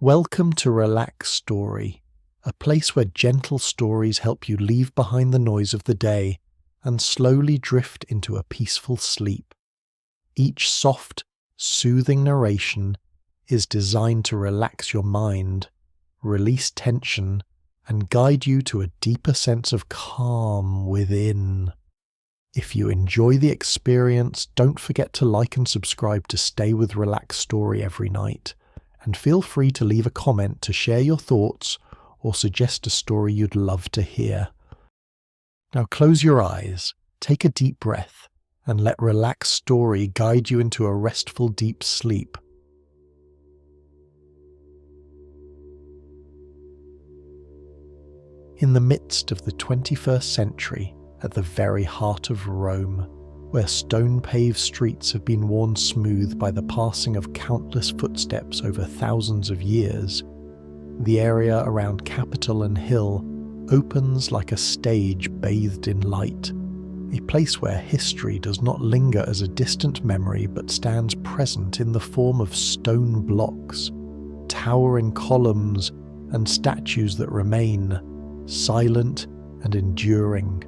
Welcome to Relax Story, a place where gentle stories help you leave behind the noise of the day and slowly drift into a peaceful sleep. Each soft, soothing narration is designed to relax your mind, release tension, and guide you to a deeper sense of calm within. If you enjoy the experience, don't forget to like and subscribe to stay with Relax Story every night, and feel free to leave a comment to share your thoughts or suggest a story you'd love to hear. Now close your eyes, take a deep breath, and let Relax Story guide you into a restful deep sleep. In the midst of the 21st century, at the very heart of Rome, where stone-paved streets have been worn smooth by the passing of countless footsteps over thousands of years, the area around Capitol and Hill opens like a stage bathed in light, a place where history does not linger as a distant memory but stands present in the form of stone blocks, towering columns, and statues that remain silent and enduring,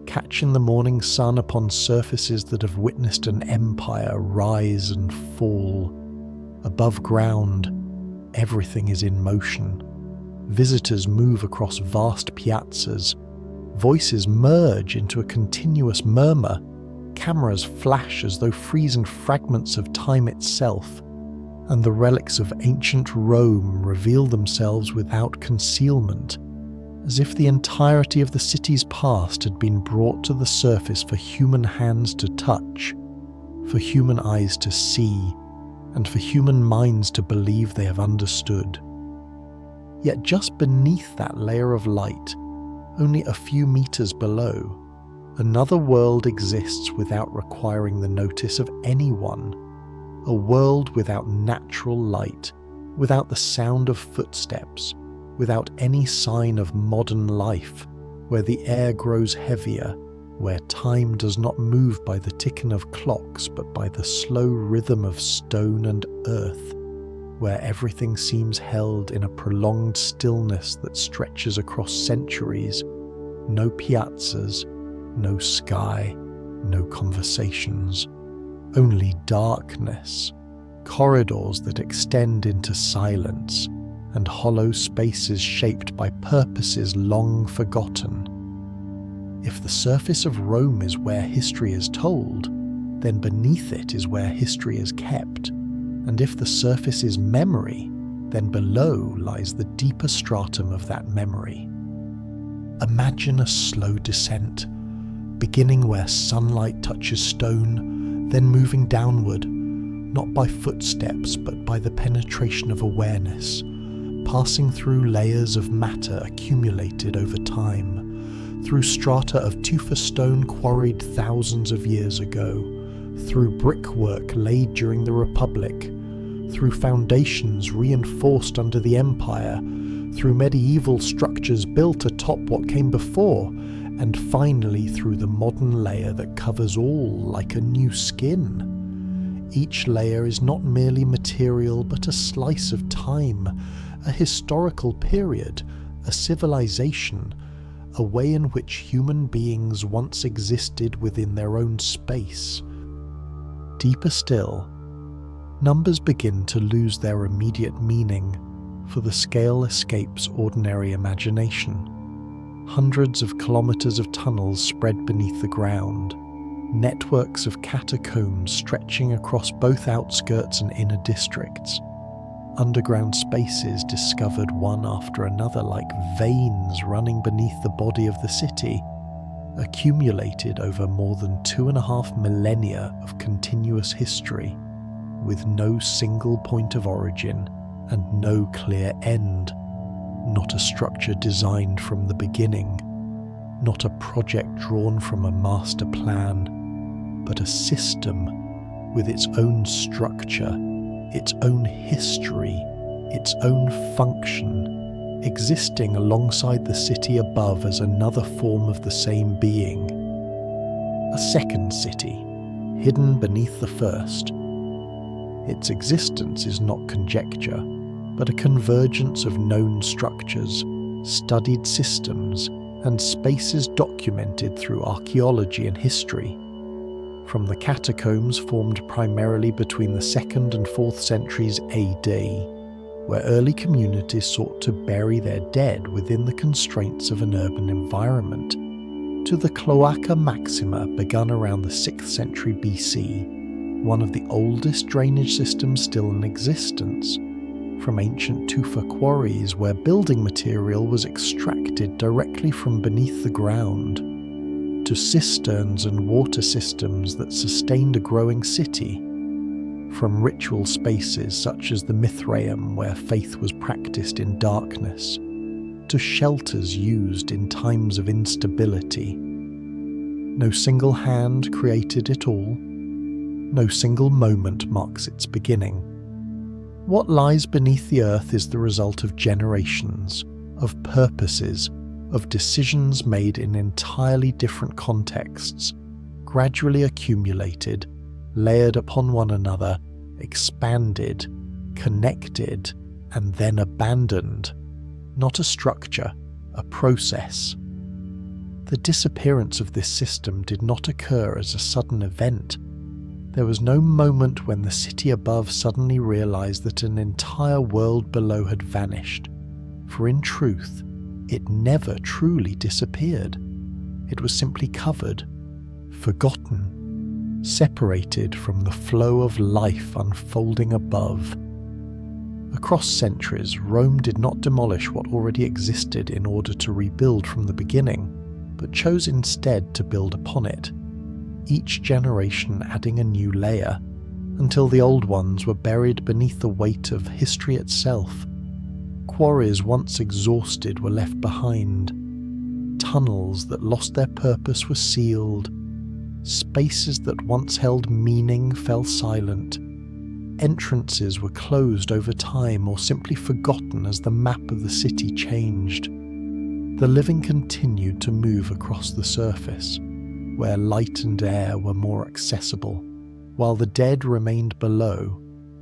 catching the morning sun upon surfaces that have witnessed an empire rise and fall. Above ground, everything is in motion. Visitors move across vast piazzas. Voices merge into a continuous murmur. Cameras flash as though frozen fragments of time itself, and the relics of ancient Rome reveal themselves without concealment, as if the entirety of the city's past had been brought to the surface for human hands to touch, for human eyes to see, and for human minds to believe they have understood. Yet just beneath that layer of light, only a few meters below, another world exists without requiring the notice of anyone. A world without natural light, without the sound of footsteps, without any sign of modern life, where the air grows heavier, where time does not move by the ticking of clocks but by the slow rhythm of stone and earth, where everything seems held in a prolonged stillness that stretches across centuries. No piazzas, no sky, no conversations, only darkness, corridors that extend into silence, and hollow spaces shaped by purposes long forgotten. If the surface of Rome is where history is told, then beneath it is where history is kept, and if the surface is memory, then below lies the deeper stratum of that memory. Imagine a slow descent, beginning where sunlight touches stone, then moving downward, not by footsteps but by the penetration of awareness, passing through layers of matter accumulated over time, through strata of tufa stone quarried thousands of years ago, through brickwork laid during the Republic, through foundations reinforced under the Empire, through medieval structures built atop what came before, and finally through the modern layer that covers all like a new skin. Each layer is not merely material but a slice of time, a historical period, a civilization, a way in which human beings once existed within their own space. Deeper still, numbers begin to lose their immediate meaning, for the scale escapes ordinary imagination. Hundreds of kilometers of tunnels spread beneath the ground, networks of catacombs stretching across both outskirts and inner districts, underground spaces discovered one after another like veins running beneath the body of the city, accumulated over more than 2.5 millennia of continuous history, with no single point of origin and no clear end, not a structure designed from the beginning, not a project drawn from a master plan, but a system with its own structure, its own history, its own function, existing alongside the city above as another form of the same being. A second city, hidden beneath the first. Its existence is not conjecture, but a convergence of known structures, studied systems, and spaces documented through archaeology and history. From the catacombs formed primarily between the 2nd and 4th centuries AD, where early communities sought to bury their dead within the constraints of an urban environment, to the Cloaca Maxima begun around the 6th century BC, one of the oldest drainage systems still in existence, from ancient tufa quarries where building material was extracted directly from beneath the ground, to cisterns and water systems that sustained a growing city, from ritual spaces such as the Mithraeum where faith was practiced in darkness, to shelters used in times of instability. No single hand created it all. No single moment marks its beginning. What lies beneath the earth is the result of generations, of purposes, of decisions made in entirely different contexts, gradually accumulated, layered upon one another, expanded, connected, and then abandoned. Not a structure, a process. The disappearance of this system did not occur as a sudden event. There was no moment when the city above suddenly realized that an entire world below had vanished, for in truth, it never truly disappeared. It was simply covered, forgotten, separated from the flow of life unfolding above. Across centuries, Rome did not demolish what already existed in order to rebuild from the beginning, but chose instead to build upon it, each generation adding a new layer, until the old ones were buried beneath the weight of history itself. Quarries once exhausted were left behind. Tunnels that lost their purpose were sealed. Spaces that once held meaning fell silent. Entrances were closed over time or simply forgotten as the map of the city changed. The living continued to move across the surface, where light and air were more accessible, while the dead remained below,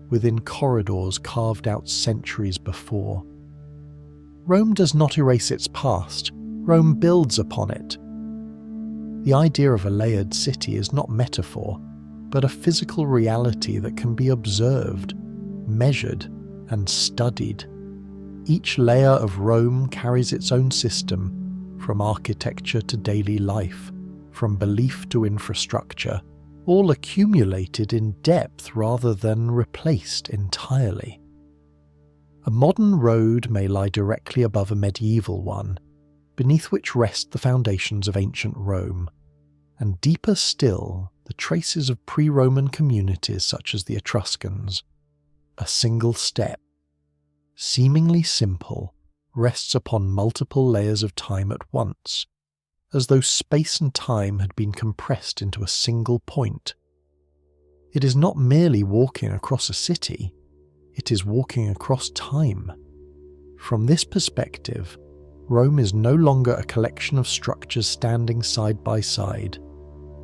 within corridors carved out centuries before. Rome does not erase its past, Rome builds upon it. The idea of a layered city is not metaphor, but a physical reality that can be observed, measured, and studied. Each layer of Rome carries its own system, from architecture to daily life, from belief to infrastructure, all accumulated in depth rather than replaced entirely. A modern road may lie directly above a medieval one, beneath which rest the foundations of ancient Rome, and deeper still, the traces of pre-Roman communities such as the Etruscans. A single step, seemingly simple, rests upon multiple layers of time at once, as though space and time had been compressed into a single point. It is not merely walking across a city, it is walking across time. From this perspective, Rome is no longer a collection of structures standing side by side,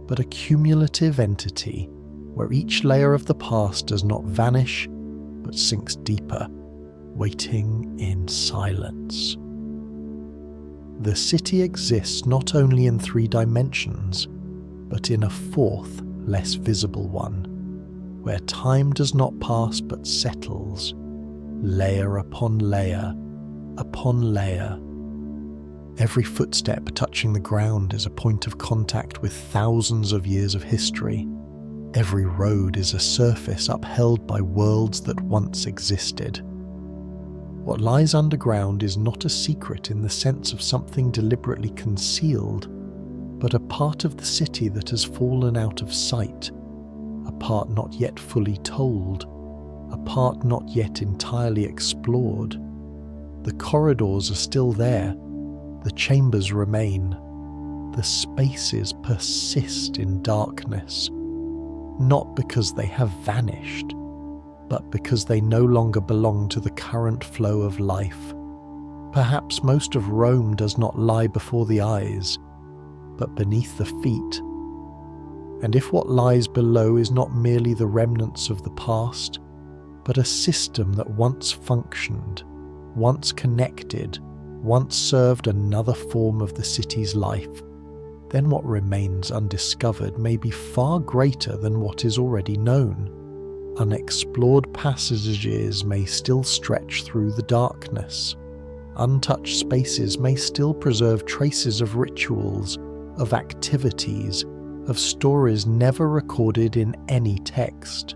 but a cumulative entity where each layer of the past does not vanish, but sinks deeper, waiting in silence. The city exists not only in 3 dimensions, but in a 4th, less visible one, where time does not pass but settles, layer upon layer, upon layer. Every footstep touching the ground is a point of contact with thousands of years of history. Every road is a surface upheld by worlds that once existed. What lies underground is not a secret in the sense of something deliberately concealed, but a part of the city that has fallen out of sight, a part not yet fully told, a part not yet entirely explored. The corridors are still there, the chambers remain, the spaces persist in darkness, not because they have vanished, but because they no longer belong to the current flow of life. Perhaps most of Rome does not lie before the eyes, but beneath the feet. And if what lies below is not merely the remnants of the past, but a system that once functioned, once connected, once served another form of the city's life, then what remains undiscovered may be far greater than what is already known. Unexplored passages may still stretch through the darkness. Untouched spaces may still preserve traces of rituals, of activities, of stories never recorded in any text.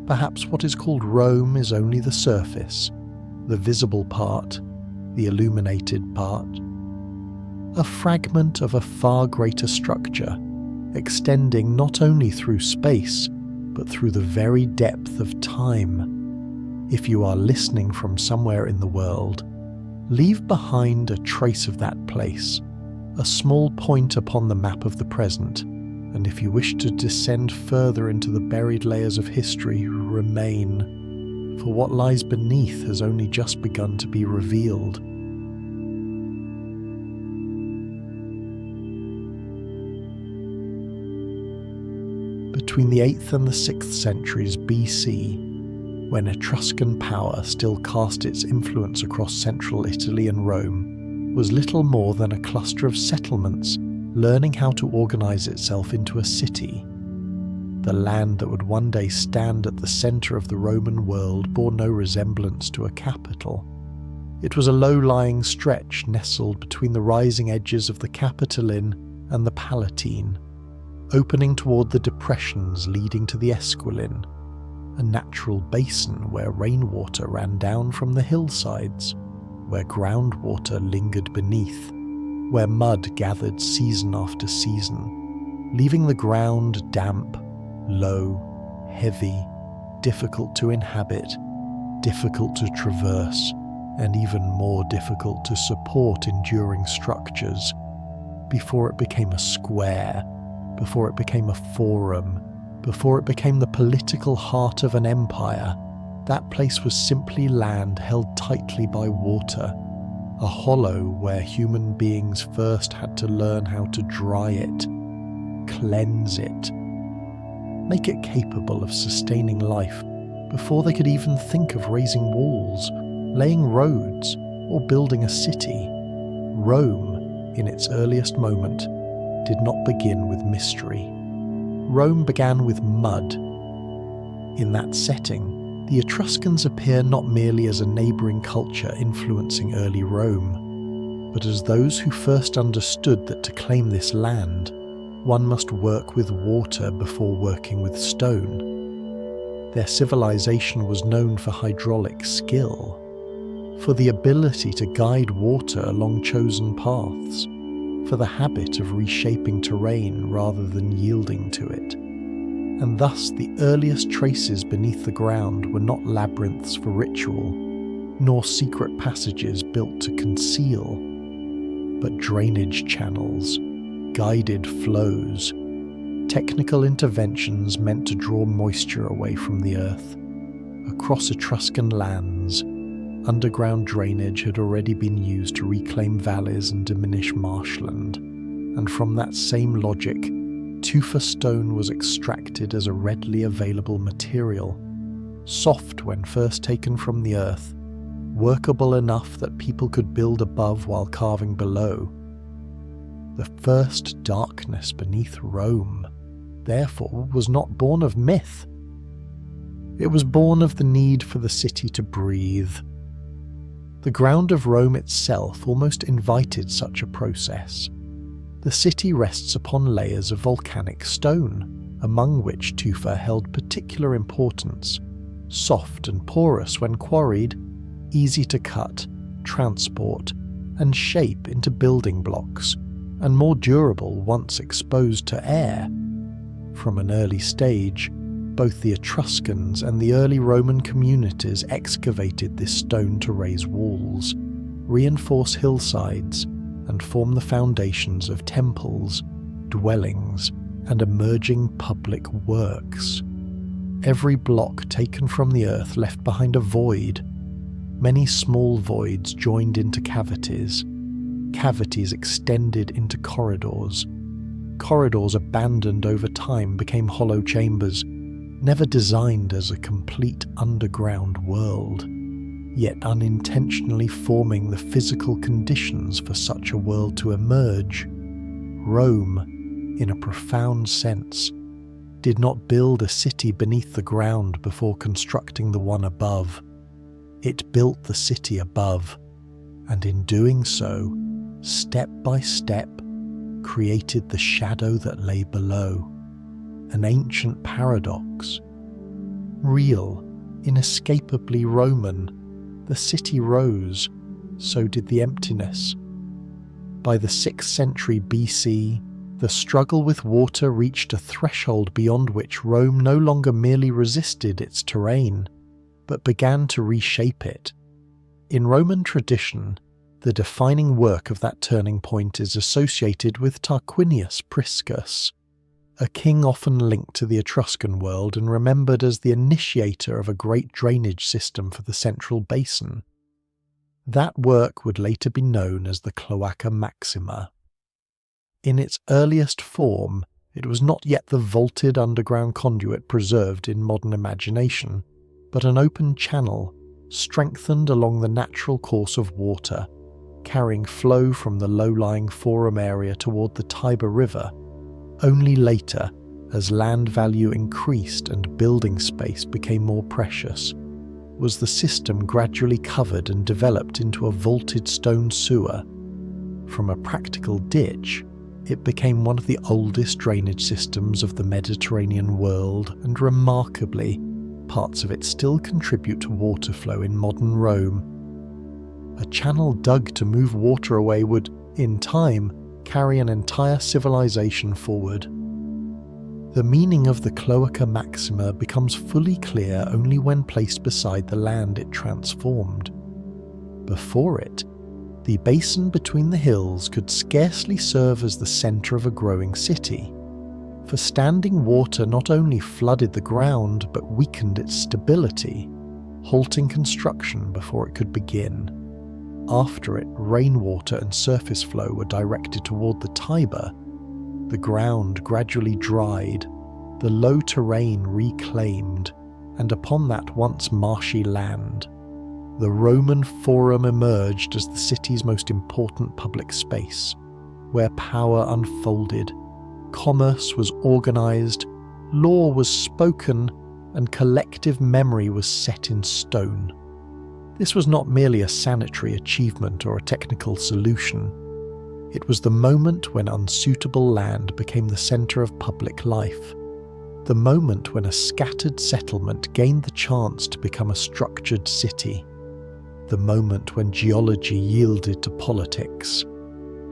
Perhaps what is called Rome is only the surface, the visible part, the illuminated part. A fragment of a far greater structure, extending not only through space, but through the very depth of time. If you are listening from somewhere in the world, leave behind a trace of that place, a small point upon the map of the present, and if you wish to descend further into the buried layers of history, remain, for what lies beneath has only just begun to be revealed. Between the 8th and the 6th centuries BC, when Etruscan power still cast its influence across central Italy and Rome, was little more than a cluster of settlements learning how to organize itself into a city. The land that would one day stand at the center of the Roman world bore no resemblance to a capital. It was a low-lying stretch nestled between the rising edges of the Capitoline and the Palatine, opening toward the depressions leading to the Esquiline, a natural basin where rainwater ran down from the hillsides, where groundwater lingered beneath, where mud gathered season after season, leaving the ground damp, low, heavy, difficult to inhabit, difficult to traverse, and even more difficult to support enduring structures, before it became a square, before it became a forum, before it became the political heart of an empire. That place was simply land held tightly by water, a hollow where human beings first had to learn how to dry it, cleanse it, make it capable of sustaining life before they could even think of raising walls, laying roads, or building a city. Rome, in its earliest moment, did not begin with mystery. Rome began with mud. In that setting, the Etruscans appear not merely as a neighbouring culture influencing early Rome, but as those who first understood that to claim this land, one must work with water before working with stone. Their civilization was known for hydraulic skill, for the ability to guide water along chosen paths, for the habit of reshaping terrain rather than yielding to it. And thus the earliest traces beneath the ground were not labyrinths for ritual, nor secret passages built to conceal, but drainage channels, guided flows, technical interventions meant to draw moisture away from the earth. Across Etruscan lands, underground drainage had already been used to reclaim valleys and diminish marshland, and from that same logic, tufa stone was extracted as a readily available material, soft when first taken from the earth, workable enough that people could build above while carving below. The first darkness beneath Rome, therefore, was not born of myth. It was born of the need for the city to breathe. The ground of Rome itself almost invited such a process. The city rests upon layers of volcanic stone, among which tufa held particular importance, soft and porous when quarried, easy to cut, transport, and shape into building blocks, and more durable once exposed to air. From an early stage, both the Etruscans and the early Roman communities excavated this stone to raise walls, reinforce hillsides, and form the foundations of temples, dwellings, and emerging public works. Every block taken from the earth left behind a void. Many small voids joined into cavities. Cavities extended into corridors. Corridors abandoned over time became hollow chambers. never designed as a complete underground world, yet unintentionally forming the physical conditions for such a world to emerge. Rome, in a profound sense, did not build a city beneath the ground before constructing the one above. It built the city above, and in doing so, step by step, created the shadow that lay below. An ancient paradox. Real, inescapably Roman, the city rose, so did the emptiness. By the 6th century BC, the struggle with water reached a threshold beyond which Rome no longer merely resisted its terrain, but began to reshape it. In Roman tradition, the defining work of that turning point is associated with Tarquinius Priscus, a king often linked to the Etruscan world and remembered as the initiator of a great drainage system for the central basin. That work would later be known as the Cloaca Maxima. In its earliest form, it was not yet the vaulted underground conduit preserved in modern imagination, but an open channel, strengthened along the natural course of water, carrying flow from the low-lying Forum area toward the Tiber River. Only later, as land value increased and building space became more precious, was the system gradually covered and developed into a vaulted stone sewer. From a practical ditch, it became one of the oldest drainage systems of the Mediterranean world, and remarkably, parts of it still contribute to water flow in modern Rome. A channel dug to move water away would, in time, carry an entire civilization forward. The meaning of the Cloaca Maxima becomes fully clear only when placed beside the land it transformed. Before it, the basin between the hills could scarcely serve as the centre of a growing city, for standing water not only flooded the ground but weakened its stability, halting construction before it could begin. After it, rainwater and surface flow were directed toward the Tiber. The ground gradually dried, the low terrain reclaimed, and upon that once marshy land, the Roman Forum emerged as the city's most important public space, where power unfolded, commerce was organised, law was spoken, and collective memory was set in stone. This was not merely a sanitary achievement or a technical solution. It was the moment when unsuitable land became the centre of public life, the moment when a scattered settlement gained the chance to become a structured city, the moment when geology yielded to politics.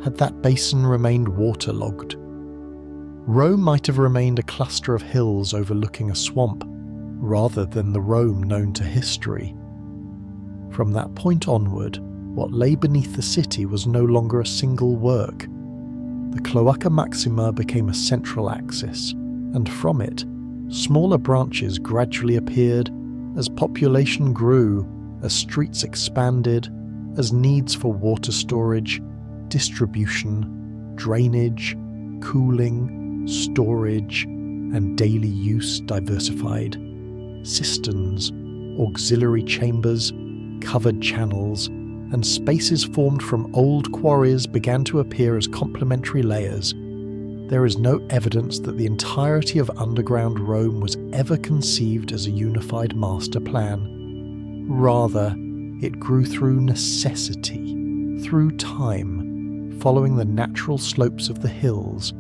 Had that basin remained waterlogged, Rome might have remained a cluster of hills overlooking a swamp, rather than the Rome known to history. From that point onward, what lay beneath the city was no longer a single work. The Cloaca Maxima became a central axis, and from it, smaller branches gradually appeared as population grew, as streets expanded, as needs for water storage, distribution, drainage, cooling, storage, and daily use diversified. Cisterns, auxiliary chambers, covered channels, and spaces formed from old quarries began to appear as complementary layers. There is no evidence that the entirety of underground Rome was ever conceived as a unified master plan. Rather, it grew through necessity, through time, following the natural slopes of the hills,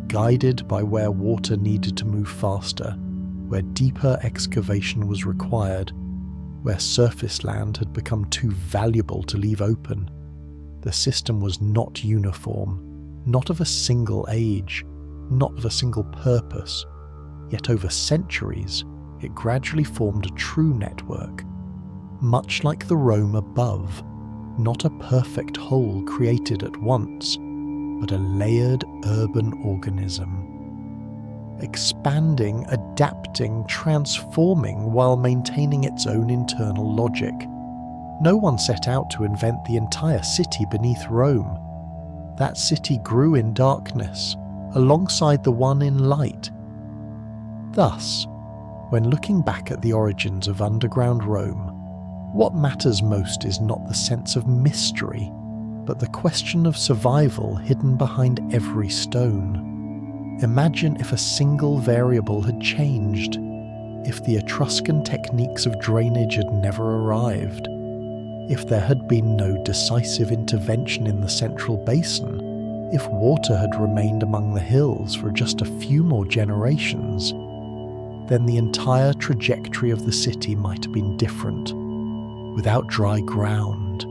guided by where water needed to move faster, where deeper excavation was required, where surface land had become too valuable to leave open. The system was not uniform, not of a single age, not of a single purpose, yet over centuries it gradually formed a true network, much like the Rome above, not a perfect whole created at once, but a layered urban organism. Expanding, adapting, transforming while maintaining its own internal logic. No one set out to invent the entire city beneath Rome. That city grew in darkness, alongside the one in light. Thus, When looking back at the origins of underground Rome, what matters most is not the sense of mystery, but the question of survival hidden behind every stone. Imagine if a single variable had changed, if the Etruscan techniques of drainage had never arrived, if there had been no decisive intervention in the central basin, if water had remained among the hills for just a few more generations, then the entire trajectory of the city might have been different. Without dry ground,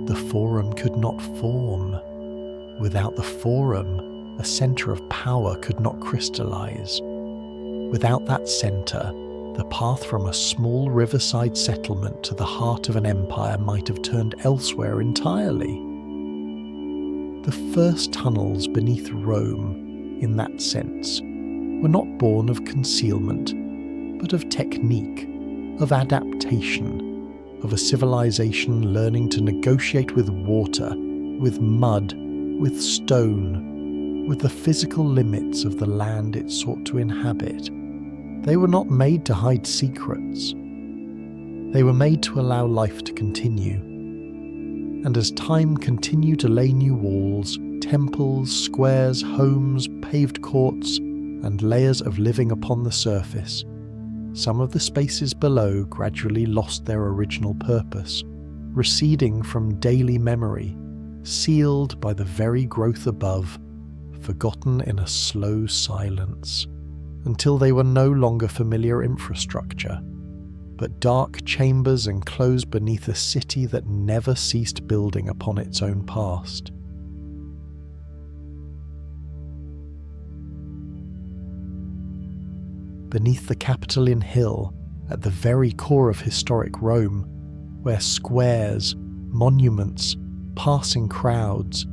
the Forum could not form. Without the Forum, a centre of power could not crystallize. Without that centre, the path from a small riverside settlement to the heart of an empire might have turned elsewhere entirely. The first tunnels beneath Rome, in that sense, were not born of concealment, but of technique, of adaptation, of a civilization learning to negotiate with water, with mud, with stone, with the physical limits of the land it sought to inhabit. They were not made to hide secrets. They were made to allow life to continue. And as time continued to lay new walls, temples, squares, homes, paved courts, and layers of living upon the surface, some of the spaces below gradually lost their original purpose, receding from daily memory, sealed by the very growth above, forgotten in a slow silence, until they were no longer familiar infrastructure, but dark chambers enclosed beneath a city that never ceased building upon its own past. Beneath the Capitoline Hill, at the very core of historic Rome, where squares, monuments, passing crowds,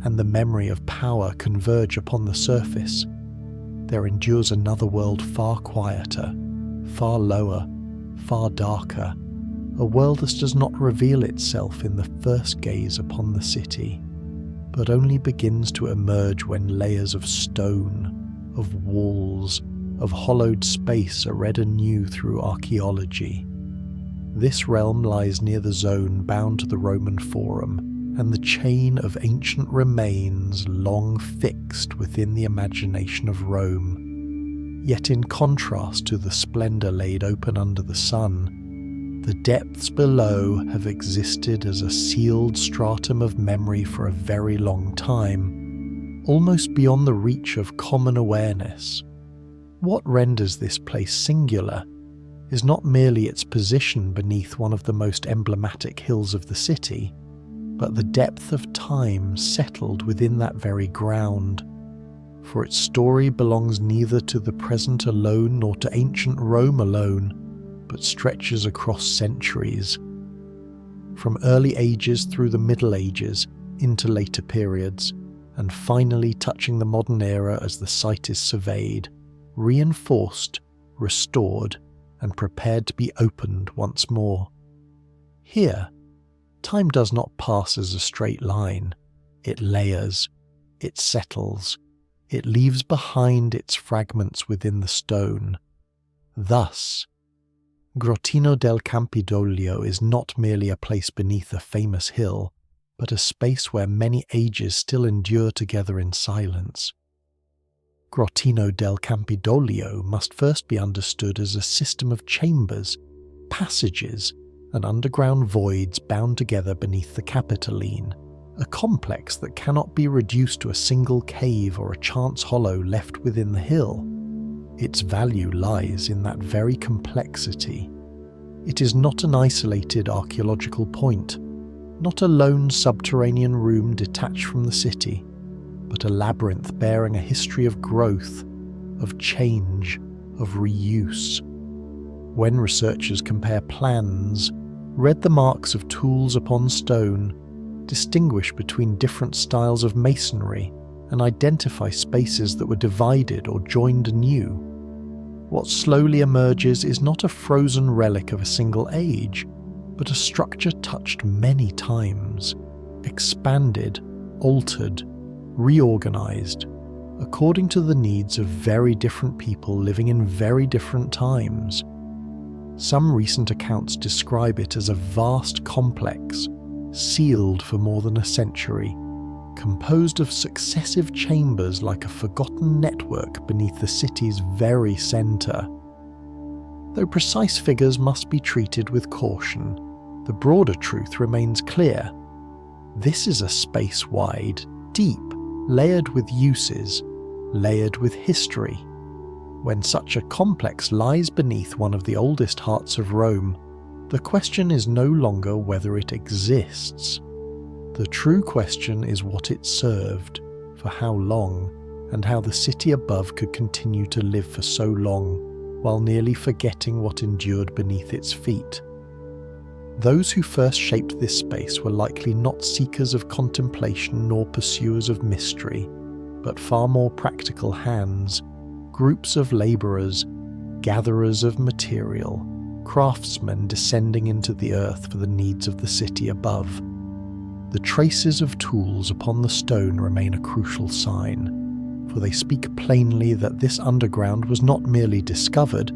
and the memory of power converge upon the surface, there endures another world far quieter, far lower, far darker, a world that does not reveal itself in the first gaze upon the city, but only begins to emerge when layers of stone, of walls, of hollowed space are read anew through archaeology. This realm lies near the zone bound to the Roman Forum, and the chain of ancient remains long fixed within the imagination of Rome. Yet in contrast to the splendour laid open under the sun, the depths below have existed as a sealed stratum of memory for a very long time, almost beyond the reach of common awareness. What renders this place singular is not merely its position beneath one of the most emblematic hills of the city, but the depth of time settled within that very ground. For its story belongs neither to the present alone nor to ancient Rome alone, but stretches across centuries. From early ages through the Middle Ages into later periods, and finally touching the modern era as the site is surveyed, reinforced, restored, and prepared to be opened once more. Here, time does not pass as a straight line. It layers, it settles, it leaves behind its fragments within the stone. Thus, Grottino del Campidoglio is not merely a place beneath a famous hill, but a space where many ages still endure together in silence. Grottino del Campidoglio must first be understood as a system of chambers, passages, and underground voids bound together beneath the Capitoline, a complex that cannot be reduced to a single cave or a chance hollow left within the hill. Its value lies in that very complexity. It is not an isolated archaeological point, not a lone subterranean room detached from the city, but a labyrinth bearing a history of growth, of change, of reuse. When researchers compare plans, read the marks of tools upon stone, distinguish between different styles of masonry, and identify spaces that were divided or joined anew, what slowly emerges is not a frozen relic of a single age, but a structure touched many times, expanded, altered, reorganized, according to the needs of very different people living in very different times. Some recent accounts describe it as a vast complex, sealed for more than a century, composed of successive chambers like a forgotten network beneath the city's very centre. Though precise figures must be treated with caution, the broader truth remains clear. This is a space wide, deep, layered with uses, layered with history. When such a complex lies beneath one of the oldest hearts of Rome, the question is no longer whether it exists. The true question is what it served, for how long, and how the city above could continue to live for so long, while nearly forgetting what endured beneath its feet. Those who first shaped this space were likely not seekers of contemplation nor pursuers of mystery, but far more practical hands, groups of labourers, gatherers of material, craftsmen descending into the earth for the needs of the city above. The traces of tools upon the stone remain a crucial sign, for they speak plainly that this underground was not merely discovered,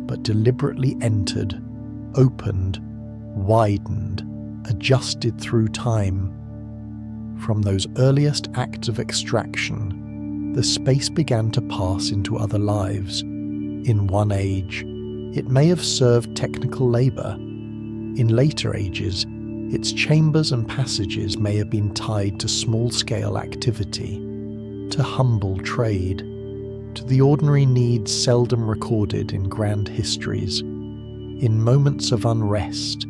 but deliberately entered, opened, widened, adjusted through time. From those earliest acts of extraction, the space began to pass into other lives. In one age, it may have served technical labour. In later ages, its chambers and passages may have been tied to small-scale activity, to humble trade, to the ordinary needs seldom recorded in grand histories. In moments of unrest,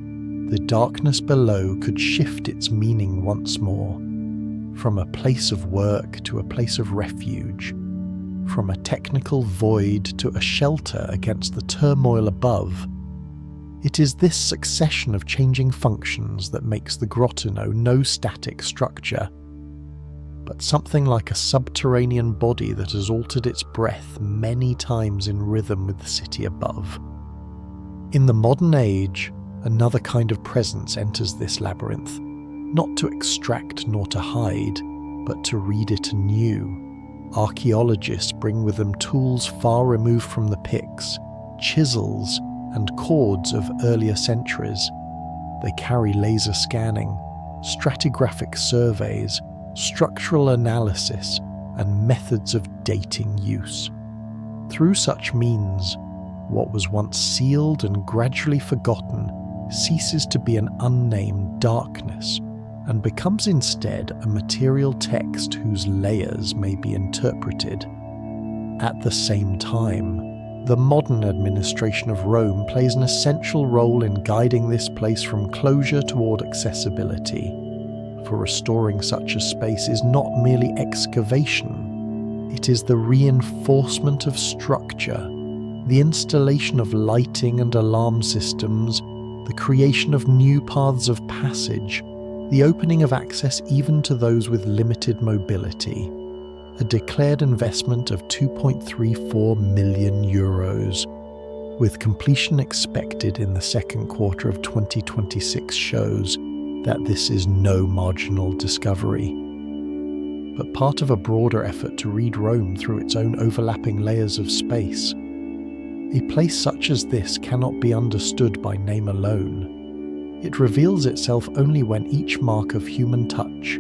the darkness below could shift its meaning once more, from a place of work to a place of refuge, from a technical void to a shelter against the turmoil above. It is this succession of changing functions that makes the Grottino no static structure, but something like a subterranean body that has altered its breath many times in rhythm with the city above. In the modern age, another kind of presence enters this labyrinth, not to extract nor to hide, but to read it anew. Archaeologists bring with them tools far removed from the picks, chisels, and cords of earlier centuries. They carry laser scanning, stratigraphic surveys, structural analysis, and methods of dating use. Through such means, what was once sealed and gradually forgotten ceases to be an unnamed darkness and becomes instead a material text whose layers may be interpreted. At the same time, the modern administration of Rome plays an essential role in guiding this place from closure toward accessibility, for restoring such a space is not merely excavation, it is the reinforcement of structure, the installation of lighting and alarm systems, the creation of new paths of passage, the opening of access even to those with limited mobility. A declared investment of €2.34 million, with completion expected in the second quarter of 2026 shows that this is no marginal discovery, but part of a broader effort to read Rome through its own overlapping layers of space. A place such as this cannot be understood by name alone. It reveals itself only when each mark of human touch,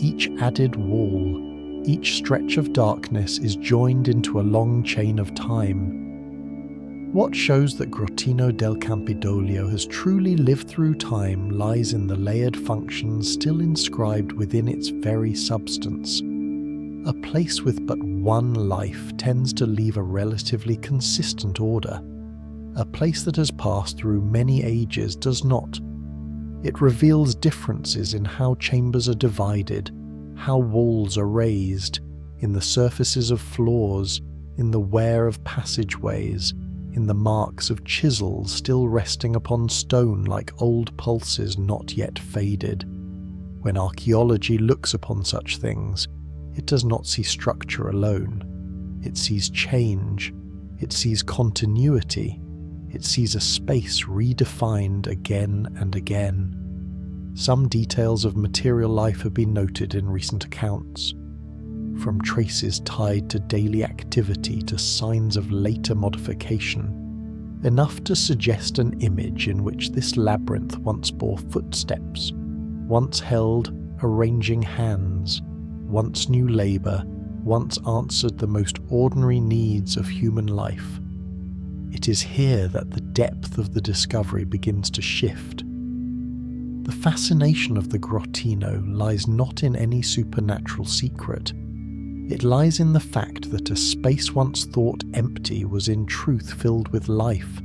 each added wall, each stretch of darkness is joined into a long chain of time. What shows that Grottino del Campidoglio has truly lived through time lies in the layered functions still inscribed within its very substance. A place with but one life tends to leave a relatively consistent order. A place that has passed through many ages does not. It reveals differences in how chambers are divided, how walls are raised, in the surfaces of floors, in the wear of passageways, in the marks of chisels still resting upon stone like old pulses not yet faded. When archaeology looks upon such things, it does not see structure alone. It sees change, it sees continuity, it sees a space redefined again and again. Some details of material life have been noted in recent accounts. from traces tied to daily activity to signs of later modification, enough to suggest an image in which this labyrinth once bore footsteps, once held arranging hands, once knew labour, once answered the most ordinary needs of human life. It is here that the depth of the discovery begins to shift. The fascination of the Grottino lies not in any supernatural secret. It lies in the fact that a space once thought empty was in truth filled with life.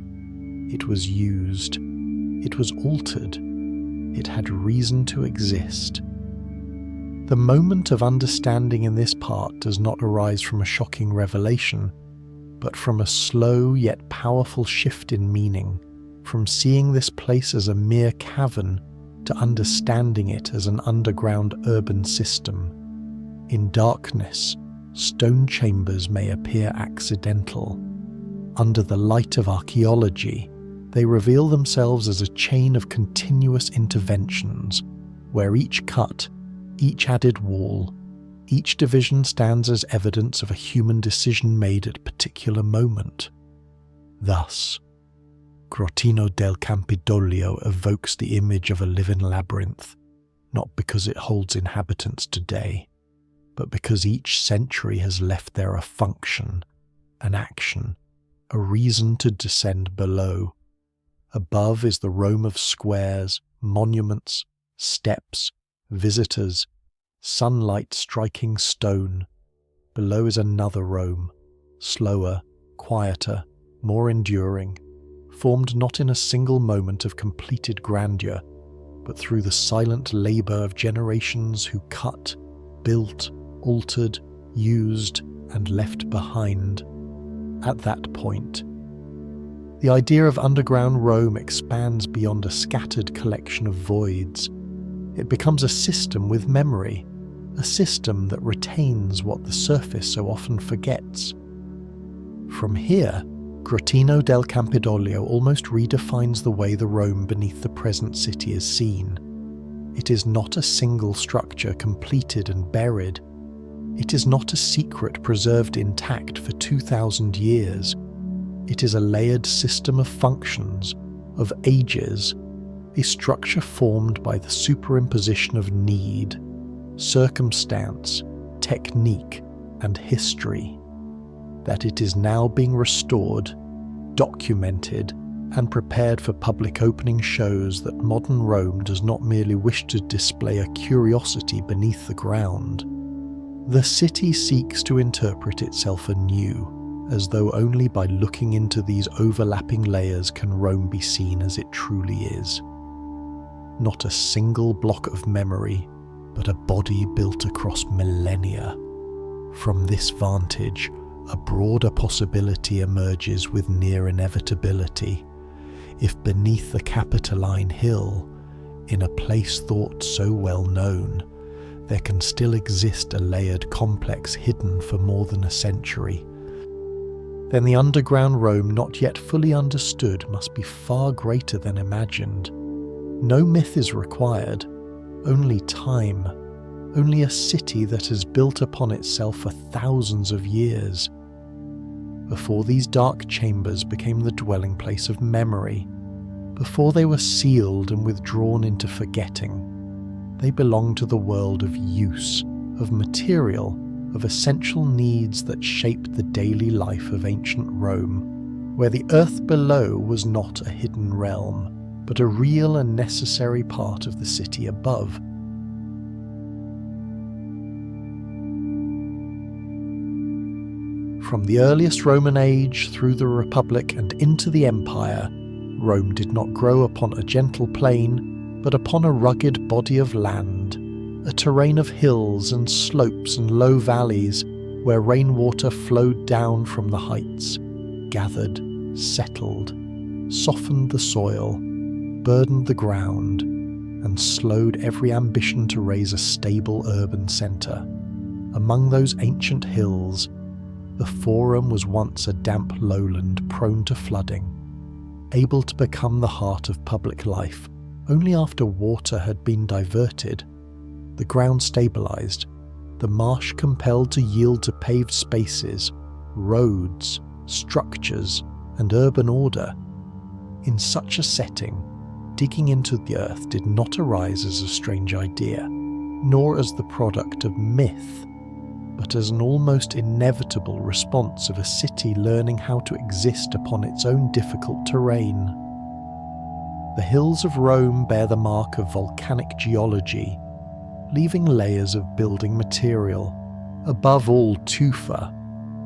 It was used. It was altered. It had reason to exist. The moment of understanding in this part does not arise from a shocking revelation, but from a slow yet powerful shift in meaning, from seeing this place as a mere cavern to understanding it as an underground urban system. In darkness, stone chambers may appear accidental. Under the light of archaeology, they reveal themselves as a chain of continuous interventions, where each cut, each added wall, each division stands as evidence of a human decision made at a particular moment. Thus, Grottino del Campidoglio evokes the image of a living labyrinth, not because it holds inhabitants today, but because each century has left there a function, an action, a reason to descend below. Above is the Rome of squares, monuments, steps, visitors, sunlight striking stone. Below is another Rome, slower, quieter, more enduring, formed not in a single moment of completed grandeur, but through the silent labour of generations who cut, built, altered, used, and left behind. At that point, the idea of underground Rome expands beyond a scattered collection of voids. It becomes a system with memory, a system that retains what the surface so often forgets. From here, Grottino del Campidoglio almost redefines the way the Rome beneath the present city is seen. It is not a single structure completed and buried. It is not a secret preserved intact for 2,000 years. It is a layered system of functions, of ages, a structure formed by the superimposition of need, circumstance, technique, and history. That it is now being restored, documented, and prepared for public opening shows that modern Rome does not merely wish to display a curiosity beneath the ground. The city seeks to interpret itself anew, as though only by looking into these overlapping layers can Rome be seen as it truly is. Not a single block of memory, but a body built across millennia. From this vantage, a broader possibility emerges with near inevitability. If beneath the Capitoline Hill, in a place thought so well known, there can still exist a layered complex hidden for more than a century, then the underground Rome not yet fully understood must be far greater than imagined. No myth is required, only time, only a city that has built upon itself for thousands of years. Before these dark chambers became the dwelling place of memory, before they were sealed and withdrawn into forgetting, they belonged to the world of use, of material, of essential needs that shaped the daily life of ancient Rome, where the earth below was not a hidden realm, but a real and necessary part of the city above. From the earliest Roman age through the Republic and into the Empire, Rome did not grow upon a gentle plain, but upon a rugged body of land, a terrain of hills and slopes and low valleys where rainwater flowed down from the heights, gathered, settled, softened the soil, burdened the ground, and slowed every ambition to raise a stable urban centre. Among those ancient hills, the Forum was once a damp lowland prone to flooding, able to become the heart of public life only after water had been diverted. The ground stabilised, the marsh compelled to yield to paved spaces, roads, structures, and urban order. In such a setting, digging into the earth did not arise as a strange idea, nor as the product of myth, but as an almost inevitable response of a city learning how to exist upon its own difficult terrain. The hills of Rome bear the mark of volcanic geology, leaving layers of building material, above all tufa,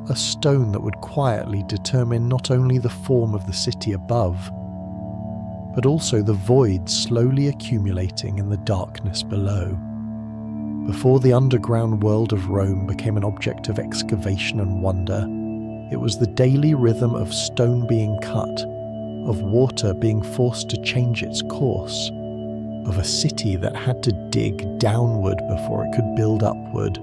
a stone that would quietly determine not only the form of the city above, but also the void slowly accumulating in the darkness below. Before the underground world of Rome became an object of excavation and wonder, it was the daily rhythm of stone being cut, of water being forced to change its course, of a city that had to dig downward before it could build upward.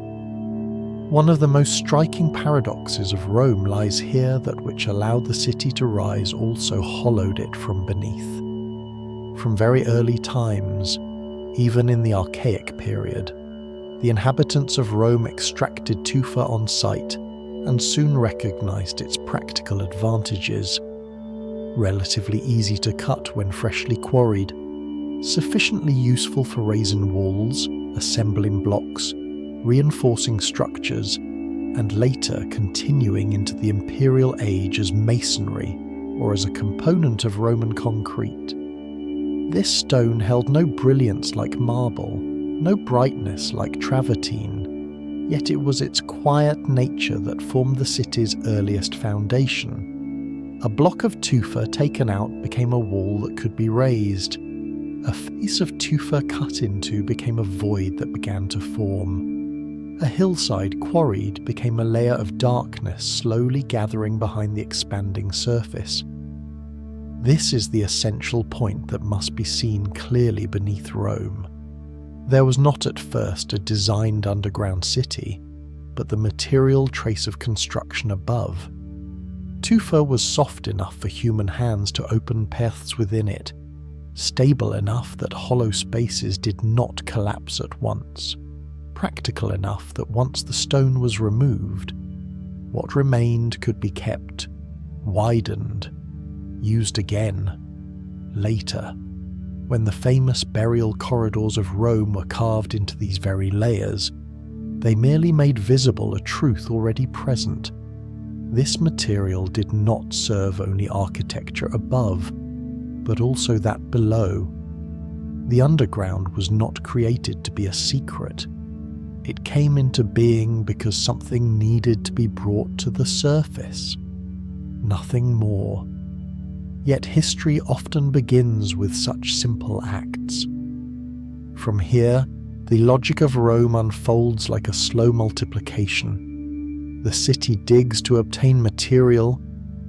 One of the most striking paradoxes of Rome lies here, that which allowed the city to rise also hollowed it from beneath. From very early times, even in the archaic period, the inhabitants of Rome extracted tufa on site and soon recognized its practical advantages. Relatively easy to cut when freshly quarried, sufficiently useful for raising walls, assembling blocks, reinforcing structures, and later continuing into the imperial age as masonry or as a component of Roman concrete. This stone held no brilliance like marble, no brightness like travertine, yet it was its quiet nature that formed the city's earliest foundation. A block of tufa taken out became a wall that could be raised. A face of tufa cut into became a void that began to form. A hillside quarried became a layer of darkness slowly gathering behind the expanding surface. This is the essential point that must be seen clearly beneath Rome. There was not at first a designed underground city, but the material trace of construction above. Tufa was soft enough for human hands to open paths within it, stable enough that hollow spaces did not collapse at once, practical enough that once the stone was removed, what remained could be kept, widened, used again, later, when the famous burial corridors of Rome were carved into these very layers. They merely made visible a truth already present. This material did not serve only architecture above, but also that below. The underground was not created to be a secret. It came into being because something needed to be brought to the surface. Nothing more. Yet history often begins with such simple acts. From here, the logic of Rome unfolds like a slow multiplication. The city digs to obtain material.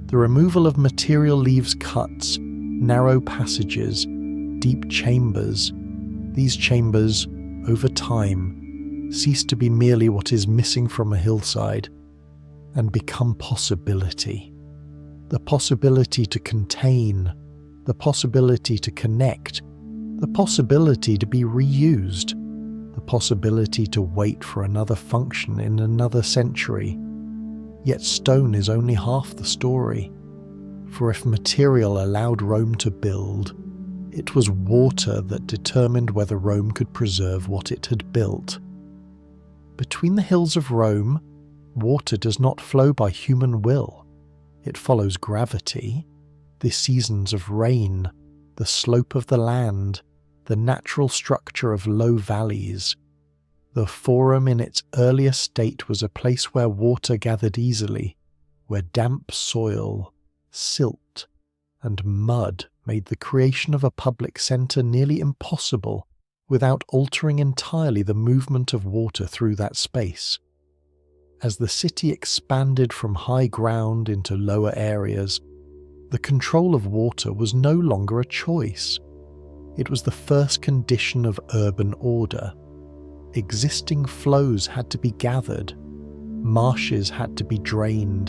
The removal of material leaves cuts, narrow passages, deep chambers. These chambers, over time, cease to be merely what is missing from a hillside and become possibility. The possibility to contain, the possibility to connect, the possibility to be reused, the possibility to wait for another function in another century. Yet stone is only half the story, for if material allowed Rome to build, it was water that determined whether Rome could preserve what it had built. Between the hills of Rome, water does not flow by human will. It follows gravity, the seasons of rain, the slope of the land, the natural structure of low valleys. The Forum in its earliest state was a place where water gathered easily, where damp soil, silt, and mud made the creation of a public centre nearly impossible without altering entirely the movement of water through that space. As the city expanded from high ground into lower areas, the control of water was no longer a choice. It was the first condition of urban order. Existing flows had to be gathered, marshes had to be drained,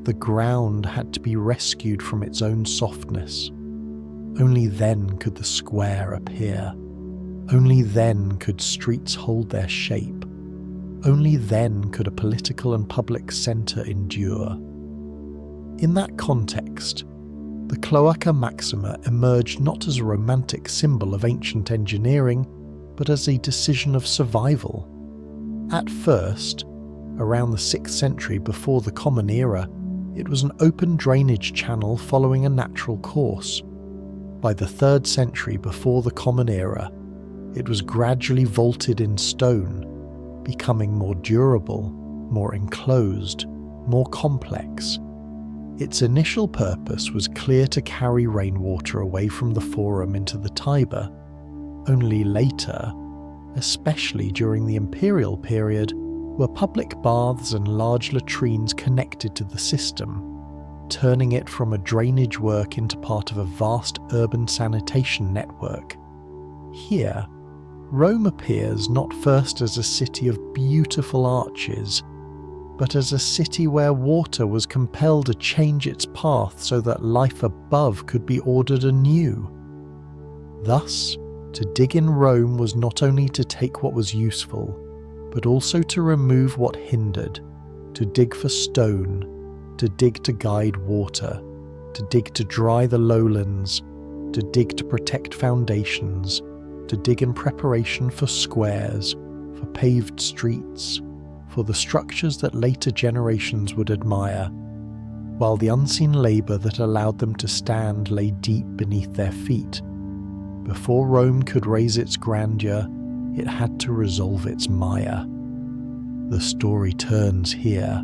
the ground had to be rescued from its own softness. Only then could the square appear. Only then could streets hold their shape. Only then could a political and public centre endure. In that context, the Cloaca Maxima emerged not as a romantic symbol of ancient engineering, but as a decision of survival. At first, around the 6th century before the Common Era, it was an open drainage channel following a natural course. By the 3rd century before the Common Era, it was gradually vaulted in stone, becoming more durable, more enclosed, more complex. Its initial purpose was clear to carry rainwater away from the Forum into the Tiber. Only later, especially during the imperial period, were public baths and large latrines connected to the system, turning it from a drainage work into part of a vast urban sanitation network. Here, Rome appears not first as a city of beautiful arches, but as a city where water was compelled to change its path so that life above could be ordered anew. Thus, to dig in Rome was not only to take what was useful, but also to remove what hindered, to dig for stone, to dig to guide water, to dig to dry the lowlands, to dig to protect foundations, to dig in preparation for squares, for paved streets, for the structures that later generations would admire, while the unseen labour that allowed them to stand lay deep beneath their feet. Before Rome could raise its grandeur, it had to resolve its mire. The story turns here,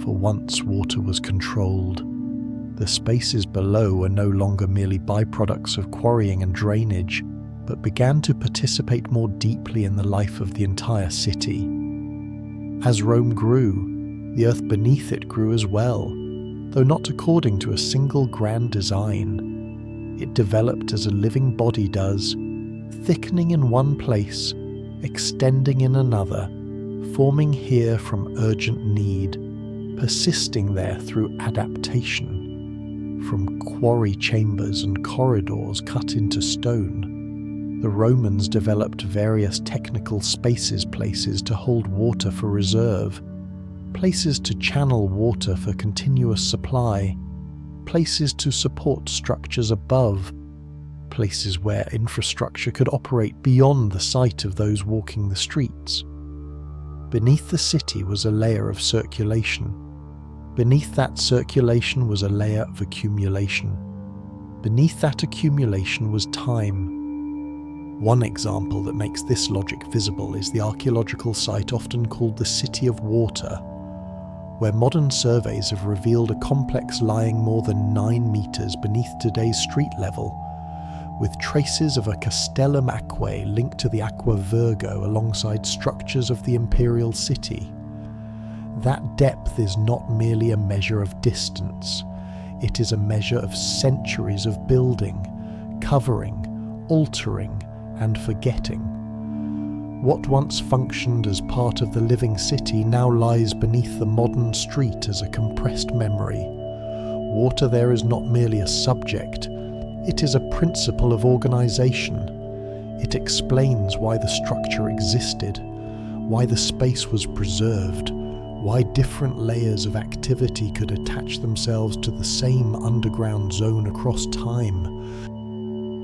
for once water was controlled. The spaces below were no longer merely byproducts of quarrying and drainage, but began to participate more deeply in the life of the entire city. As Rome grew, the earth beneath it grew as well, though not according to a single grand design. It developed as a living body does, thickening in one place, extending in another, forming here from urgent need, persisting there through adaptation. From quarry chambers and corridors cut into stone, the Romans developed various technical places to hold water for reserve, places to channel water for continuous supply, places to support structures above, places where infrastructure could operate beyond the sight of those walking the streets. Beneath the city was a layer of circulation. Beneath that circulation was a layer of accumulation. Beneath that accumulation was time. One example that makes this logic visible is the archaeological site often called the City of Water, where modern surveys have revealed a complex lying more than 9 meters beneath today's street level, with traces of a castellum aquae linked to the Aqua Virgo alongside structures of the imperial city. That depth is not merely a measure of distance, it is a measure of centuries of building, covering, altering, and forgetting. What once functioned as part of the living city now lies beneath the modern street as a compressed memory. Water there is not merely a subject, it is a principle of organisation. It explains why the structure existed, why the space was preserved, why different layers of activity could attach themselves to the same underground zone across time.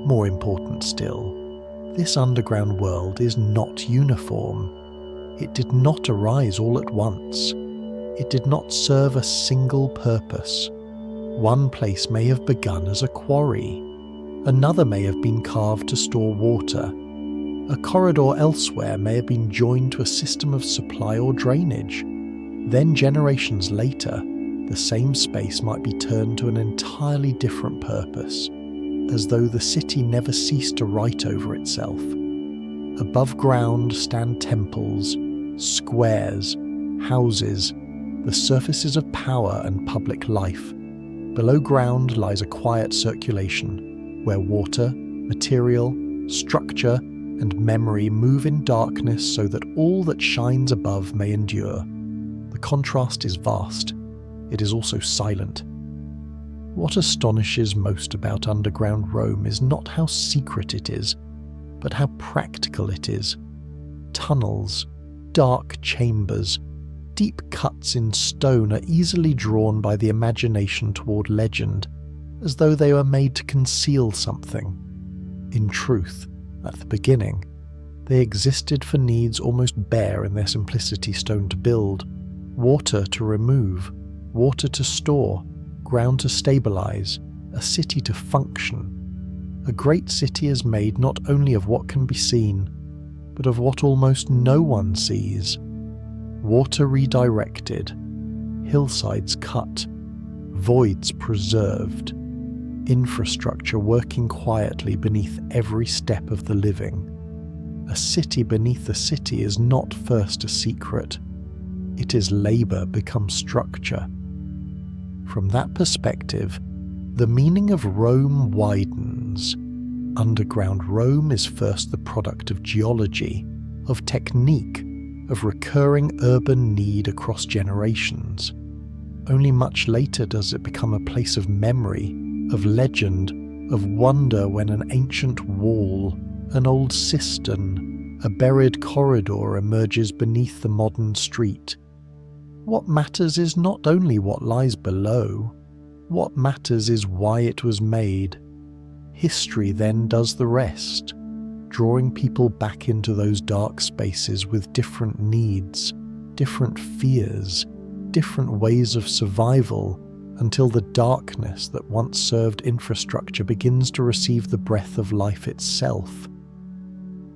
More important still, this underground world is not uniform. It did not arise all at once. It did not serve a single purpose. One place may have begun as a quarry. Another may have been carved to store water. A corridor elsewhere may have been joined to a system of supply or drainage. Then generations later, the same space might be turned to an entirely different purpose, as though the city never ceased to write over itself. Above ground stand temples, squares, houses, the surfaces of power and public life. Below ground lies a quiet circulation, where water, material, structure, and memory move in darkness so that all that shines above may endure. The contrast is vast. It is also silent. What astonishes most about underground Rome is not how secret it is, but how practical it is. Tunnels, dark chambers, deep cuts in stone are easily drawn by the imagination toward legend, as though they were made to conceal something. In truth, at the beginning, they existed for needs almost bare in their simplicity: stone to build, water to remove, water to store, ground to stabilize, a city to function. A great city is made not only of what can be seen, but of what almost no one sees. Water redirected, hillsides cut, voids preserved, infrastructure working quietly beneath every step of the living. A city beneath the city is not first a secret. It is labor become structure. From that perspective, the meaning of Rome widens. Underground Rome is first the product of geology, of technique, of recurring urban need across generations. Only much later does it become a place of memory, of legend, of wonder when an ancient wall, an old cistern, a buried corridor emerges beneath the modern street. What matters is not only what lies below, what matters is why it was made. History then does the rest, drawing people back into those dark spaces with different needs, different fears, different ways of survival, until the darkness that once served infrastructure begins to receive the breath of life itself.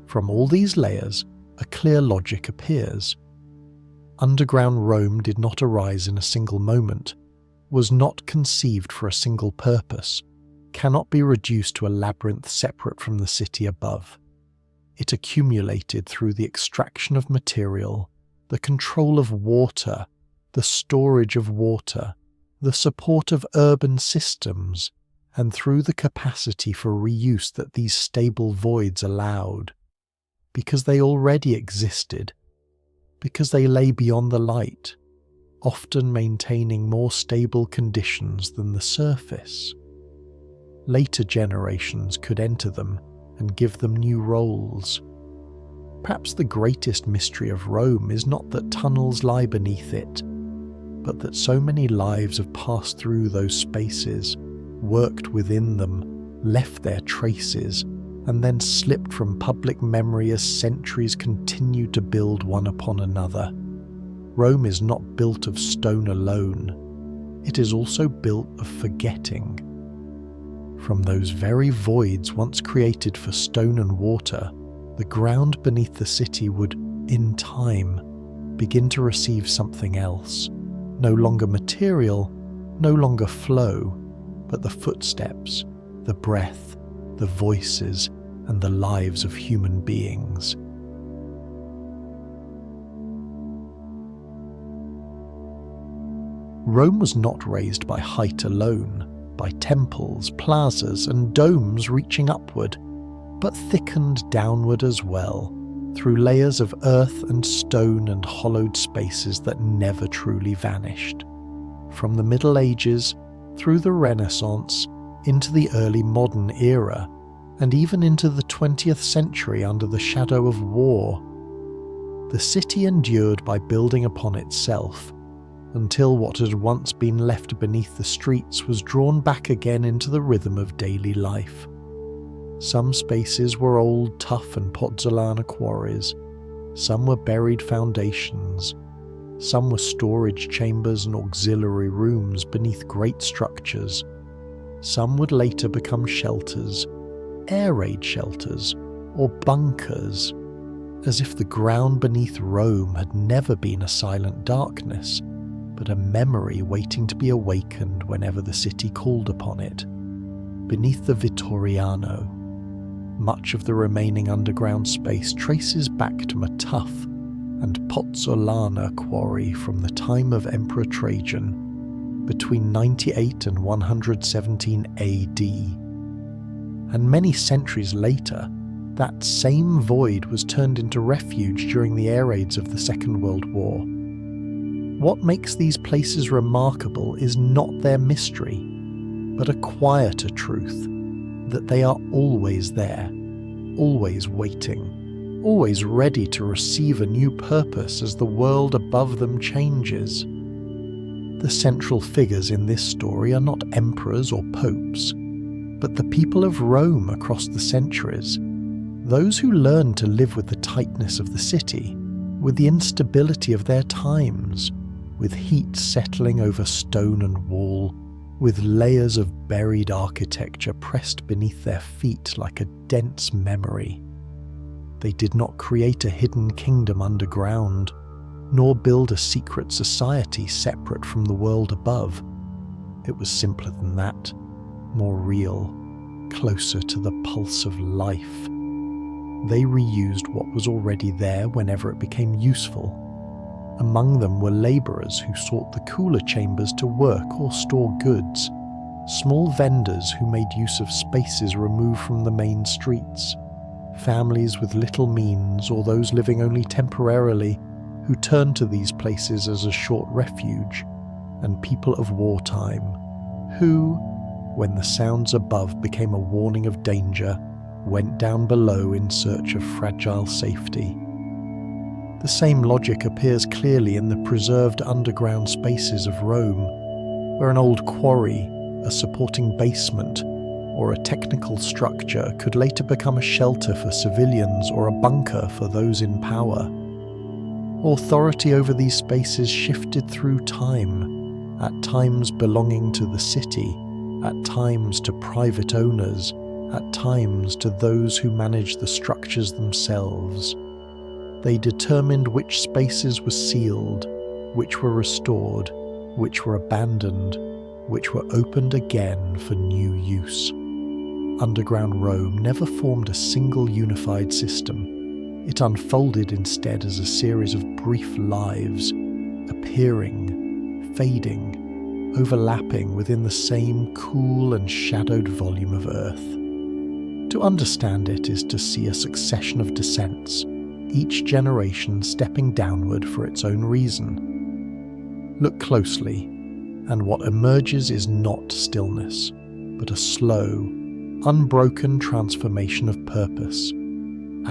From all these layers, a clear logic appears. Underground Rome did not arise in a single moment, was not conceived for a single purpose, cannot be reduced to a labyrinth separate from the city above. It accumulated through the extraction of material, the control of water, the storage of water, the support of urban systems, and through the capacity for reuse that these stable voids allowed. Because they already existed, because they lay beyond the light, often maintaining more stable conditions than the surface. Later generations could enter them and give them new roles. Perhaps the greatest mystery of Rome is not that tunnels lie beneath it, but that so many lives have passed through those spaces, worked within them, left their traces, and then slipped from public memory as centuries continued to build one upon another. Rome is not built of stone alone. It is also built of forgetting. From those very voids once created for stone and water, the ground beneath the city would, in time, begin to receive something else. No longer material, no longer flow, but the footsteps, the breath, the voices, and the lives of human beings. Rome was not raised by height alone, by temples, plazas, and domes reaching upward, but thickened downward as well, through layers of earth and stone and hollowed spaces that never truly vanished. From the Middle Ages, through the Renaissance, into the early modern era, and even into the 20th century under the shadow of war, the city endured by building upon itself, until what had once been left beneath the streets was drawn back again into the rhythm of daily life. Some spaces were old, tough and pozzolana quarries, some were buried foundations, some were storage chambers and auxiliary rooms beneath great structures, some would later become shelters, air raid shelters, or bunkers, as if the ground beneath Rome had never been a silent darkness, but a memory waiting to be awakened whenever the city called upon it. Beneath the Vittoriano, much of the remaining underground space traces back to a tough and pozzolana quarry from the time of Emperor Trajan, between 98 and 117 AD. And many centuries later, that same void was turned into refuge during the air raids of the Second World War. What makes these places remarkable is not their mystery, but a quieter truth, that they are always there, always waiting, always ready to receive a new purpose as the world above them changes. The central figures in this story are not emperors or popes, but the people of Rome across the centuries, those who learned to live with the tightness of the city, with the instability of their times, with heat settling over stone and wall, with layers of buried architecture pressed beneath their feet like a dense memory. They did not create a hidden kingdom underground, nor build a secret society separate from the world above. It was simpler than that, more real, closer to the pulse of life. They reused what was already there whenever it became useful. Among them were labourers who sought the cooler chambers to work or store goods, small vendors who made use of spaces removed from the main streets, families with little means or those living only temporarily who turned to these places as a short refuge, and people of wartime who, when the sounds above became a warning of danger, went down below in search of fragile safety. The same logic appears clearly in the preserved underground spaces of Rome, where an old quarry, a supporting basement, or a technical structure could later become a shelter for civilians or a bunker for those in power. Authority over these spaces shifted through time, at times belonging to the city, at times to private owners, at times to those who managed the structures themselves. They determined which spaces were sealed, which were restored, which were abandoned, which were opened again for new use. Underground Rome never formed a single unified system. It unfolded instead as a series of brief lives, appearing, fading, overlapping within the same cool and shadowed volume of earth. To understand it is to see a succession of descents, each generation stepping downward for its own reason. Look closely, and what emerges is not stillness, but a slow, unbroken transformation of purpose.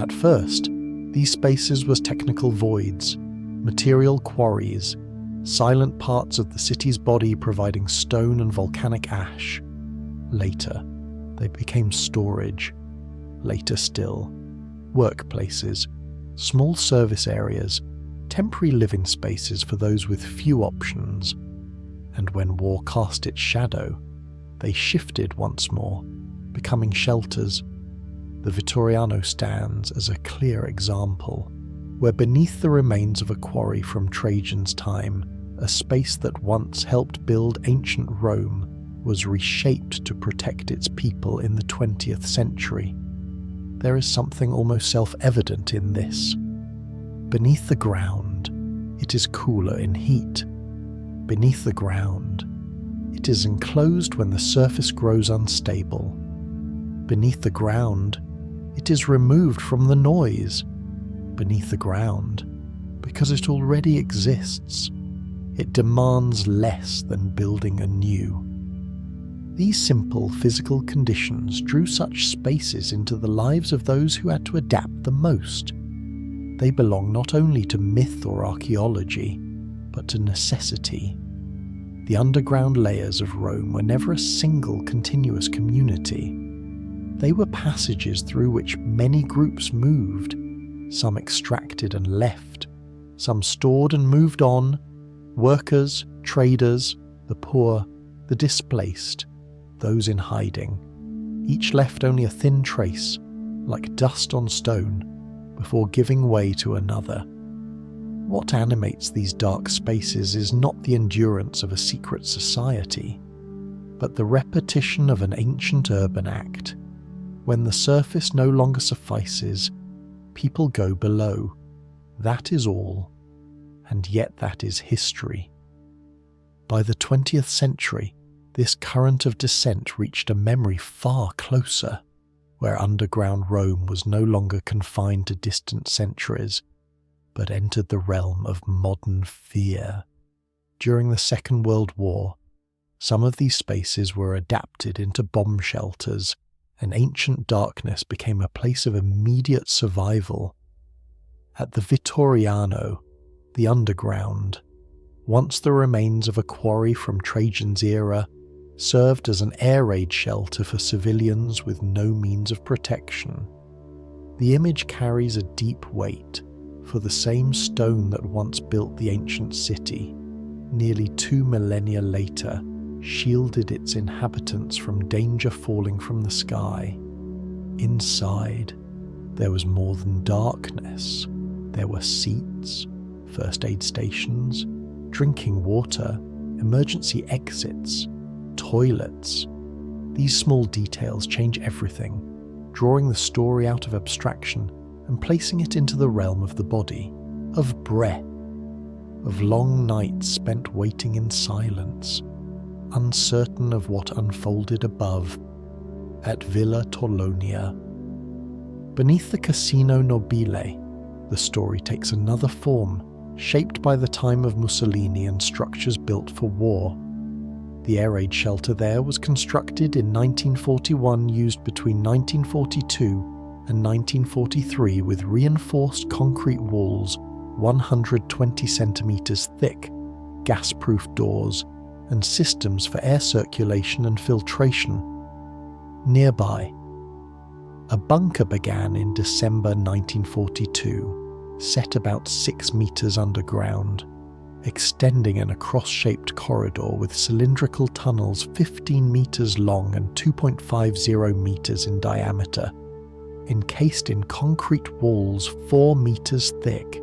At first, these spaces were technical voids, material quarries, silent parts of the city's body providing stone and volcanic ash. Later, they became storage. Later still, workplaces, small service areas, temporary living spaces for those with few options. And when war cast its shadow, they shifted once more, becoming shelters. The Vittoriano stands as a clear example, where beneath the remains of a quarry from Trajan's time, a space that once helped build ancient Rome was reshaped to protect its people in the 20th century. There is something almost self-evident in this. Beneath the ground, it is cooler in heat. Beneath the ground, it is enclosed when the surface grows unstable. Beneath the ground, it is removed from the noise. Beneath the ground, because it already exists, it demands less than building anew. These simple physical conditions drew such spaces into the lives of those who had to adapt the most. They belong not only to myth or archaeology, but to necessity. The underground layers of Rome were never a single continuous community. They were passages through which many groups moved, some extracted and left, some stored and moved on, workers, traders, the poor, the displaced, those in hiding. Each left only a thin trace, like dust on stone, before giving way to another. What animates these dark spaces is not the endurance of a secret society, but the repetition of an ancient urban act. When the surface no longer suffices, people go below. That is all, and yet that is history. By the 20th century, this current of descent reached a memory far closer, where underground Rome was no longer confined to distant centuries, but entered the realm of modern fear. During the Second World War, some of these spaces were adapted into bomb shelters, and ancient darkness became a place of immediate survival, At the Vittoriano, the underground, once the remains of a quarry from Trajan's era, served as an air raid shelter for civilians with no means of protection. The image carries a deep weight, for the same stone that once built the ancient city, nearly 2 millennia later, shielded its inhabitants from danger falling from the sky. Inside, there was more than darkness. There were seats, first aid stations, drinking water, emergency exits, toilets. These small details change everything, drawing the story out of abstraction and placing it into the realm of the body, of breath, of long nights spent waiting in silence, uncertain of what unfolded above, at Villa Torlonia. Beneath the Casino Nobile, the story takes another form, shaped by the time of Mussolini and structures built for war. The air raid shelter there was constructed in 1941, used between 1942 and 1943 with reinforced concrete walls 120 centimetres thick, gas-proof doors, and systems for air circulation and filtration. Nearby, a bunker began in December 1942, set about 6 metres underground, extending in a cross-shaped corridor with cylindrical tunnels 15 metres long and 2.50 metres in diameter, encased in concrete walls 4 metres thick.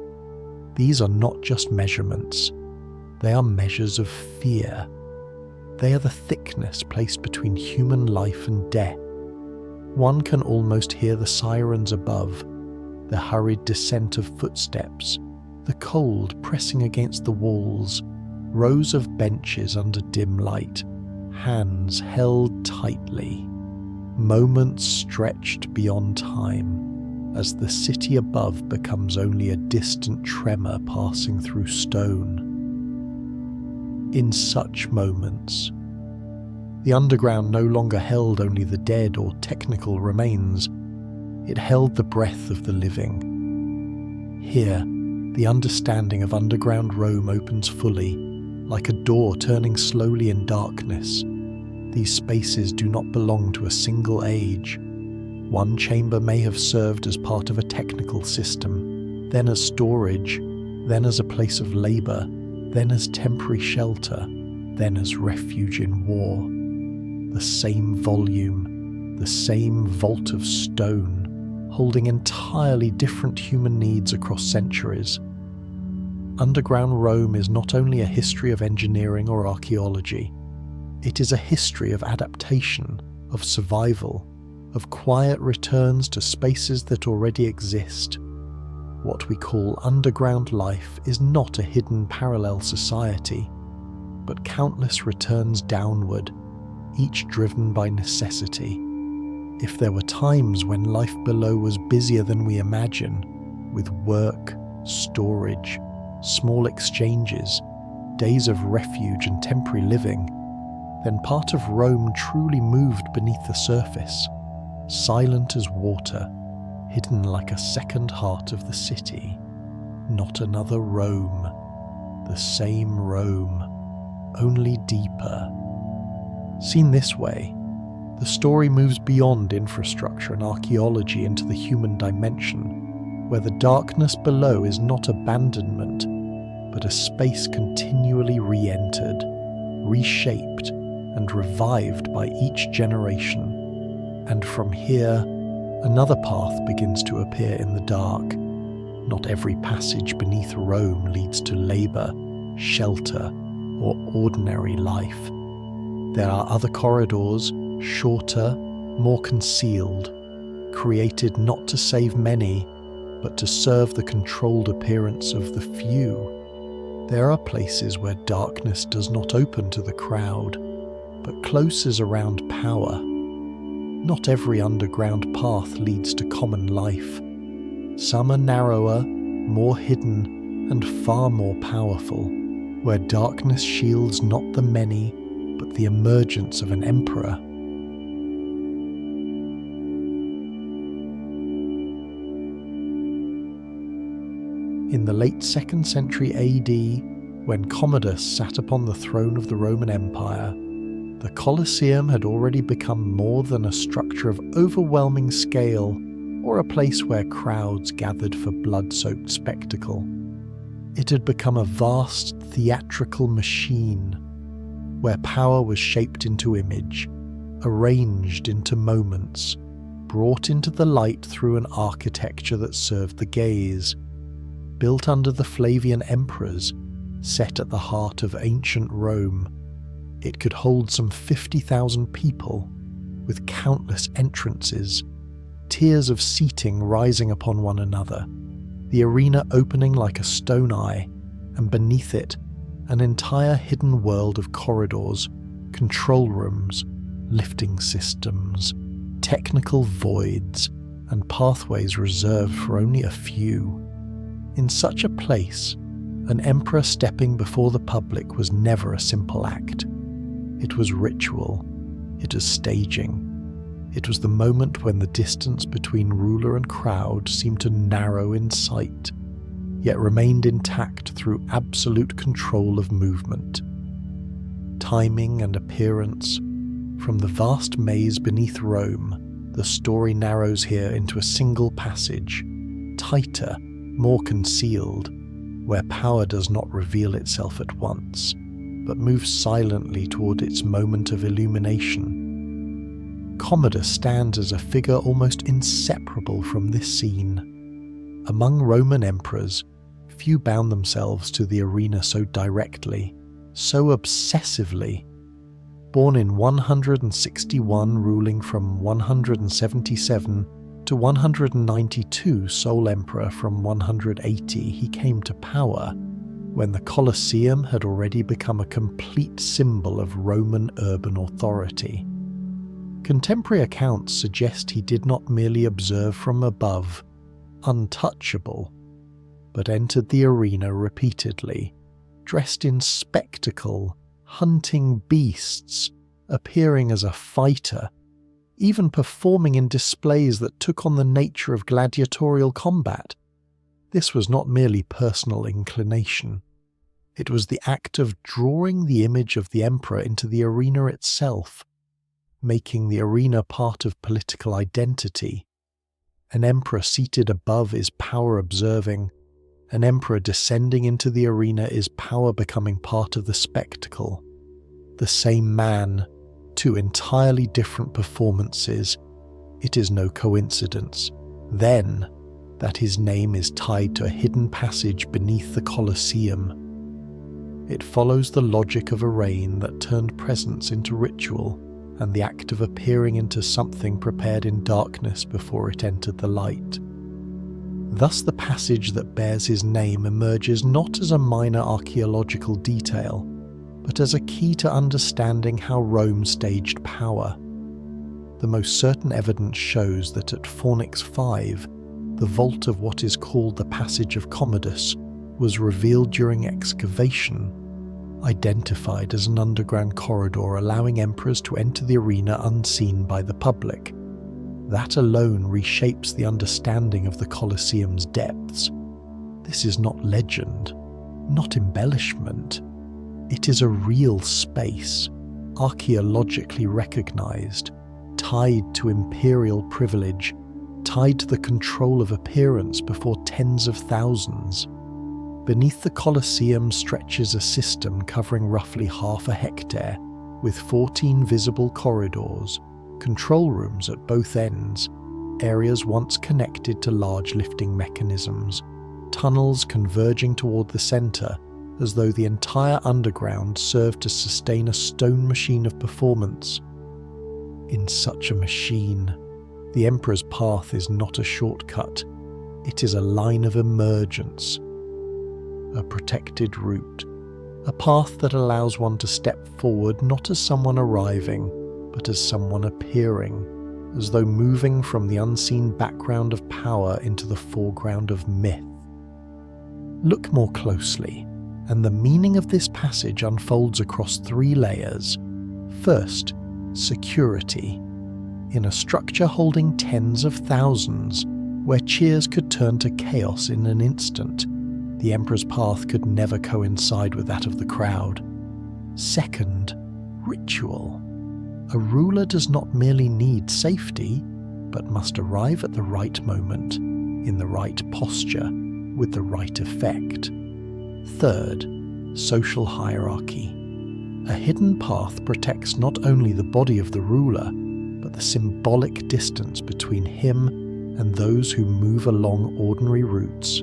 These are not just measurements, they are measures of fear. They are the thickness placed between human life and death. One can almost hear the sirens above, the hurried descent of footsteps, the cold pressing against the walls, rows of benches under dim light, hands held tightly, moments stretched beyond time, as the city above becomes only a distant tremor passing through stone. In such moments, the underground no longer held only the dead or technical remains, it held the breath of the living. Here, the understanding of underground Rome opens fully, like a door turning slowly in darkness. These spaces do not belong to a single age. One chamber may have served as part of a technical system, then as storage, then as a place of labour, then as temporary shelter, then as refuge in war. The same volume, the same vault of stone, holding entirely different human needs across centuries. Underground Rome is not only a history of engineering or archaeology, it is a history of adaptation, of survival, of quiet returns to spaces that already exist. What we call underground life is not a hidden parallel society, but countless returns downward, each driven by necessity. If there were times when life below was busier than we imagine, with work, storage, small exchanges, days of refuge and temporary living, then part of Rome truly moved beneath the surface, silent as water, hidden like a second heart of the city. Not another Rome, the same Rome, only deeper. Seen this way, the story moves beyond infrastructure and archaeology into the human dimension, where the darkness below is not abandonment, but a space continually re-entered, reshaped, and revived by each generation. And from here, another path begins to appear in the dark. Not every passage beneath Rome leads to labour, shelter, or ordinary life. There are other corridors, shorter, more concealed, created not to save many, but to serve the controlled appearance of the few. There are places where darkness does not open to the crowd, but closes around power. Not every underground path leads to common life. Some are narrower, more hidden, and far more powerful, where darkness shields not the many, but the emergence of an emperor. In the late 2nd century AD, when Commodus sat upon the throne of the Roman Empire, the Colosseum had already become more than a structure of overwhelming scale or a place where crowds gathered for blood-soaked spectacle. It had become a vast theatrical machine, where power was shaped into image, arranged into moments, brought into the light through an architecture that served the gaze. Built under the Flavian emperors, set at the heart of ancient Rome, it could hold some 50,000 people, with countless entrances, tiers of seating rising upon one another, the arena opening like a stone eye, and beneath it, an entire hidden world of corridors, control rooms, lifting systems, technical voids, and pathways reserved for only a few. In such a place, an emperor stepping before the public was never a simple act. It was ritual. It was staging. It was the moment when the distance between ruler and crowd seemed to narrow in sight, yet remained intact through absolute control of movement. Timing and appearance. From the vast maze beneath Rome, the story narrows here into a single passage, tighter, more concealed, where power does not reveal itself at once, but moves silently toward its moment of illumination. Commodus stands as a figure almost inseparable from this scene. Among Roman emperors, few bound themselves to the arena so directly, so obsessively. Born in 161, ruling from 177 to 192, sole emperor from 180, he came to power when the Colosseum had already become a complete symbol of Roman urban authority. Contemporary accounts suggest he did not merely observe from above, untouchable, but entered the arena repeatedly, dressed in spectacle, hunting beasts, appearing as a fighter, even performing in displays that took on the nature of gladiatorial combat. This was not merely personal inclination. It was the act of drawing the image of the emperor into the arena itself, making the arena part of political identity. An emperor seated above is power observing. An emperor descending into the arena is power becoming part of the spectacle. The same man, two entirely different performances. It is no coincidence, then, that his name is tied to a hidden passage beneath the Colosseum. It follows the logic of a rain that turned presence into ritual, and the act of appearing into something prepared in darkness before it entered the light. Thus the passage that bears his name emerges not as a minor archaeological detail, but as a key to understanding how Rome staged power. The most certain evidence shows that at Fornix 5, the vault of what is called the Passage of Commodus was revealed during excavation, identified as an underground corridor allowing emperors to enter the arena unseen by the public. That alone reshapes the understanding of the Colosseum's depths. This is not legend, not embellishment. It is a real space, archaeologically recognized, tied to imperial privilege, tied to the control of appearance before tens of thousands. Beneath the Colosseum stretches a system covering roughly half a hectare, with 14 visible corridors, control rooms at both ends, areas once connected to large lifting mechanisms, tunnels converging toward the center, as though the entire underground served to sustain a stone machine of performance. In such a machine, the Emperor's path is not a shortcut, it is a line of emergence, a protected route, a path that allows one to step forward not as someone arriving, but as someone appearing, as though moving from the unseen background of power into the foreground of myth. Look more closely, and the meaning of this passage unfolds across 3 layers. First, security. In a structure holding tens of thousands, where cheers could turn to chaos in an instant, The emperor's path could never coincide with that of the crowd. Second, ritual. A ruler does not merely need safety, but must arrive at the right moment, in the right posture, with the right effect. Third, social hierarchy. A hidden path protects not only the body of the ruler, but the symbolic distance between him and those who move along ordinary routes.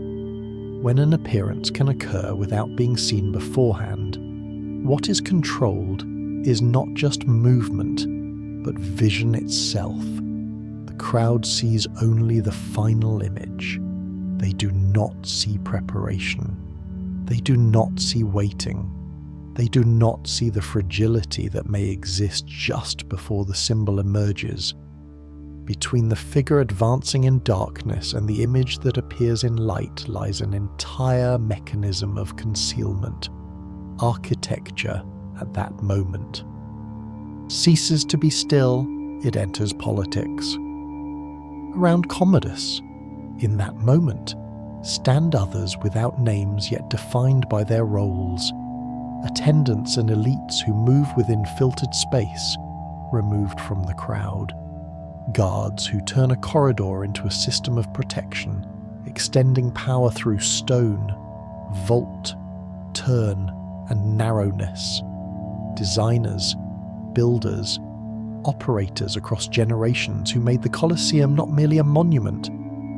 When an appearance can occur without being seen beforehand, what is controlled is not just movement, but vision itself. The crowd sees only the final image. They do not see preparation. They do not see waiting. They do not see the fragility that may exist just before the symbol emerges. Between the figure advancing in darkness and the image that appears in light lies an entire mechanism of concealment, architecture at that moment. Ceases to be still, it enters politics. Around Commodus, in that moment, stand others without names yet defined by their roles, attendants and elites who move within filtered space, removed from the crowd, guards who turn a corridor into a system of protection, extending power through stone, vault, turn, and narrowness, designers, builders, operators across generations who made the Colosseum not merely a monument,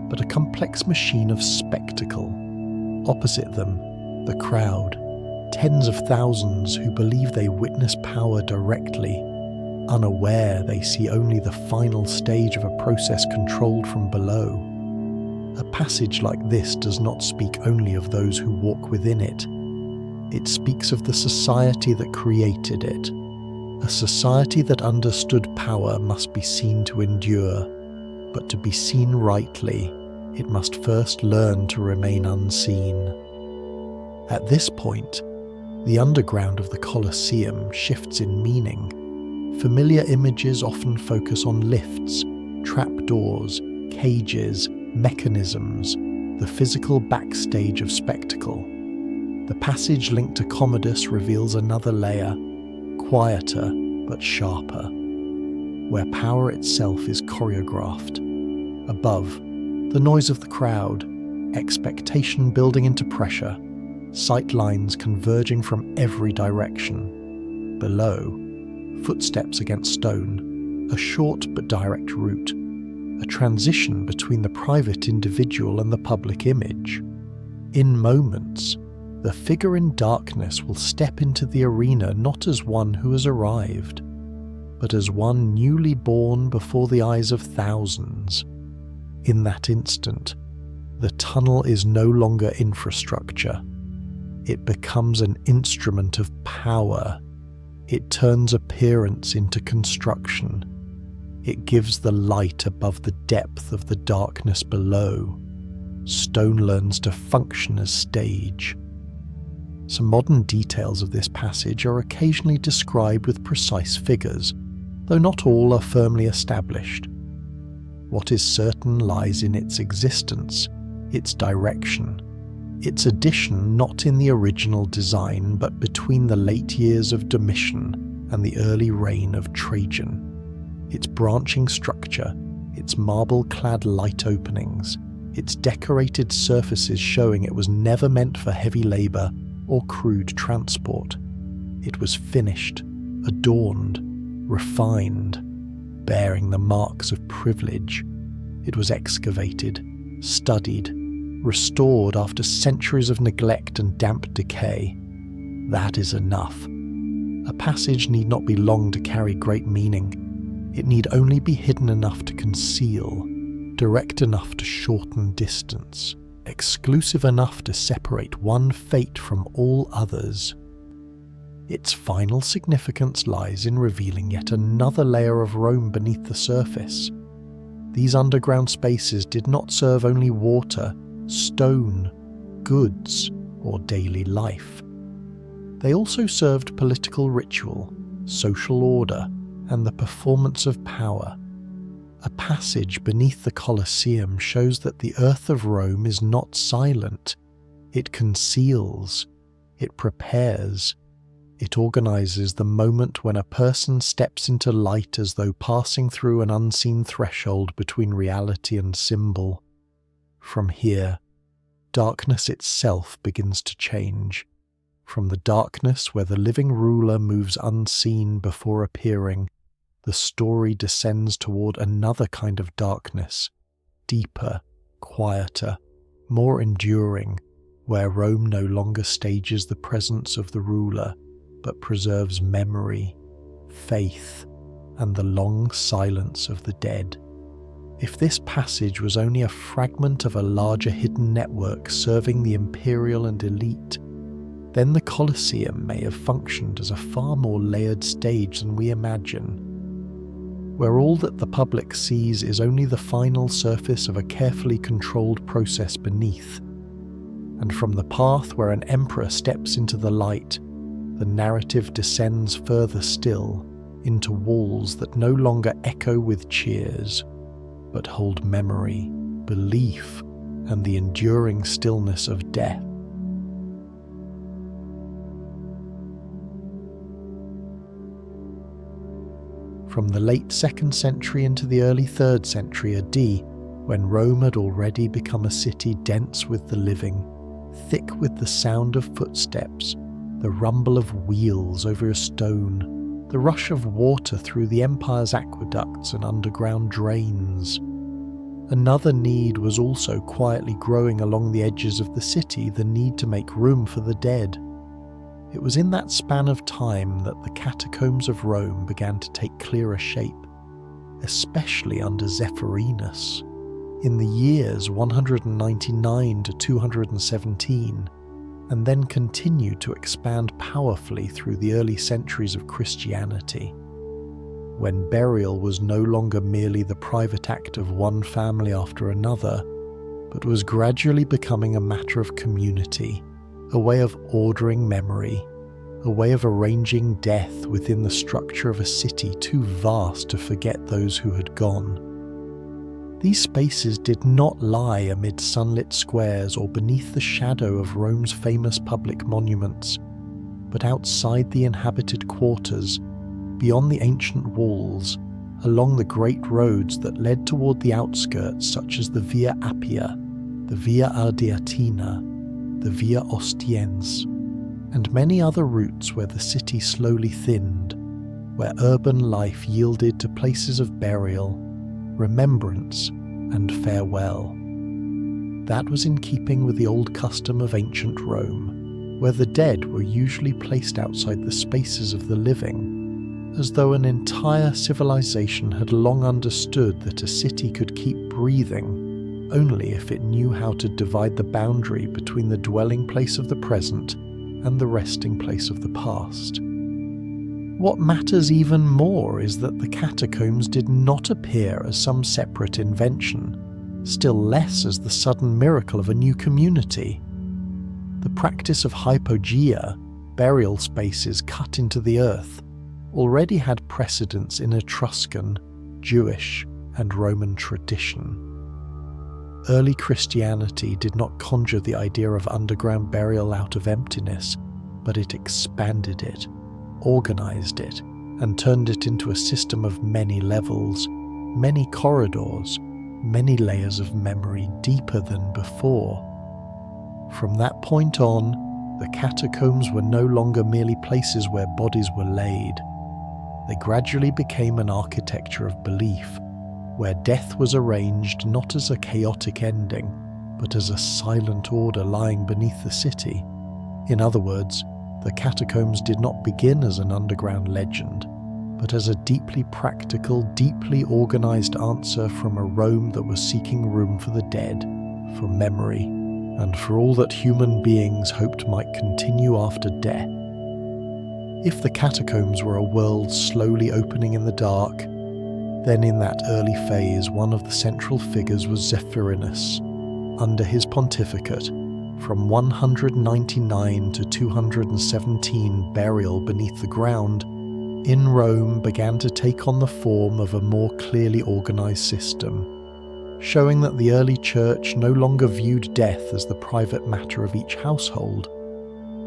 but a complex machine of spectacle. Opposite them, the crowd, tens of thousands who believe they witness power directly, unaware they see only the final stage of a process controlled from below. A passage like this does not speak only of those who walk within it. It speaks of the society that created it, a society that understood power must be seen to endure, but to be seen rightly, it must first learn to remain unseen. At this point, the underground of the Colosseum shifts in meaning. Familiar images often focus on lifts, trapdoors, cages, mechanisms, the physical backstage of spectacle. The passage linked to Commodus reveals another layer, quieter but sharper, where power itself is choreographed. Above, the noise of the crowd, expectation building into pressure, sight lines converging from every direction. Below, footsteps against stone, a short but direct route, a transition between the private individual and the public image. In moments, the figure in darkness will step into the arena not as one who has arrived, but as one newly born before the eyes of thousands. In that instant, the tunnel is no longer infrastructure. It becomes an instrument of power. It turns appearance into construction. It gives the light above the depth of the darkness below. Stone learns to function as stage. Some modern details of this passage are occasionally described with precise figures, though not all are firmly established. What is certain lies in its existence, its direction, its addition not in the original design but between the late years of Domitian and the early reign of Trajan. Its branching structure, its marble-clad light openings, its decorated surfaces showing it was never meant for heavy labour or crude transport. It was finished, adorned, refined, bearing the marks of privilege. It was excavated, studied, restored after centuries of neglect and damp decay. That is enough. A passage need not be long to carry great meaning. It need only be hidden enough to conceal, direct enough to shorten distance, exclusive enough to separate one fate from all others. Its final significance lies in revealing yet another layer of Rome beneath the surface. These underground spaces did not serve only water, stone, goods, or daily life. They also served political ritual, social order, and the performance of power. A passage beneath the Colosseum shows that the earth of Rome is not silent. It conceals, it prepares, it organizes the moment when a person steps into light as though passing through an unseen threshold between reality and symbol. From here, darkness itself begins to change. From the darkness where the living ruler moves unseen before appearing, the story descends toward another kind of darkness, deeper, quieter, more enduring, where Rome no longer stages the presence of the ruler, but preserves memory, faith, and the long silence of the dead. If this passage was only a fragment of a larger hidden network serving the imperial and elite, then the Colosseum may have functioned as a far more layered stage than we imagine, where all that the public sees is only the final surface of a carefully controlled process beneath. And from the path where an emperor steps into the light, the narrative descends further still into walls that no longer echo with cheers, but hold memory, belief, and the enduring stillness of death. From the late 2nd century into the early 3rd century AD, when Rome had already become a city dense with the living, thick with the sound of footsteps, the rumble of wheels over a stone, the rush of water through the empire's aqueducts and underground drains. Another need was also quietly growing along the edges of the city, the need to make room for the dead. It was in that span of time that the catacombs of Rome began to take clearer shape, especially under Zephyrinus. In the years 199 to 217, and then continued to expand powerfully through the early centuries of Christianity, when burial was no longer merely the private act of one family after another, but was gradually becoming a matter of community, a way of ordering memory, a way of arranging death within the structure of a city too vast to forget those who had gone. These spaces did not lie amid sunlit squares or beneath the shadow of Rome's famous public monuments, but outside the inhabited quarters, beyond the ancient walls, along the great roads that led toward the outskirts such as the Via Appia, the Via Ardeatina, the Via Ostiense, and many other routes where the city slowly thinned, where urban life yielded to places of burial, remembrance, and farewell. That was in keeping with the old custom of ancient Rome, where the dead were usually placed outside the spaces of the living, as though an entire civilization had long understood that a city could keep breathing only if it knew how to divide the boundary between the dwelling place of the present and the resting place of the past. What matters even more is that the catacombs did not appear as some separate invention, still less as the sudden miracle of a new community. The practice of hypogeia, burial spaces cut into the earth, already had precedence in Etruscan, Jewish, and Roman tradition. Early Christianity did not conjure the idea of underground burial out of emptiness, but it expanded it, organized it, and turned it into a system of many levels, many corridors, many layers of memory deeper than before. From that point on, the catacombs were no longer merely places where bodies were laid. They gradually became an architecture of belief, where death was arranged not as a chaotic ending, but as a silent order lying beneath the city. In other words, the catacombs did not begin as an underground legend, but as a deeply practical, deeply organized answer from a Rome that was seeking room for the dead, for memory, and for all that human beings hoped might continue after death. If the catacombs were a world slowly opening in the dark, then in that early phase one of the central figures was Zephyrinus. Under his pontificate, from 199 to 217 burial beneath the ground, in Rome began to take on the form of a more clearly organized system. showing that the early church no longer viewed death as the private matter of each household,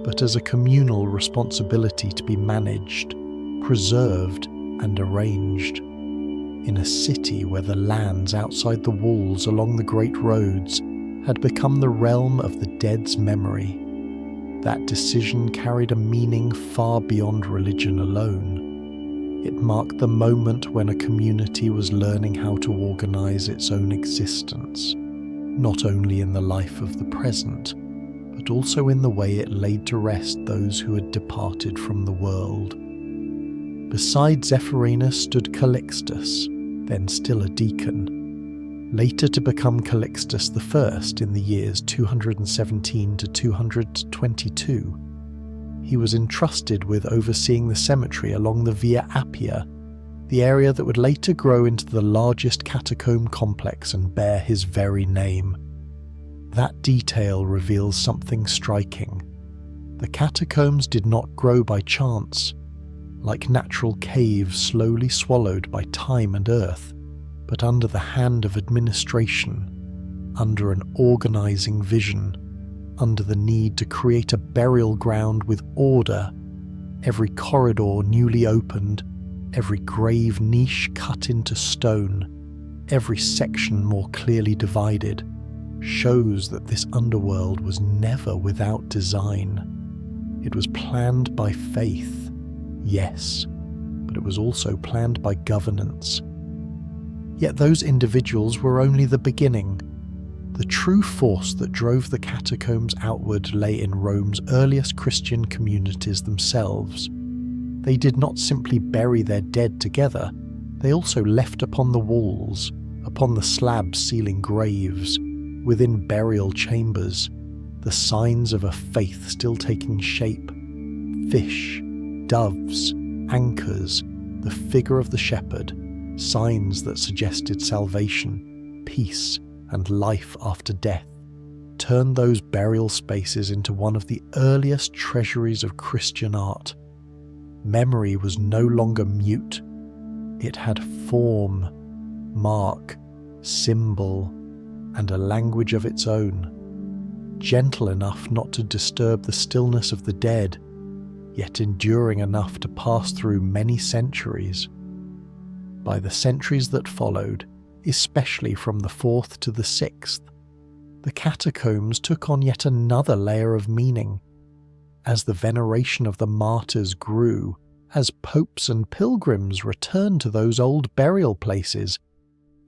but as a communal responsibility to be managed, preserved, and arranged. In a city where the lands outside the walls along the great roads had become the realm of the dead's memory, that decision carried a meaning far beyond religion alone. It marked the moment when a community was learning how to organize its own existence, not only in the life of the present, but also in the way it laid to rest those who had departed from the world. Beside Zephyrinus stood Calixtus, then still a deacon, later to become Calixtus I in the years 217 to 222. He was entrusted with overseeing the cemetery along the Via Appia, the area that would later grow into the largest catacomb complex and bear his very name. That detail reveals something striking. The catacombs did not grow by chance, like natural caves slowly swallowed by time and earth, but under the hand of administration, under an organizing vision, under the need to create a burial ground with order, every corridor newly opened, every grave niche cut into stone, every section more clearly divided, shows that this underworld was never without design. It was planned by faith, yes, but it was also planned by governance. Yet those individuals were only the beginning. The true force that drove the catacombs outward lay in Rome's earliest Christian communities themselves. They did not simply bury their dead together, they also left upon the walls, upon the slabs sealing graves, within burial chambers, the signs of a faith still taking shape. Fish, doves, anchors, the figure of the shepherd, signs that suggested salvation, peace, and life after death, turned those burial spaces into one of the earliest treasuries of Christian art. Memory was no longer mute. It had form, mark, symbol, and a language of its own, gentle enough not to disturb the stillness of the dead, yet enduring enough to pass through many centuries. By the centuries that followed, especially from the 4th to the 6th, the catacombs took on yet another layer of meaning. As the veneration of the martyrs grew, as popes and pilgrims returned to those old burial places,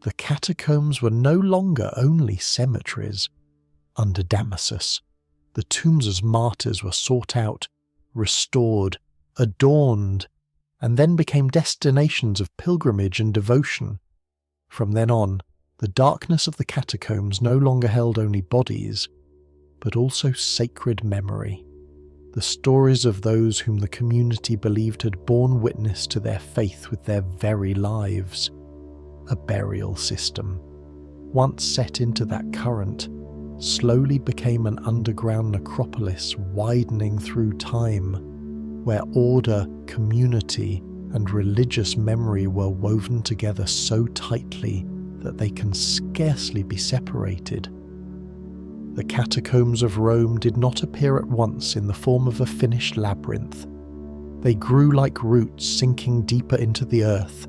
the catacombs were no longer only cemeteries. Under Damasus, the tombs as martyrs were sought out, restored, adorned, and then became destinations of pilgrimage and devotion. From then on, the darkness of the catacombs no longer held only bodies, but also sacred memory, the stories of those whom the community believed had borne witness to their faith with their very lives. A burial system, once set into that current, slowly became an underground necropolis widening through time, where order, community, and religious memory were woven together so tightly that they can scarcely be separated. The catacombs of Rome did not appear at once in the form of a finished labyrinth. They grew like roots sinking deeper into the earth,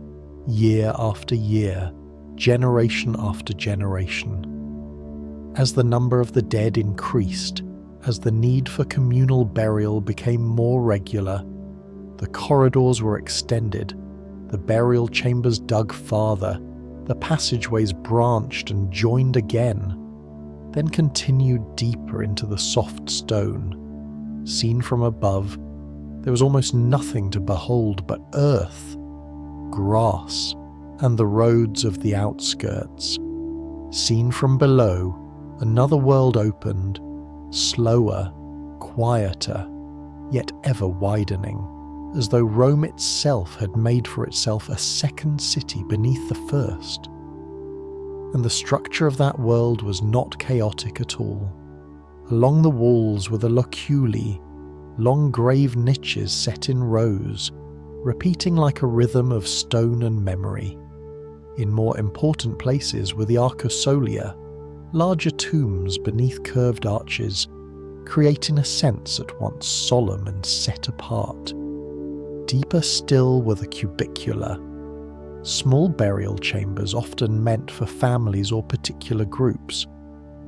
year after year, generation after generation. As the number of the dead increased, as the need for communal burial became more regular, the corridors were extended, the burial chambers dug farther, the passageways branched and joined again, then continued deeper into the soft stone. Seen from above, there was almost nothing to behold but earth, grass, and the roads of the outskirts. Seen from below, another world opened, slower, quieter, yet ever widening, as though Rome itself had made for itself a second city beneath the first. And the structure of that world was not chaotic at all. Along the walls were the loculi, long grave niches set in rows, repeating like a rhythm of stone and memory. In more important places were the arcosolia, larger tombs beneath curved arches, creating a sense at once solemn and set apart. Deeper still were the cubicula, small burial chambers often meant for families or particular groups,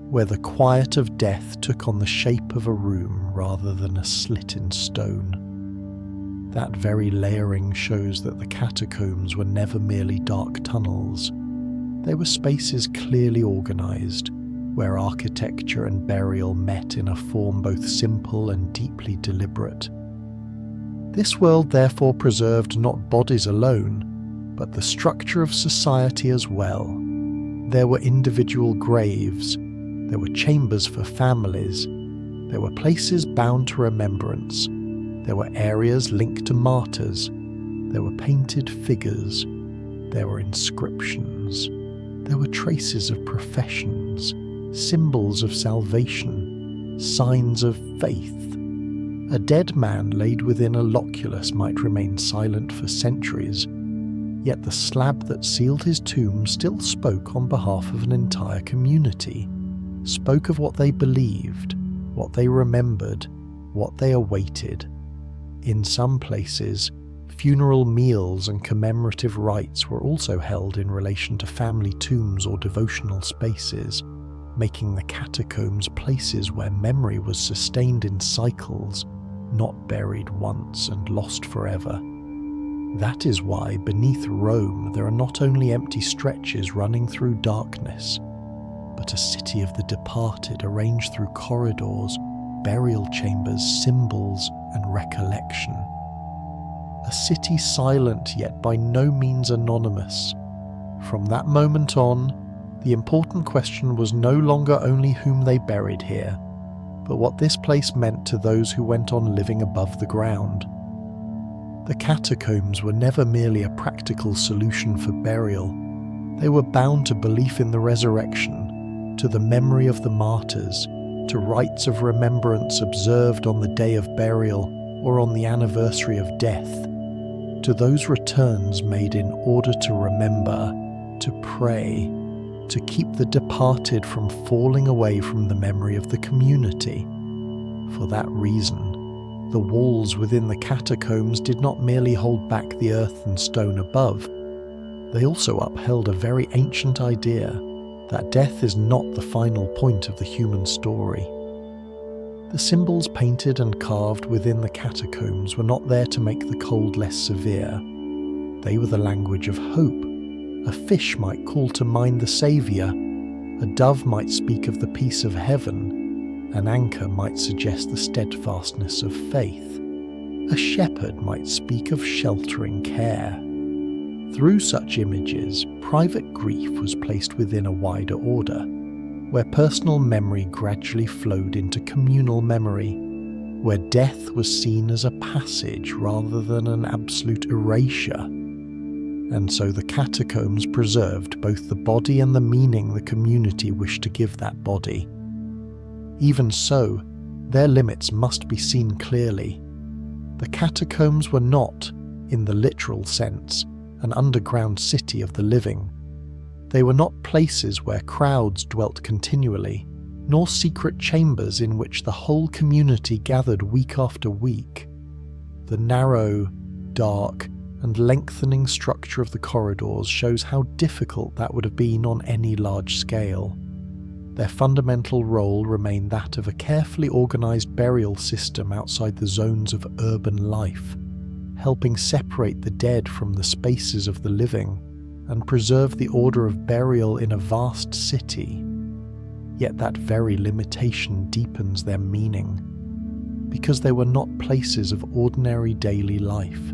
where the quiet of death took on the shape of a room rather than a slit in stone. That very layering shows that the catacombs were never merely dark tunnels. They were spaces clearly organised, where architecture and burial met in a form both simple and deeply deliberate. This world therefore preserved not bodies alone, but the structure of society as well. There were individual graves, there were chambers for families, there were places bound to remembrance, there were areas linked to martyrs, there were painted figures, there were inscriptions, there were traces of professions, symbols of salvation, signs of faith. A dead man laid within a loculus might remain silent for centuries, yet the slab that sealed his tomb still spoke on behalf of an entire community, spoke of what they believed, what they remembered, what they awaited. In some places, funeral meals and commemorative rites were also held in relation to family tombs or devotional spaces, making the catacombs places where memory was sustained in cycles, not buried once and lost forever. That is why beneath Rome there are not only empty stretches running through darkness, but a city of the departed arranged through corridors, burial chambers, symbols, and recollection. A city silent yet by no means anonymous. From that moment on, the important question was no longer only whom they buried here, but what this place meant to those who went on living above the ground. The catacombs were never merely a practical solution for burial. They were bound to belief in the resurrection, to the memory of the martyrs, to rites of remembrance observed on the day of burial or on the anniversary of death, to those returns made in order to remember, to pray, to keep the departed from falling away from the memory of the community. For that reason, the walls within the catacombs did not merely hold back the earth and stone above, they also upheld a very ancient idea that death is not the final point of the human story. The symbols painted and carved within the catacombs were not there to make the cold less severe. They were the language of hope. A fish might call to mind the Saviour, a dove might speak of the peace of heaven, an anchor might suggest the steadfastness of faith, a shepherd might speak of sheltering care. Through such images, private grief was placed within a wider order, where personal memory gradually flowed into communal memory, where death was seen as a passage rather than an absolute erasure. And so the catacombs preserved both the body and the meaning the community wished to give that body. Even so, their limits must be seen clearly. The catacombs were not, in the literal sense, an underground city of the living. They were not places where crowds dwelt continually, nor secret chambers in which the whole community gathered week after week. The narrow, dark, and lengthening structure of the corridors shows how difficult that would have been on any large scale. Their fundamental role remained that of a carefully organised burial system outside the zones of urban life, helping separate the dead from the spaces of the living and preserve the order of burial in a vast city. Yet that very limitation deepens their meaning, because they were not places of ordinary daily life.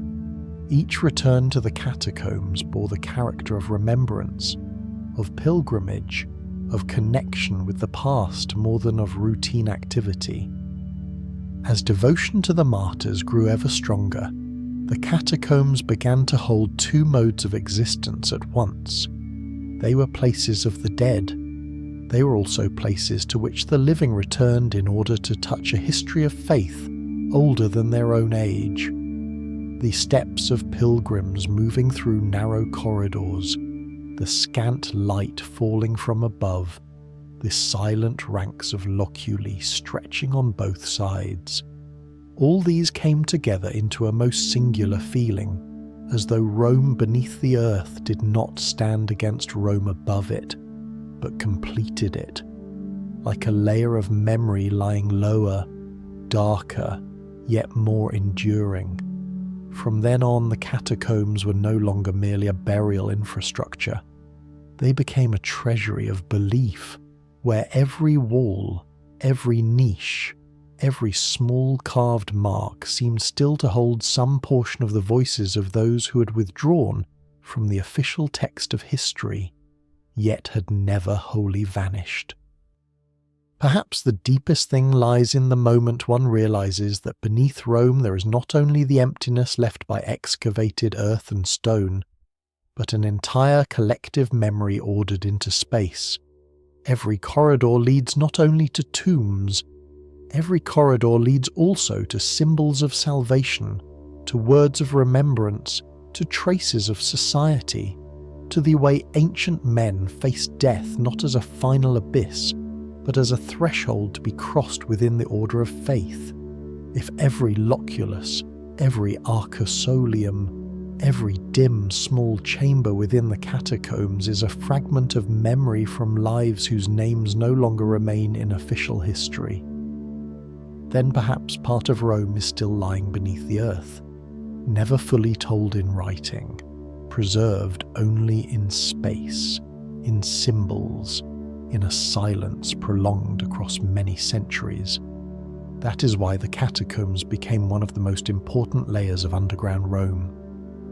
Each return to the catacombs bore the character of remembrance, of pilgrimage, of connection with the past more than of routine activity. As devotion to the martyrs grew ever stronger, the catacombs began to hold two modes of existence at once. They were places of the dead. They were also places to which the living returned in order to touch a history of faith older than their own age. The steps of pilgrims moving through narrow corridors, the scant light falling from above, the silent ranks of loculi stretching on both sides. All these came together into a most singular feeling, as though Rome beneath the earth did not stand against Rome above it, but completed it, like a layer of memory lying lower, darker, yet more enduring. From then on, the catacombs were no longer merely a burial infrastructure. They became a treasury of belief, where every wall, every niche, every small carved mark seemed still to hold some portion of the voices of those who had withdrawn from the official text of history, yet had never wholly vanished. Perhaps the deepest thing lies in the moment one realizes that beneath Rome there is not only the emptiness left by excavated earth and stone, but an entire collective memory ordered into space. Every corridor leads not only to tombs, every corridor leads also to symbols of salvation, to words of remembrance, to traces of society, to the way ancient men faced death not as a final abyss, but as a threshold to be crossed within the order of faith. If every loculus, every arcosolium, every dim small chamber within the catacombs is a fragment of memory from lives whose names no longer remain in official history, then perhaps part of Rome is still lying beneath the earth, never fully told in writing, preserved only in space, in symbols, in a silence prolonged across many centuries. That is why the catacombs became one of the most important layers of underground Rome,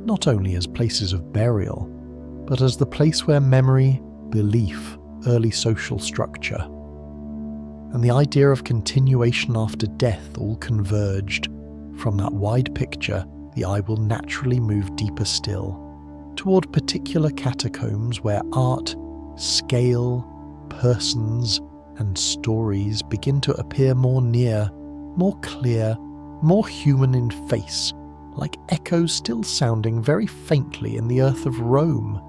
not only as places of burial, but as the place where memory, belief, early social structure, and the idea of continuation after death all converged. From that wide picture, the eye will naturally move deeper still, toward particular catacombs where art, scale, persons, and stories begin to appear more near, more clear, more human in face, like echoes still sounding very faintly in the earth of Rome.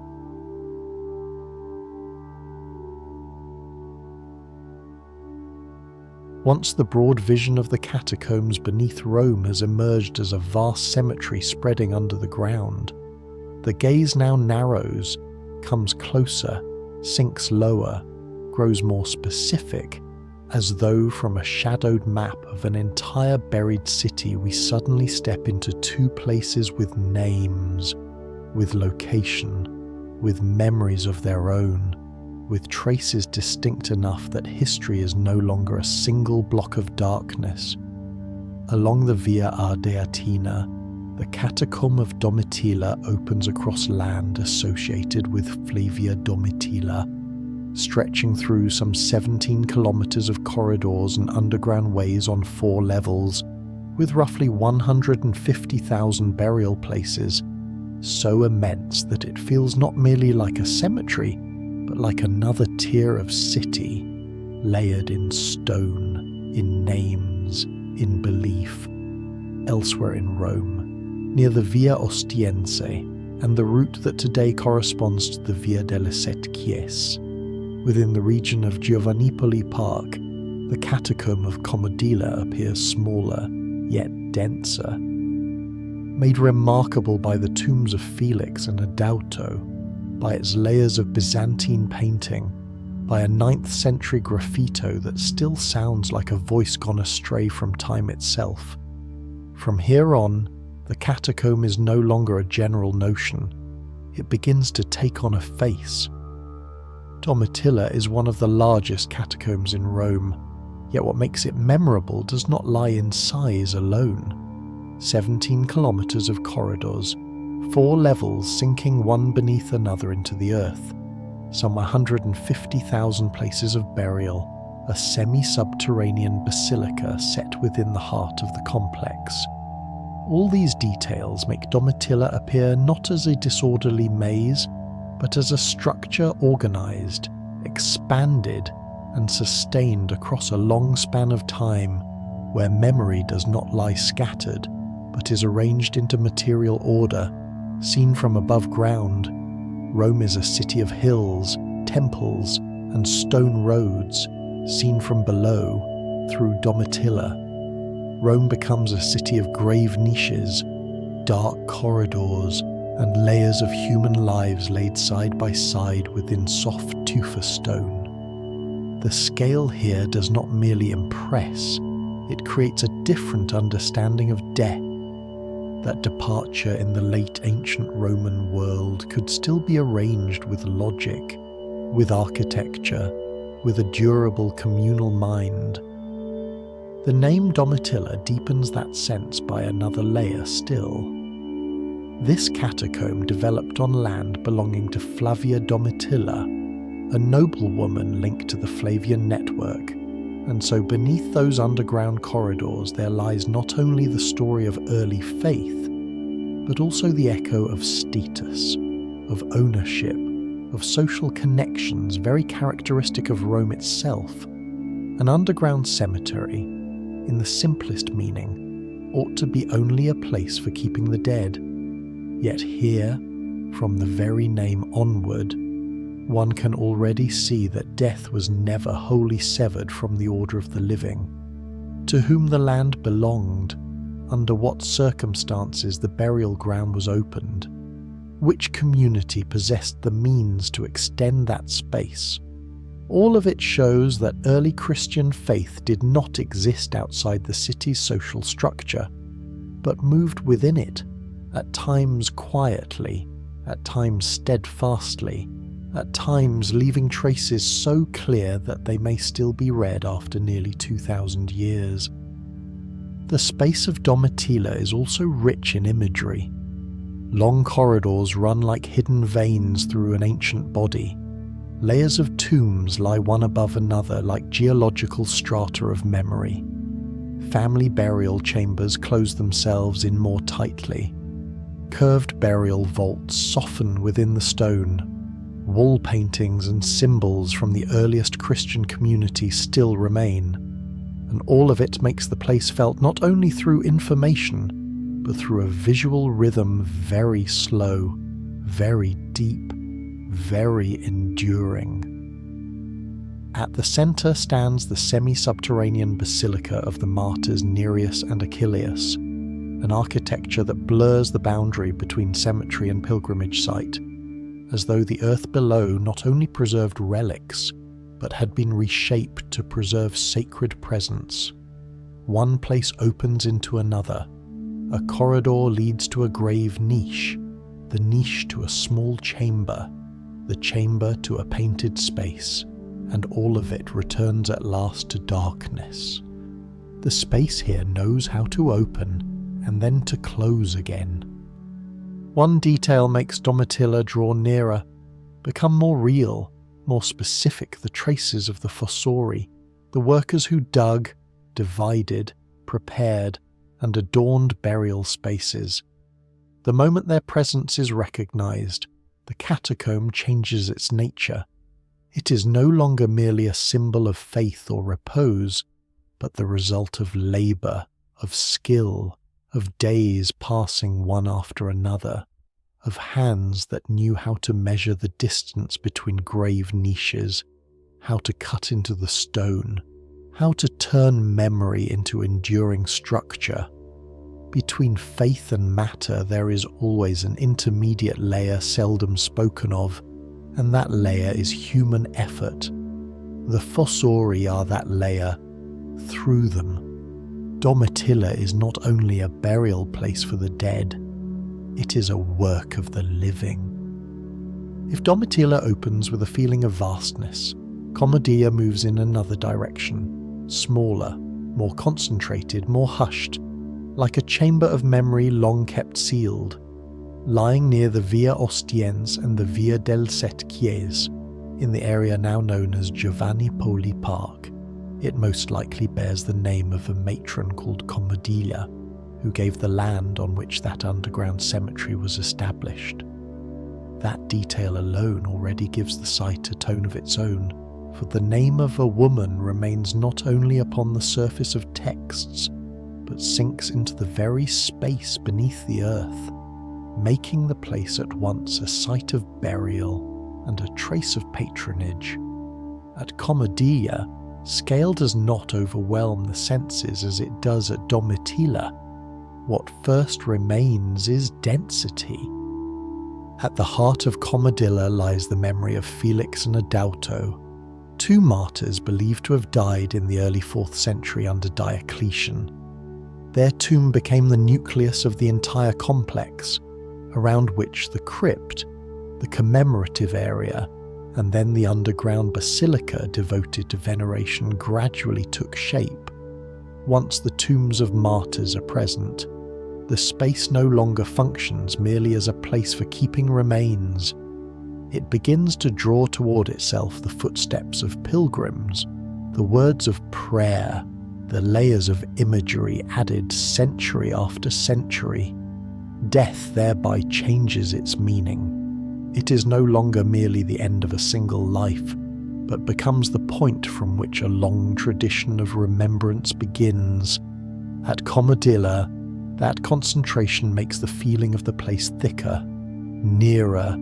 Once the broad vision of the catacombs beneath Rome has emerged as a vast cemetery spreading under the ground, the gaze now narrows, comes closer, sinks lower, grows more specific, as though from a shadowed map of an entire buried city we suddenly step into two places with names, with location, with memories of their own, with traces distinct enough that history is no longer a single block of darkness. Along the Via Ardeatina, the catacomb of Domitilla opens across land associated with Flavia Domitilla, stretching through some 17 kilometers of corridors and underground ways on 4 levels, with roughly 150,000 burial places, so immense that it feels not merely like a cemetery, but like another tier of city, layered in stone, in names, in belief. Elsewhere in Rome, near the Via Ostiense, and the route that today corresponds to the Via delle Sette Chiese, within the region of Giovanipoli Park, the catacomb of Commodilla appears smaller, yet denser. Made remarkable by the tombs of Felix and Adauto, by its layers of Byzantine painting, by a 9th century graffito that still sounds like a voice gone astray from time itself. From here on, the catacomb is no longer a general notion. It begins to take on a face. Domitilla is one of the largest catacombs in Rome, yet what makes it memorable does not lie in size alone. 17 kilometers of corridors, 4 levels sinking one beneath another into the earth, some 150,000 places of burial, a semi-subterranean basilica set within the heart of the complex. All these details make Domitilla appear not as a disorderly maze, but as a structure organized, expanded, and sustained across a long span of time, where memory does not lie scattered, but is arranged into material order, seen from above ground. Rome is a city of hills, temples, and stone roads, seen from below through Domitilla. Rome becomes a city of grave niches, dark corridors, and layers of human lives laid side by side within soft tufa stone. The scale here does not merely impress, it creates a different understanding of death. That departure in the late ancient Roman world could still be arranged with logic, with architecture, with a durable communal mind. The name Domitilla deepens that sense by another layer still. This catacomb developed on land belonging to Flavia Domitilla, a noblewoman linked to the Flavian network, and so beneath those underground corridors there lies not only the story of early faith, but also the echo of status, of ownership, of social connections very characteristic of Rome itself. An underground cemetery, in the simplest meaning, ought to be only a place for keeping the dead. Yet here, from the very name onward, one can already see that death was never wholly severed from the order of the living. To whom the land belonged, under what circumstances the burial ground was opened, which community possessed the means to extend that space. All of it shows that early Christian faith did not exist outside the city's social structure, but moved within it, at times quietly, at times steadfastly, at times leaving traces so clear that they may still be read after nearly 2,000 years. The space of Domitilla is also rich in imagery. Long corridors run like hidden veins through an ancient body. Layers of tombs lie one above another like geological strata of memory. Family burial chambers close themselves in more tightly. Curved burial vaults soften within the stone. Wall paintings and symbols from the earliest Christian community still remain, and all of it makes the place felt not only through information, but through a visual rhythm very slow, very deep, very enduring. At the centre stands the semi-subterranean basilica of the martyrs Nereus and Achilleus, an architecture that blurs the boundary between cemetery and pilgrimage site, as though the earth below not only preserved relics, but had been reshaped to preserve sacred presence. One place opens into another. A corridor leads to a grave niche, the niche to a small chamber, the chamber to a painted space, and all of it returns at last to darkness. The space here knows how to open and then to close again. One detail makes Domitilla draw nearer, become more real, more specific, the traces of the fossori, the workers who dug, divided, prepared, and adorned burial spaces. The moment their presence is recognized, the catacomb changes its nature. It is no longer merely a symbol of faith or repose, but the result of labor, of skill, of days passing one after another, of hands that knew how to measure the distance between grave niches, how to cut into the stone, how to turn memory into enduring structure. Between faith and matter there is always an intermediate layer seldom spoken of, and that layer is human effort. The fossori are that layer. Through them, Domitilla is not only a burial place for the dead, it is a work of the living. If Domitilla opens with a feeling of vastness, Commodilla moves in another direction, smaller, more concentrated, more hushed, like a chamber of memory long kept sealed. Lying near the Via Ostiense and the Via del Sette Chiese, in the area now known as Giovanni Poli Park, it most likely bears the name of a matron called Commodilla, who gave the land on which that underground cemetery was established. That detail alone already gives the site a tone of its own, for the name of a woman remains not only upon the surface of texts, but sinks into the very space beneath the earth. making the place at once a site of burial and a trace of patronage. At Commodilla, scale does not overwhelm the senses as it does at Domitilla. What first remains is density. At the heart of Commodilla lies the memory of Felix and Adalto, two martyrs believed to have died in the early 4th century under Diocletian. Their tomb became the nucleus of the entire complex, around which the crypt, the commemorative area, and then the underground basilica devoted to veneration gradually took shape. Once the tombs of martyrs are present, the space no longer functions merely as a place for keeping remains. It begins to draw toward itself the footsteps of pilgrims, the words of prayer, the layers of imagery added century after century. Death thereby changes its meaning. It is no longer merely the end of a single life, but becomes the point from which a long tradition of remembrance begins. At Commodilla, that concentration makes the feeling of the place thicker, nearer,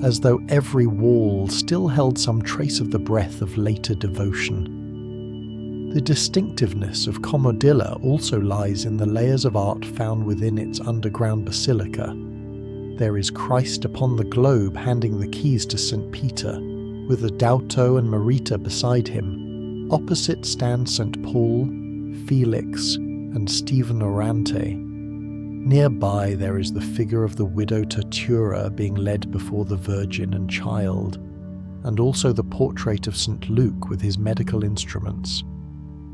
as though every wall still held some trace of the breath of later devotion. The distinctiveness of Commodilla also lies in the layers of art found within its underground basilica. There is Christ upon the globe handing the keys to St. Peter, with Adalto and Marita beside him. Opposite stand St. Paul, Felix, and Stephen Orante. Nearby there is the figure of the widow Tertura being led before the Virgin and Child, and also the portrait of St. Luke with his medical instruments.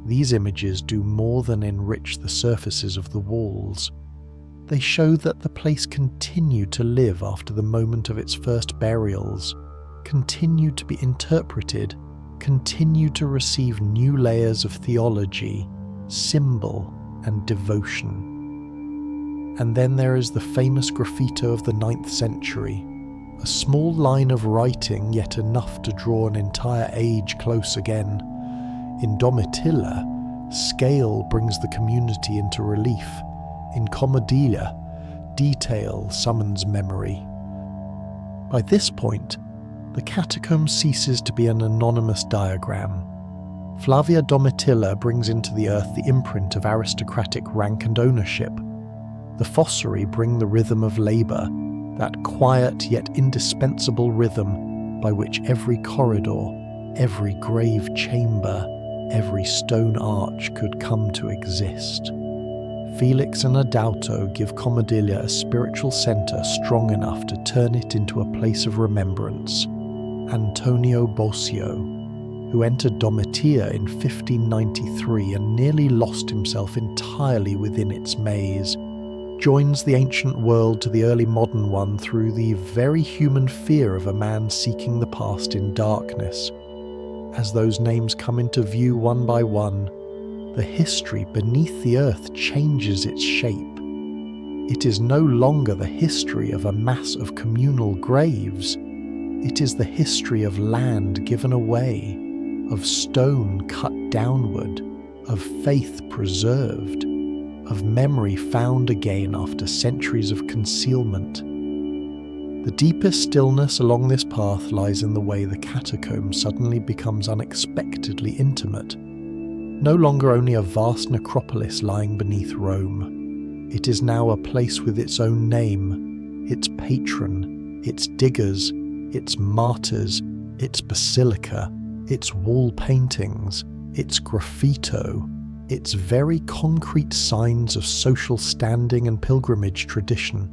These images do more than enrich the surfaces of the walls. They show that the place continued to live after the moment of its first burials, continued to be interpreted, continued to receive new layers of theology, symbol, and devotion. And then there is the famous graffito of the 9th century, a small line of writing yet enough to draw an entire age close again. In Domitilla, scale brings the community into relief. In Commodilla, detail summons memory. By this point, the Catacombs ceases to be an anonymous diagram. Flavia Domitilla brings into the earth the imprint of aristocratic rank and ownership. The fossori bring the rhythm of labour, that quiet yet indispensable rhythm by which every corridor, every grave chamber, every stone arch could come to exist. Felix and Adalto give Commodilla a spiritual centre strong enough to turn it into a place of remembrance. Antonio Bosio, who entered Domitilla in 1593 and nearly lost himself entirely within its maze, joins the ancient world to the early modern one through the very human fear of a man seeking the past in darkness. As those names come into view one by one, the history beneath the earth changes its shape. It is no longer the history of a mass of communal graves. It is the history of land given away, of stone cut downward, of faith preserved, of memory found again after centuries of concealment. The deepest stillness along this path lies in the way the catacomb suddenly becomes unexpectedly intimate. No longer only a vast necropolis lying beneath Rome, it is now a place with its own name, its patron, its diggers, its martyrs, its basilica, its wall paintings, its graffito, its very concrete signs of social standing and pilgrimage tradition.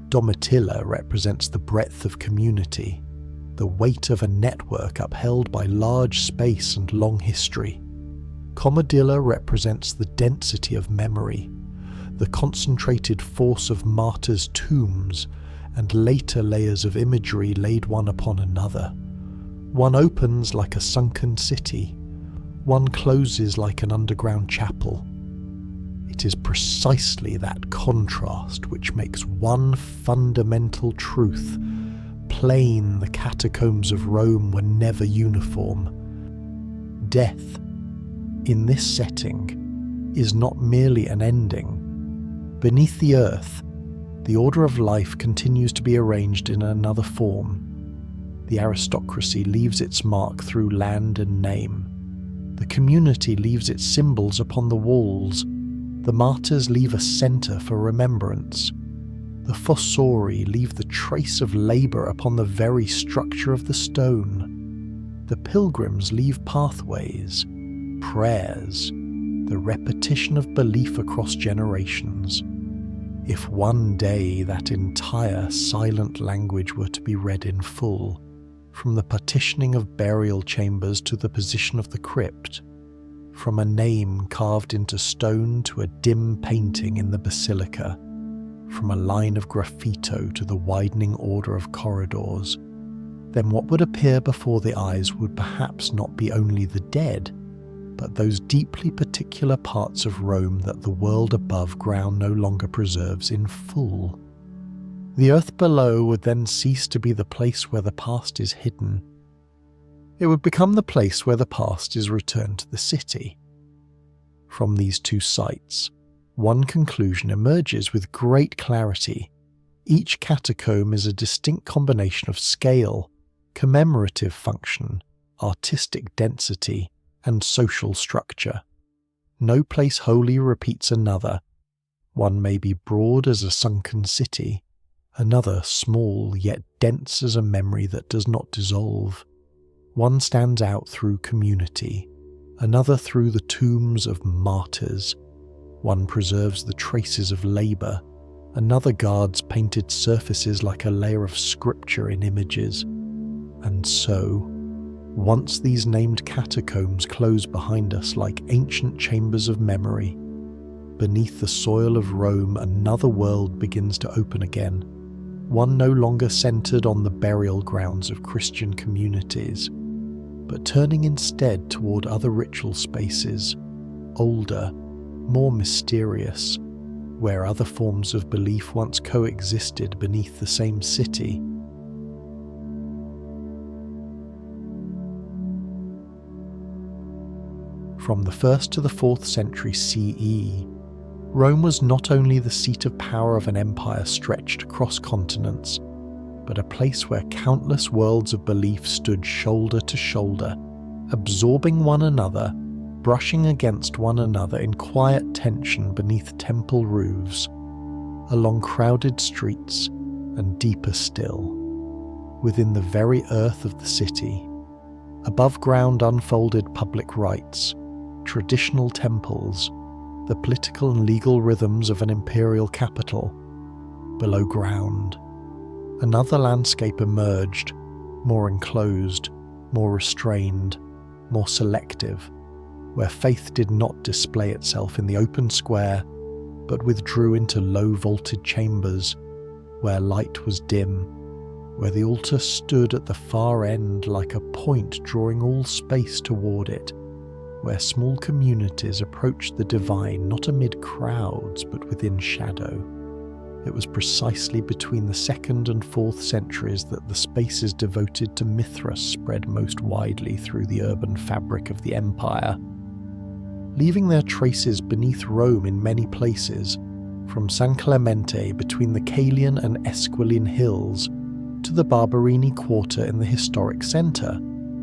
Domitilla represents the breadth of community, the weight of a network upheld by large space and long history. Commodilla represents the density of memory, the concentrated force of martyrs' tombs, and later layers of imagery laid one upon another. One opens like a sunken city, one closes like an underground chapel. It is precisely that contrast which makes one fundamental truth plain: the catacombs of Rome were never uniform. Death, in this setting, is not merely an ending. Beneath the earth, the order of life continues to be arranged in another form. The aristocracy leaves its mark through land and name. The community leaves its symbols upon the walls. The martyrs leave a centre for remembrance. The fossori leave the trace of labour upon the very structure of the stone. The pilgrims leave pathways, prayers, the repetition of belief across generations. If one day that entire silent language were to be read in full, from the partitioning of burial chambers to the position of the crypt, from a name carved into stone to a dim painting in the basilica, from a line of graffito to the widening order of corridors, then what would appear before the eyes would perhaps not be only the dead, but those deeply particular parts of Rome that the world above ground no longer preserves in full. The earth below would then cease to be the place where the past is hidden. It would become the place where the past is returned to the city. From these two sites, one conclusion emerges with great clarity. Each catacomb is a distinct combination of scale, commemorative function, artistic density, and social structure. No place wholly repeats another. One may be broad as a sunken city, another small yet dense as a memory that does not dissolve. One stands out through community, another through the tombs of martyrs. One preserves the traces of labour, another guards painted surfaces like a layer of scripture in images. And so, once these named catacombs close behind us like ancient chambers of memory, beneath the soil of Rome another world begins to open again, one no longer centred on the burial grounds of Christian communities, but turning instead toward other ritual spaces, older, more mysterious, where other forms of belief once coexisted beneath the same city. From the 1st to the 4th century CE, Rome was not only the seat of power of an empire stretched across continents, but a place where countless worlds of belief stood shoulder to shoulder, absorbing one another, brushing against one another in quiet tension beneath temple roofs, along crowded streets, and deeper still, within the very earth of the city. Above ground unfolded public rites, traditional temples, the political and legal rhythms of an imperial capital. Below ground, another landscape emerged, more enclosed, more restrained, more selective, where faith did not display itself in the open square, but withdrew into low-vaulted chambers, where light was dim, where the altar stood at the far end like a point drawing all space toward it, where small communities approached the divine not amid crowds but within shadow. It was precisely between the 2nd and 4th centuries that the spaces devoted to Mithras spread most widely through the urban fabric of the empire, leaving their traces beneath Rome in many places, from San Clemente between the Caelian and Esquiline hills, to the Barberini quarter in the historic centre,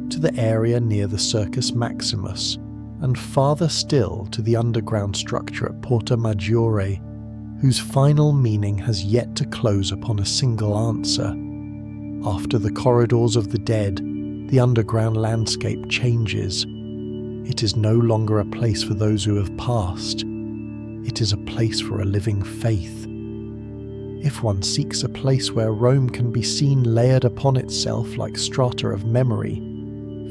to the area near the Circus Maximus, and farther still to the underground structure at Porta Maggiore, whose final meaning has yet to close upon a single answer. After the corridors of the dead, the underground landscape changes. It is no longer a place for those who have passed. It is a place for a living faith. If one seeks a place where Rome can be seen layered upon itself like strata of memory,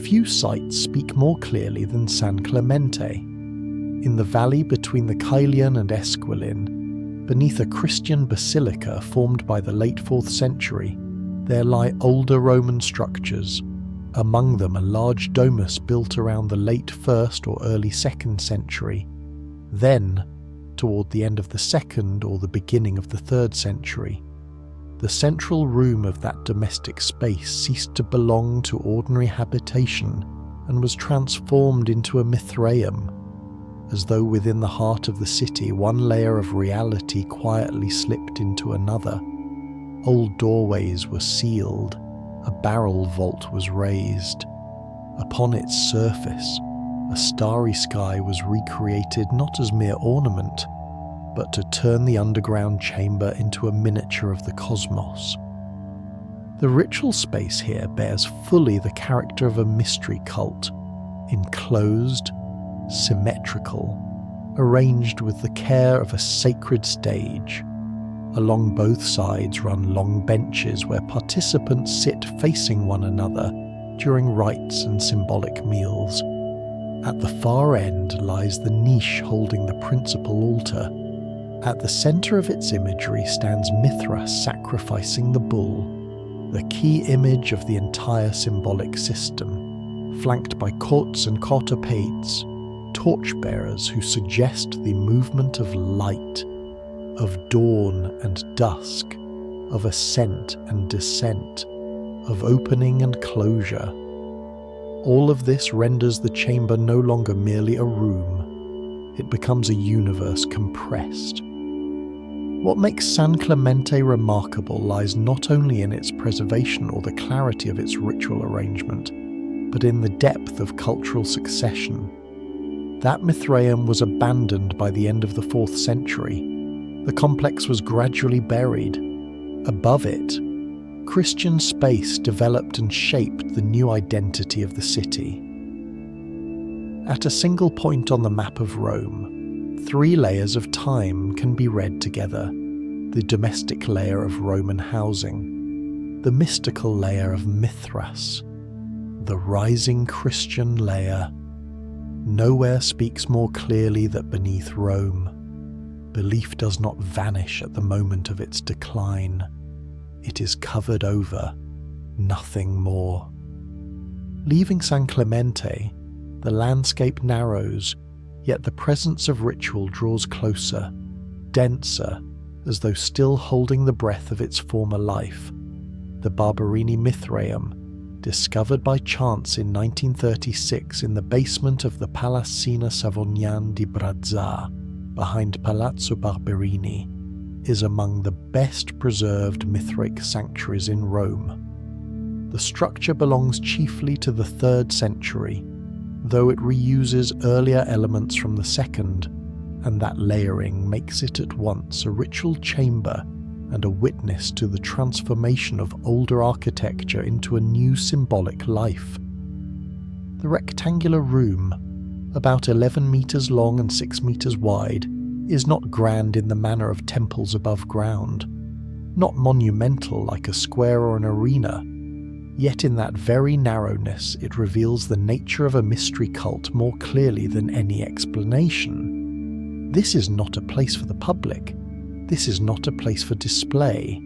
few sites speak more clearly than San Clemente. In the valley between the Caelian and Esquiline, beneath a Christian basilica formed by the late 4th century, there lie older Roman structures, among them a large domus built around the late 1st or early 2nd century. Then, toward the end of the 2nd or the beginning of the 3rd century, the central room of that domestic space ceased to belong to ordinary habitation and was transformed into a Mithraeum, as though within the heart of the city one layer of reality quietly slipped into another. Old doorways were sealed, a barrel vault was raised. Upon its surface, a starry sky was recreated not as mere ornament, but to turn the underground chamber into a miniature of the cosmos. The ritual space here bears fully the character of a mystery cult, enclosed, symmetrical, arranged with the care of a sacred stage. Along both sides run long benches where participants sit facing one another during rites and symbolic meals. At the far end lies the niche holding the principal altar. At the centre of its imagery stands Mithra sacrificing the bull, the key image of the entire symbolic system, flanked by courts and cortopades, torchbearers who suggest the movement of light, of dawn and dusk, of ascent and descent, of opening and closure. All of this renders the chamber no longer merely a room. It becomes a universe compressed. What makes San Clemente remarkable lies not only in its preservation or the clarity of its ritual arrangement, but in the depth of cultural succession. That Mithraeum was abandoned by the end of the 4th century. The complex was gradually buried. Above it, Christian space developed and shaped the new identity of the city. At a single point on the map of Rome, 3 layers of time can be read together: the domestic layer of Roman housing, the mystical layer of Mithras, the rising Christian layer. Nowhere speaks more clearly that beneath Rome, belief does not vanish at the moment of its decline. It is covered over, nothing more. Leaving San Clemente, the landscape narrows, yet the presence of ritual draws closer, denser, as though still holding the breath of its former life. The Barberini Mithraeum, discovered by chance in 1936 in the basement of the Palazzina Savonian di Brazza, behind Palazzo Barberini, is among the best preserved Mithraic sanctuaries in Rome. The structure belongs chiefly to the 3rd century, though it reuses earlier elements from the 2nd, and that layering makes it at once a ritual chamber and a witness to the transformation of older architecture into a new symbolic life. The rectangular room, about 11 meters long and 6 meters wide, is not grand in the manner of temples above ground, not monumental like a square or an arena, yet in that very narrowness it reveals the nature of a mystery cult more clearly than any explanation. This is not a place for the public. This is not a place for display.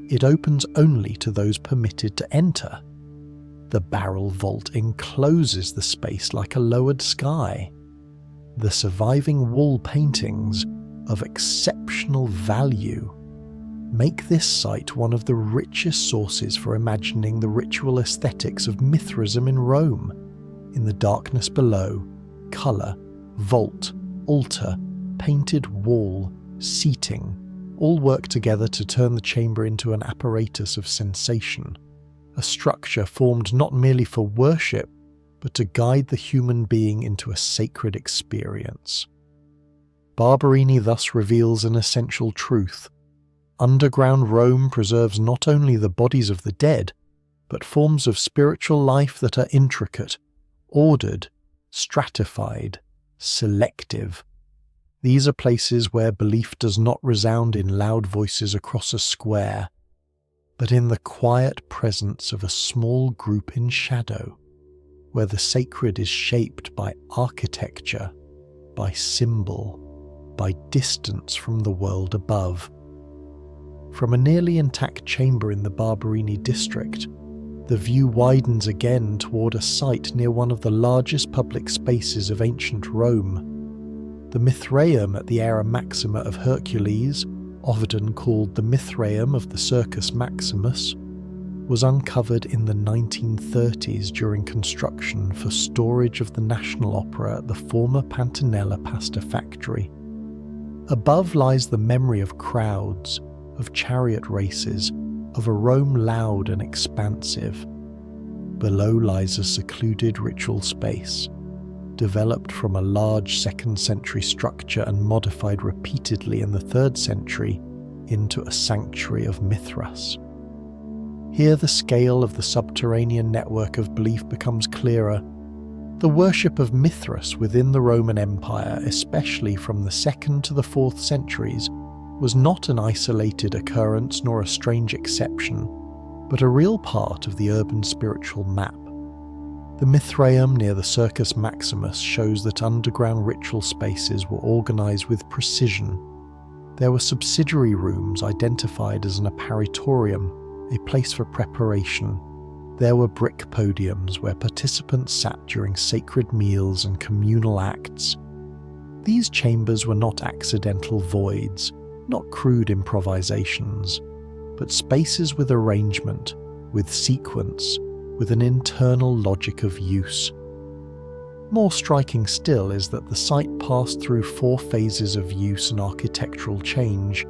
It opens only to those permitted to enter. The barrel vault encloses the space like a lowered sky. The surviving wall paintings, of exceptional value, make this site one of the richest sources for imagining the ritual aesthetics of Mithraism in Rome. In the darkness below, colour, vault, altar, painted wall, seating, all work together to turn the chamber into an apparatus of sensation, a structure formed not merely for worship, but to guide the human being into a sacred experience. Barberini thus reveals an essential truth. Underground Rome preserves not only the bodies of the dead, but forms of spiritual life that are intricate, ordered, stratified, selective. These are places where belief does not resound in loud voices across a square, but in the quiet presence of a small group in shadow, where the sacred is shaped by architecture, by symbol, by distance from the world above. From a nearly intact chamber in the Barberini district, the view widens again toward a site near one of the largest public spaces of ancient Rome. The Mithraeum at the Era Maxima of Hercules, often called the Mithraeum of the Circus Maximus, was uncovered in the 1930s during construction for storage of the National Opera at the former Pantanella pasta factory. Above lies the memory of crowds, of chariot races, of a Rome loud and expansive. Below lies a secluded ritual space, developed from a large 2nd century structure and modified repeatedly in the 3rd century into a sanctuary of Mithras. Here the scale of the subterranean network of belief becomes clearer. The worship of Mithras within the Roman Empire, especially from the 2nd to the 4th centuries, was not an isolated occurrence nor a strange exception, but a real part of the urban spiritual map. The Mithraeum near the Circus Maximus shows that underground ritual spaces were organised with precision. There were subsidiary rooms identified as an apparitorium, a place for preparation. There were brick podiums where participants sat during sacred meals and communal acts. These chambers were not accidental voids, not crude improvisations, but spaces with arrangement, with sequence, with an internal logic of use. More striking still is that the site passed through 4 phases of use and architectural change,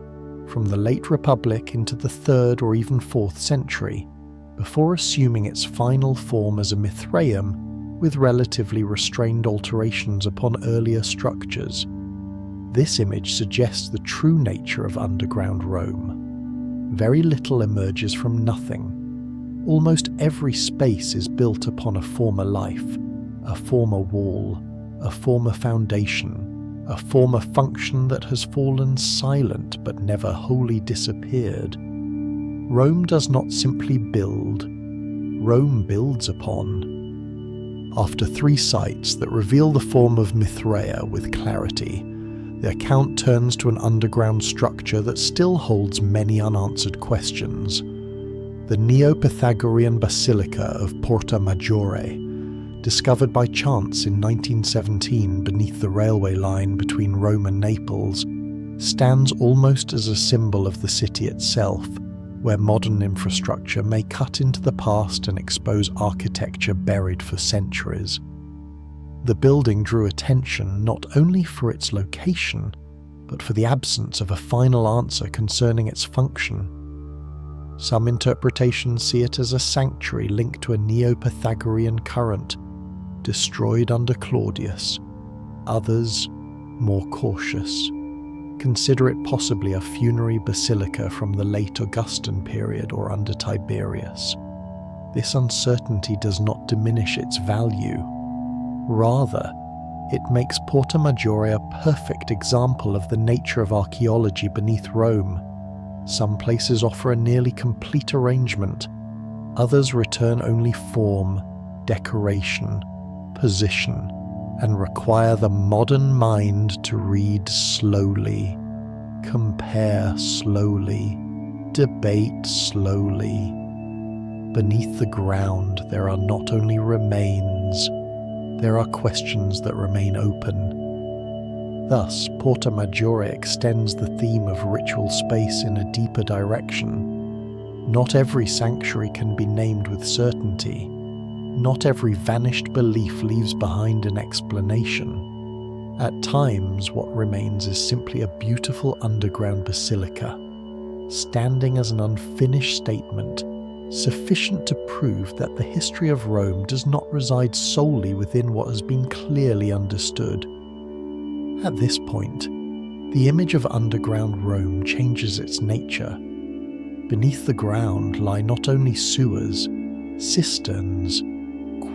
from the late Republic into the 3rd or even 4th century, before assuming its final form as a Mithraeum with relatively restrained alterations upon earlier structures. This image suggests the true nature of underground Rome. Very little emerges from nothing. Almost every space is built upon a former life, a former wall, a former foundation, a former function that has fallen silent but never wholly disappeared. Rome does not simply build, Rome builds upon. After 3 sites that reveal the form of Mithraea with clarity, the account turns to an underground structure that still holds many unanswered questions. The Neo-Pythagorean Basilica of Porta Maggiore, discovered by chance in 1917 beneath the railway line between Rome and Naples, stands almost as a symbol of the city itself, where modern infrastructure may cut into the past and expose architecture buried for centuries. The building drew attention not only for its location, but for the absence of a final answer concerning its function. Some interpretations see it as a sanctuary linked to a Neo-Pythagorean current, destroyed under Claudius. Others, more cautious, consider it possibly a funerary basilica from the late Augustan period or under Tiberius. This uncertainty does not diminish its value. Rather, it makes Porta Maggiore a perfect example of the nature of archaeology beneath Rome. Some places offer a nearly complete arrangement, others return only form, decoration, position, and require the modern mind to read slowly, compare slowly, debate slowly. Beneath the ground there are not only remains, there are questions that remain open. Thus, Porta Maggiore extends the theme of ritual space in a deeper direction. Not every sanctuary can be named with certainty. Not every vanished belief leaves behind an explanation. At times, what remains is simply a beautiful underground basilica, standing as an unfinished statement, sufficient to prove that the history of Rome does not reside solely within what has been clearly understood. At this point, the image of underground Rome changes its nature. Beneath the ground lie not only sewers, cisterns,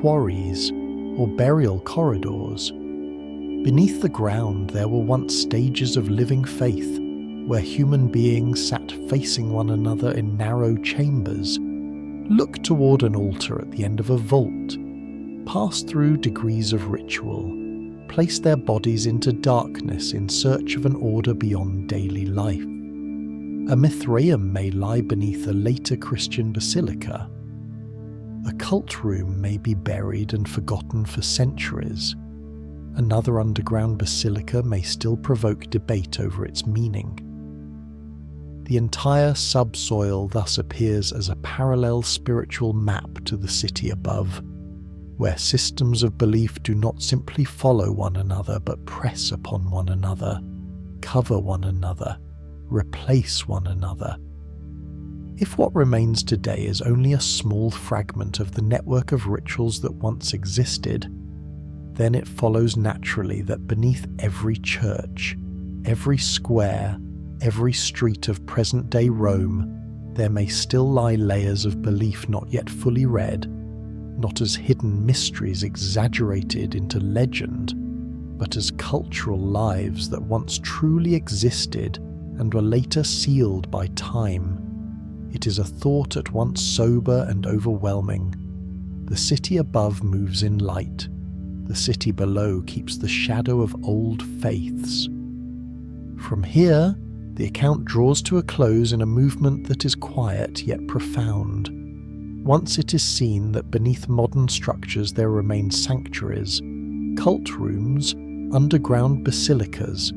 quarries, or burial corridors. Beneath the ground there were once stages of living faith, where human beings sat facing one another in narrow chambers, looked toward an altar at the end of a vault, passed through degrees of ritual, placed their bodies into darkness in search of an order beyond daily life. A Mithraeum may lie beneath a later Christian basilica. A cult room may be buried and forgotten for centuries. Another underground basilica may still provoke debate over its meaning. The entire subsoil thus appears as a parallel spiritual map to the city above, where systems of belief do not simply follow one another but press upon one another, cover one another, replace one another. If what remains today is only a small fragment of the network of rituals that once existed, then it follows naturally that beneath every church, every square, every street of present-day Rome, there may still lie layers of belief not yet fully read, not as hidden mysteries exaggerated into legend, but as cultural lives that once truly existed and were later sealed by time. It is a thought at once sober and overwhelming. The city above moves in light. The city below keeps the shadow of old faiths. From here, the account draws to a close in a movement that is quiet yet profound. Once it is seen that beneath modern structures there remain sanctuaries, cult rooms, underground basilicas,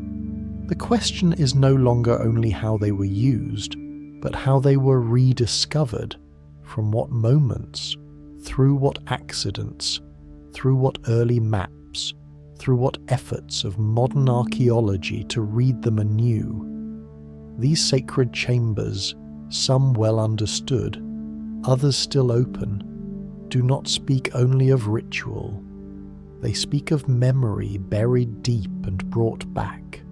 the question is no longer only how they were used, but how they were rediscovered, from what moments, through what accidents, through what early maps, through what efforts of modern archaeology to read them anew. These sacred chambers, some well understood, others still open, do not speak only of ritual. They speak of memory buried deep and brought back.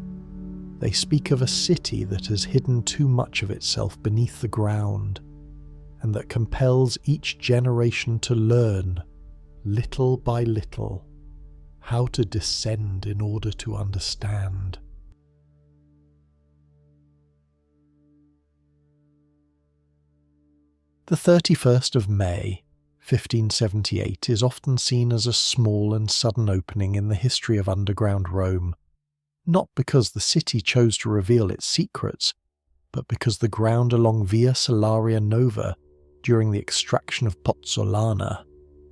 They speak of a city that has hidden too much of itself beneath the ground, and that compels each generation to learn, little by little, how to descend in order to understand. The 31st of May, 1578 is often seen as a small and sudden opening in the history of underground Rome, not because the city chose to reveal its secrets, but because the ground along Via Salaria Nova during the extraction of Pozzolana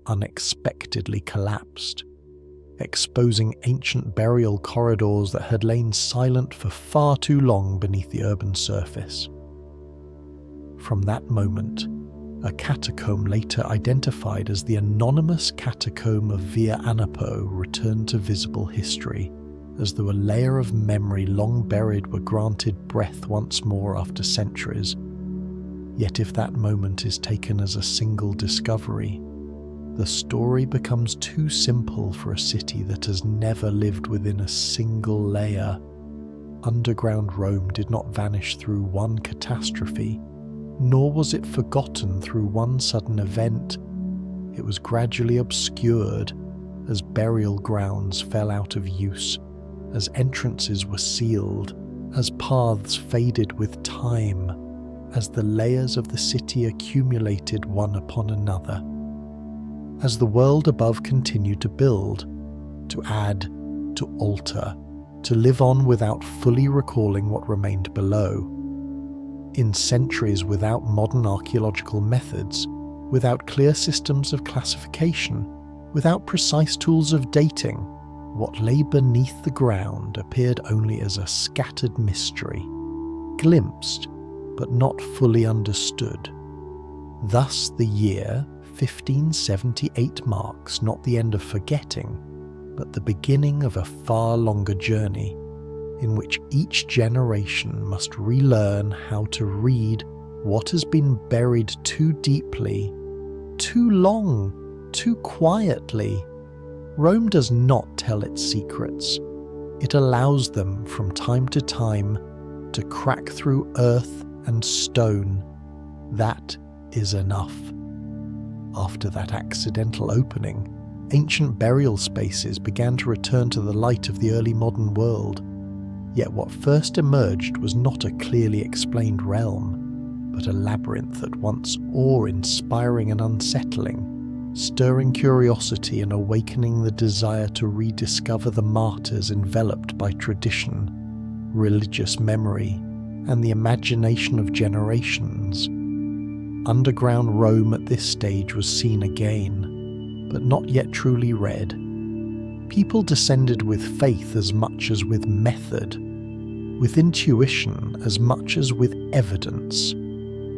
unexpectedly collapsed, exposing ancient burial corridors that had lain silent for far too long beneath the urban surface. From that moment, a catacomb later identified as the anonymous catacomb of Via Anapo returned to visible history, as though a layer of memory long buried were granted breath once more after centuries. Yet if that moment is taken as a single discovery, the story becomes too simple for a city that has never lived within a single layer. Underground Rome did not vanish through one catastrophe, nor was it forgotten through one sudden event. It was gradually obscured as burial grounds fell out of use, as entrances were sealed, as paths faded with time, as the layers of the city accumulated one upon another. As the world above continued to build, to add, to alter, to live on without fully recalling what remained below. In centuries without modern archaeological methods, without clear systems of classification, without precise tools of dating, what lay beneath the ground appeared only as a scattered mystery, glimpsed but not fully understood. Thus the year 1578 marks not the end of forgetting, but the beginning of a far longer journey, in which each generation must relearn how to read what has been buried too deeply, too long, too quietly. Rome does not tell its secrets. It allows them from time to time to crack through earth and stone. That is enough. After that accidental opening, ancient burial spaces began to return to the light of the early modern world. Yet what first emerged was not a clearly explained realm, but a labyrinth at once awe-inspiring and unsettling, stirring curiosity and awakening the desire to rediscover the martyrs enveloped by tradition, religious memory, and the imagination of generations. Underground Rome at this stage was seen again, but not yet truly read. People descended with faith as much as with method, with intuition as much as with evidence,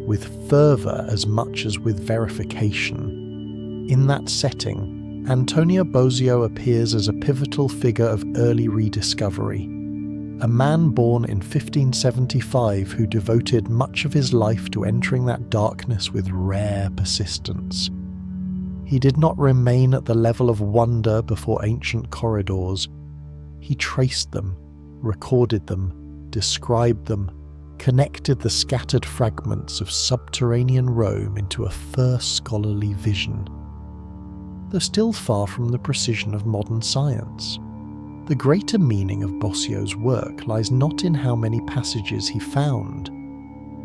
with fervour as much as with verification. In that setting, Antonio Bosio appears as a pivotal figure of early rediscovery, a man born in 1575 who devoted much of his life to entering that darkness with rare persistence. He did not remain at the level of wonder before ancient corridors. He traced them, recorded them, described them, connected the scattered fragments of subterranean Rome into a first scholarly vision. Though still far from the precision of modern science, the greater meaning of Bosio's work lies not in how many passages he found,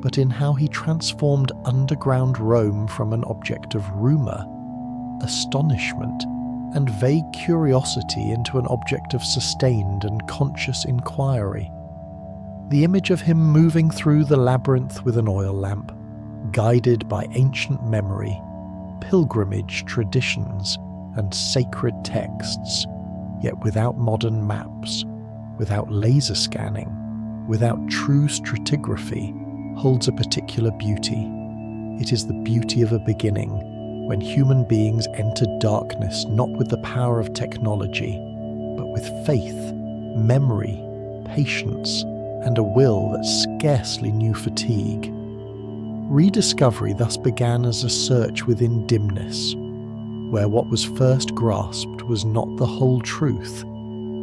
but in how he transformed underground Rome from an object of rumour, astonishment, and vague curiosity into an object of sustained and conscious inquiry. The image of him moving through the labyrinth with an oil lamp, guided by ancient memory, pilgrimage traditions, and sacred texts, yet without modern maps, without laser scanning, without true stratigraphy, holds a particular beauty. It is the beauty of a beginning, when human beings entered darkness not with the power of technology, but with faith, memory, patience, and a will that scarcely knew fatigue. Rediscovery thus began as a search within dimness, where what was first grasped was not the whole truth,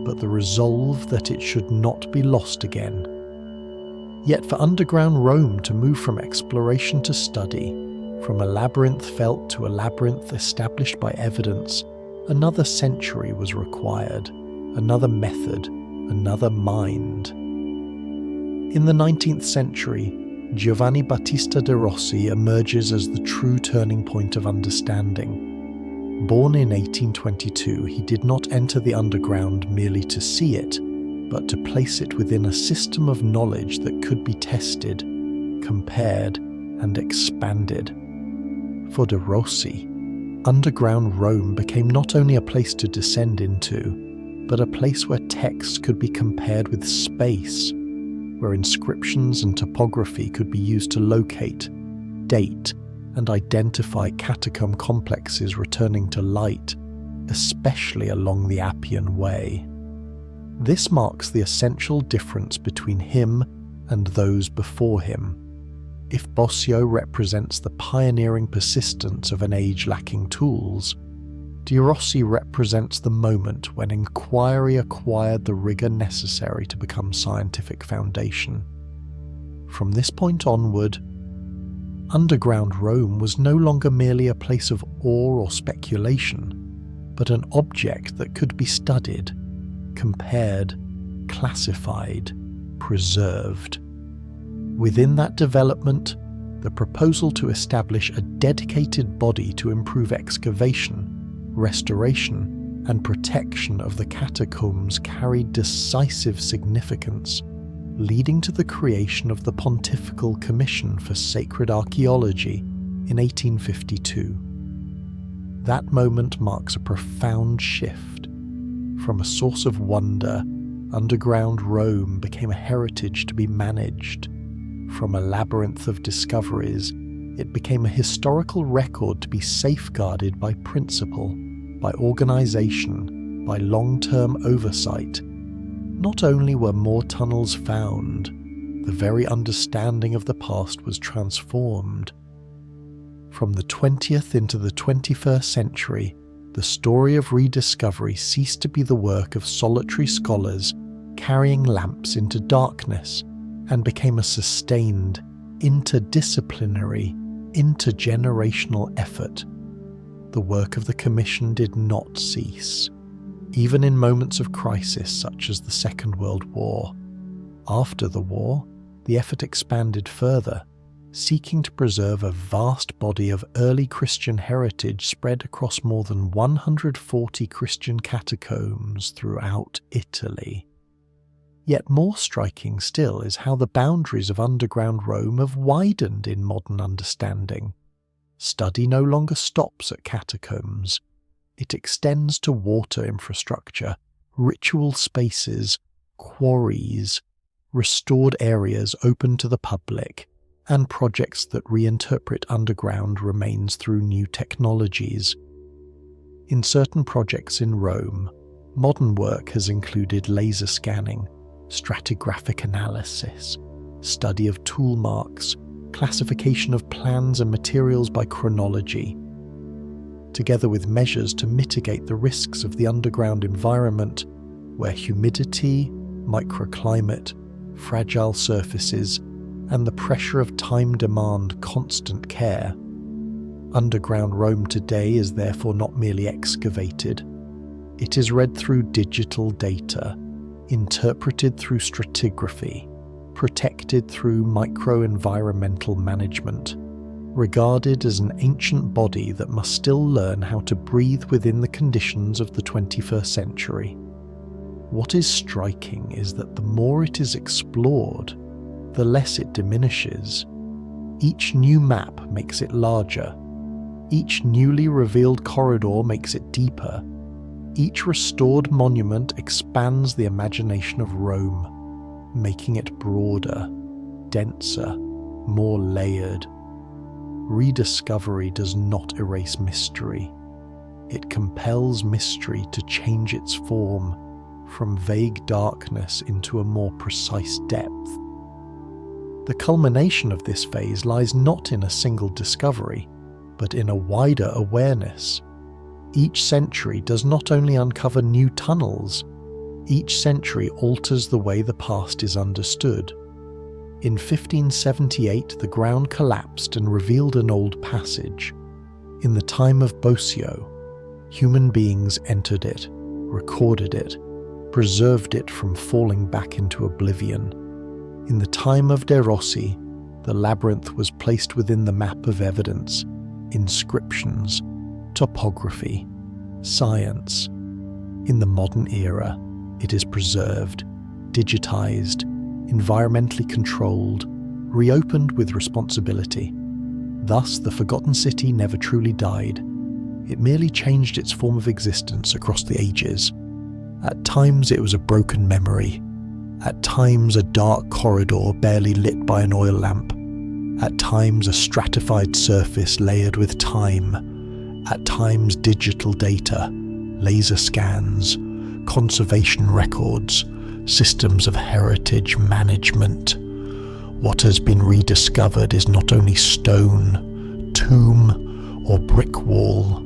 but the resolve that it should not be lost again. Yet for underground Rome to move from exploration to study, from a labyrinth felt to a labyrinth established by evidence, another century was required, another method, another mind. In the 19th century, Giovanni Battista de Rossi emerges as the true turning point of understanding. Born in 1822, he did not enter the underground merely to see it, but to place it within a system of knowledge that could be tested, compared, and expanded. For de Rossi, underground Rome became not only a place to descend into, but a place where texts could be compared with space, where inscriptions and topography could be used to locate, date, and identify catacomb complexes returning to light, especially along the Appian Way. This marks the essential difference between him and those before him. If Bosio represents the pioneering persistence of an age lacking tools, de Rossi represents the moment when inquiry acquired the rigour necessary to become scientific foundation. From this point onward, underground Rome was no longer merely a place of awe or speculation, but an object that could be studied, compared, classified, preserved. Within that development, the proposal to establish a dedicated body to improve excavation, restoration, and protection of the catacombs carried decisive significance, leading to the creation of the Pontifical Commission for Sacred Archaeology in 1852. That moment marks a profound shift. From a source of wonder, underground Rome became a heritage to be managed. From a labyrinth of discoveries, it became a historical record to be safeguarded by principle, by organisation, by long-term oversight. Not only were more tunnels found, the very understanding of the past was transformed. From the 20th into the 21st century, the story of rediscovery ceased to be the work of solitary scholars carrying lamps into darkness, and became a sustained, interdisciplinary, intergenerational effort. The work of the Commission did not cease, even in moments of crisis such as the Second World War. After the war, the effort expanded further, seeking to preserve a vast body of early Christian heritage spread across more than 140 Christian catacombs throughout Italy. Yet more striking still is how the boundaries of underground Rome have widened in modern understanding. Study no longer stops at catacombs. It extends to water infrastructure, ritual spaces, quarries, restored areas open to the public, and projects that reinterpret underground remains through new technologies. In certain projects in Rome, modern work has included laser scanning, stratigraphic analysis, study of tool marks, classification of plans and materials by chronology, together with measures to mitigate the risks of the underground environment, where humidity, microclimate, fragile surfaces, and the pressure of time demand constant care. Underground Rome today is therefore not merely excavated. It is read through digital data, interpreted through stratigraphy, protected through micro-environmental management, regarded as an ancient body that must still learn how to breathe within the conditions of the 21st century. What is striking is that the more it is explored, the less it diminishes. Each new map makes it larger. Each newly revealed corridor makes it deeper. Each restored monument expands the imagination of Rome, making it broader, denser, more layered. Rediscovery does not erase mystery. It compels mystery to change its form, from vague darkness into a more precise depth. The culmination of this phase lies not in a single discovery, but in a wider awareness. Each century does not only uncover new tunnels, each century alters the way the past is understood. In 1578, the ground collapsed and revealed an old passage. In the time of Bosio, human beings entered it, recorded it, preserved it from falling back into oblivion. In the time of De Rossi, the labyrinth was placed within the map of evidence, inscriptions, topography, science. In the modern era, it is preserved, digitized, environmentally controlled, reopened with responsibility. Thus, the forgotten city never truly died. It merely changed its form of existence across the ages. At times it was a broken memory. At times a dark corridor barely lit by an oil lamp. At times a stratified surface layered with time. At times digital data, laser scans, conservation records, systems of heritage management. What has been rediscovered is not only stone, tomb, or brick wall.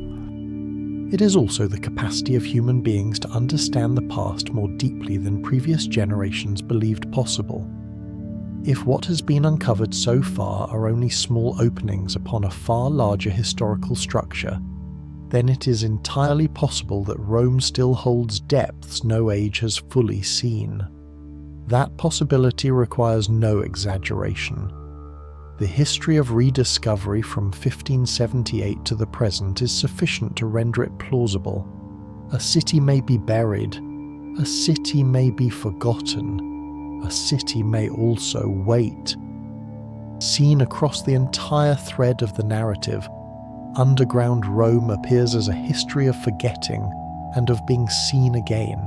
It is also the capacity of human beings to understand the past more deeply than previous generations believed possible. If what has been uncovered so far are only small openings upon a far larger historical structure, then it is entirely possible that Rome still holds depths no age has fully seen. That possibility requires no exaggeration. The history of rediscovery from 1578 to the present is sufficient to render it plausible. A city may be buried, a city may be forgotten, a city may also wait. Seen across the entire thread of the narrative, underground Rome appears as a history of forgetting and of being seen again.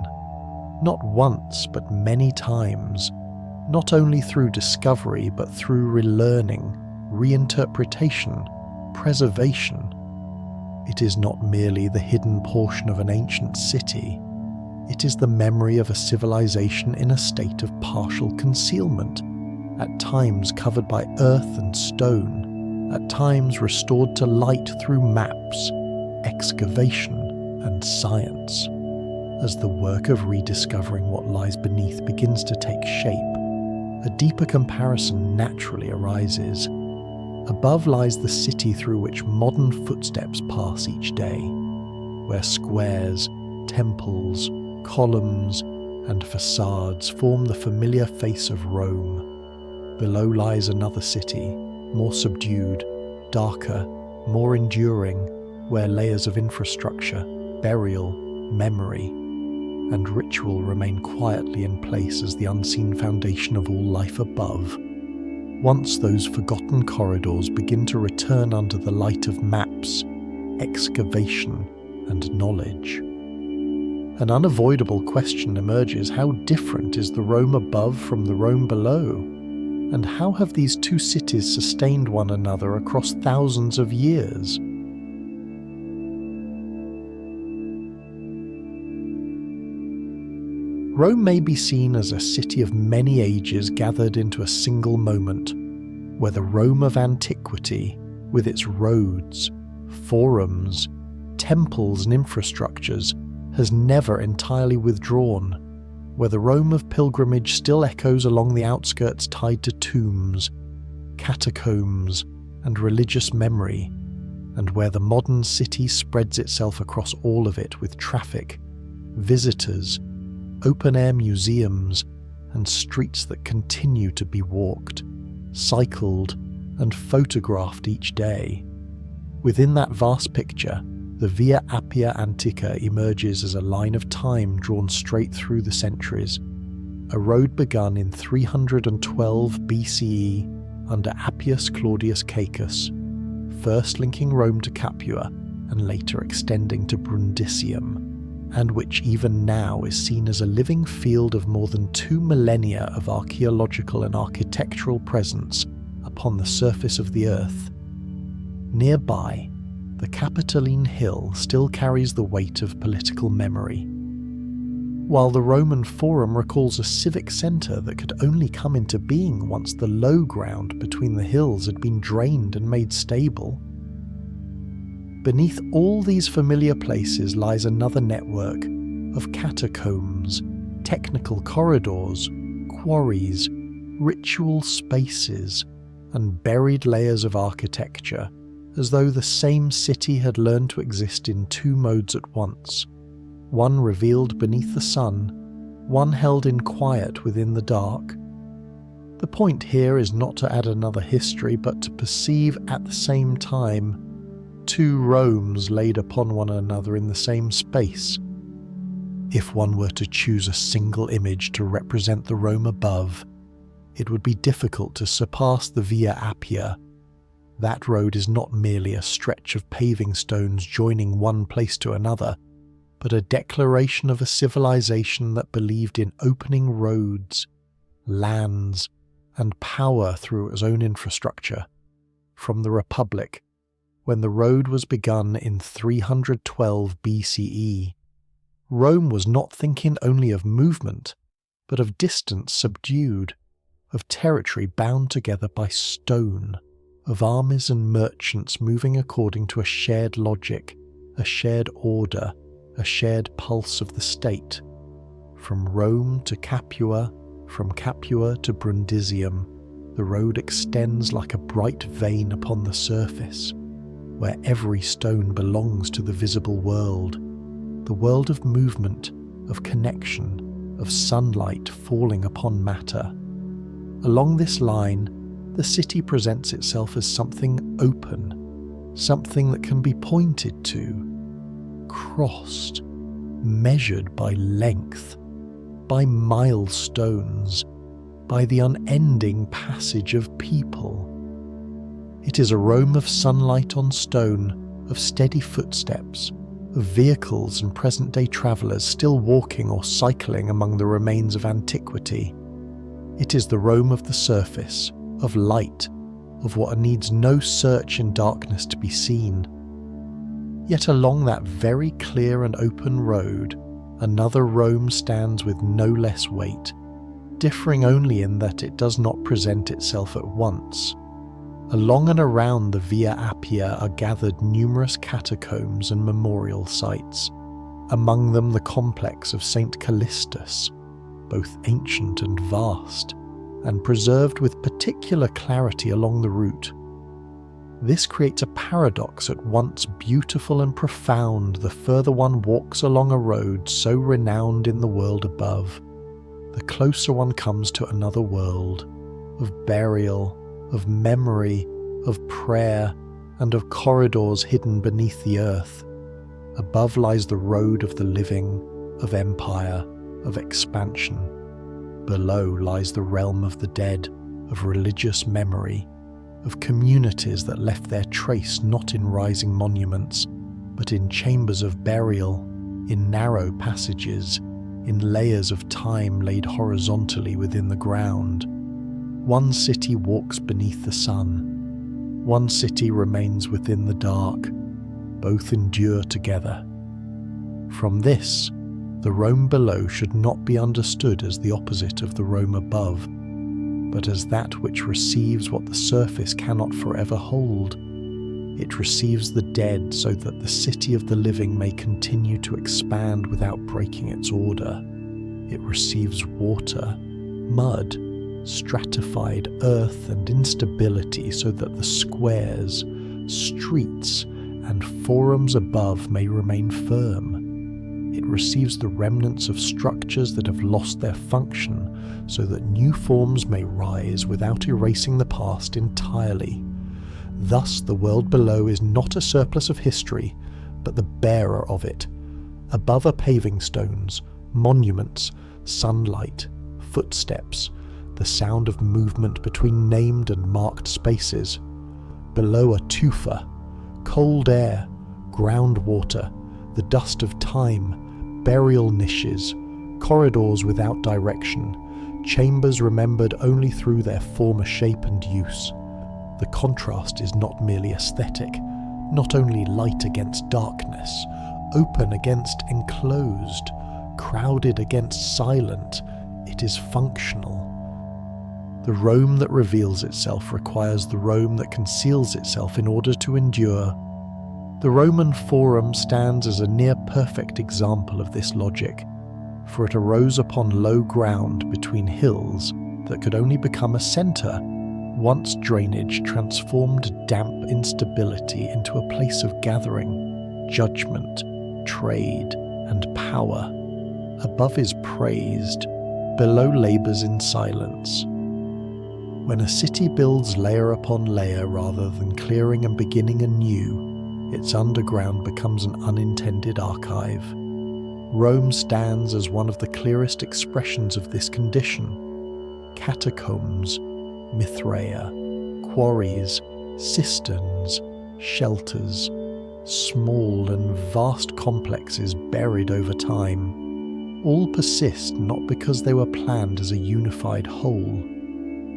Not once, but many times. Not only through discovery, but through relearning, reinterpretation, preservation. It is not merely the hidden portion of an ancient city. It is the memory of a civilization in a state of partial concealment, at times covered by earth and stone, at times restored to light through maps, excavation, and science. As the work of rediscovering what lies beneath begins to take shape, a deeper comparison naturally arises. Above lies the city through which modern footsteps pass each day, where squares, temples, columns, and facades form the familiar face of Rome. Below lies another city, more subdued, darker, more enduring, where layers of infrastructure, burial, memory, and ritual remain quietly in place as the unseen foundation of all life above. Once those forgotten corridors begin to return under the light of maps, excavation, and knowledge. An unavoidable question emerges: how different is the Rome above from the Rome below? And how have these two cities sustained one another across thousands of years? Rome may be seen as a city of many ages gathered into a single moment, where the Rome of antiquity, with its roads, forums, temples and infrastructures, has never entirely withdrawn, where the Rome of pilgrimage still echoes along the outskirts tied to tombs, catacombs, and religious memory, and where the modern city spreads itself across all of it with traffic, visitors, open-air museums, and streets that continue to be walked, cycled, and photographed each day. Within that vast picture, the Via Appia Antica emerges as a line of time drawn straight through the centuries, a road begun in 312 BCE under Appius Claudius Caecus, first linking Rome to Capua and later extending to Brundisium, and which even now is seen as a living field of more than 2 millennia of archaeological and architectural presence upon the surface of the earth. Nearby, the Capitoline Hill still carries the weight of political memory, while the Roman Forum recalls a civic centre that could only come into being once the low ground between the hills had been drained and made stable. Beneath all these familiar places lies another network of catacombs, technical corridors, quarries, ritual spaces, and buried layers of architecture, as though the same city had learned to exist in two modes at once, one revealed beneath the sun, one held in quiet within the dark. The point here is not to add another history, but to perceive at the same time two Romes laid upon one another in the same space. If one were to choose a single image to represent the Rome above, it would be difficult to surpass the Via Appia. That road is not merely a stretch of paving stones joining one place to another, but a declaration of a civilization that believed in opening roads, lands, and power through its own infrastructure. From the Republic, when the road was begun in 312 BCE, Rome was not thinking only of movement, but of distance subdued, of territory bound together by stone, of armies and merchants moving according to a shared logic, a shared order, a shared pulse of the state. From Rome to Capua, from Capua to Brundisium, the road extends like a bright vein upon the surface, where every stone belongs to the visible world, the world of movement, of connection, of sunlight falling upon matter. Along this line, the city presents itself as something open, something that can be pointed to, crossed, measured by length, by milestones, by the unending passage of people. It is a Rome of sunlight on stone, of steady footsteps, of vehicles and present-day travellers still walking or cycling among the remains of antiquity. It is the Rome of the surface, of light, of what needs no search in darkness to be seen. Yet along that very clear and open road, another Rome stands with no less weight, differing only in that it does not present itself at once. Along and around the Via Appia are gathered numerous catacombs and memorial sites, among them the complex of St. Callistus, both ancient and vast, and preserved with particular clarity along the route. This creates a paradox at once beautiful and profound the further one walks along a road so renowned in the world above, the closer one comes to another world, of burial, of memory, of prayer, and of corridors hidden beneath the earth. Above lies the road of the living, of empire, of expansion. Below lies the realm of the dead, of religious memory, of communities that left their trace not in rising monuments, but in chambers of burial, in narrow passages, in layers of time laid horizontally within the ground. One city walks beneath the sun. One city remains within the dark. Both endure together. From this, the Rome below should not be understood as the opposite of the Rome above, but as that which receives what the surface cannot forever hold. It receives the dead so that the city of the living may continue to expand without breaking its order. It receives water, mud, stratified earth and instability so that the squares, streets, and forums above may remain firm. It receives the remnants of structures that have lost their function so that new forms may rise without erasing the past entirely. Thus the world below is not a surplus of history, but the bearer of it. Above are paving stones, monuments, sunlight, footsteps, the sound of movement between named and marked spaces. Below are tufa, cold air, groundwater, the dust of time, burial niches, corridors without direction, chambers remembered only through their former shape and use. The contrast is not merely aesthetic, not only light against darkness, open against enclosed, crowded against silent, it is functional. The Rome that reveals itself requires the Rome that conceals itself in order to endure. The Roman Forum stands as a near-perfect example of this logic, for it arose upon low ground between hills that could only become a centre once drainage transformed damp instability into a place of gathering, judgment, trade, and power. Above is praised, below labours in silence. When a city builds layer upon layer rather than clearing and beginning anew, its underground becomes an unintended archive. Rome stands as one of the clearest expressions of this condition. Catacombs, Mithraea, quarries, cisterns, shelters, small and vast complexes buried over time, all persist not because they were planned as a unified whole,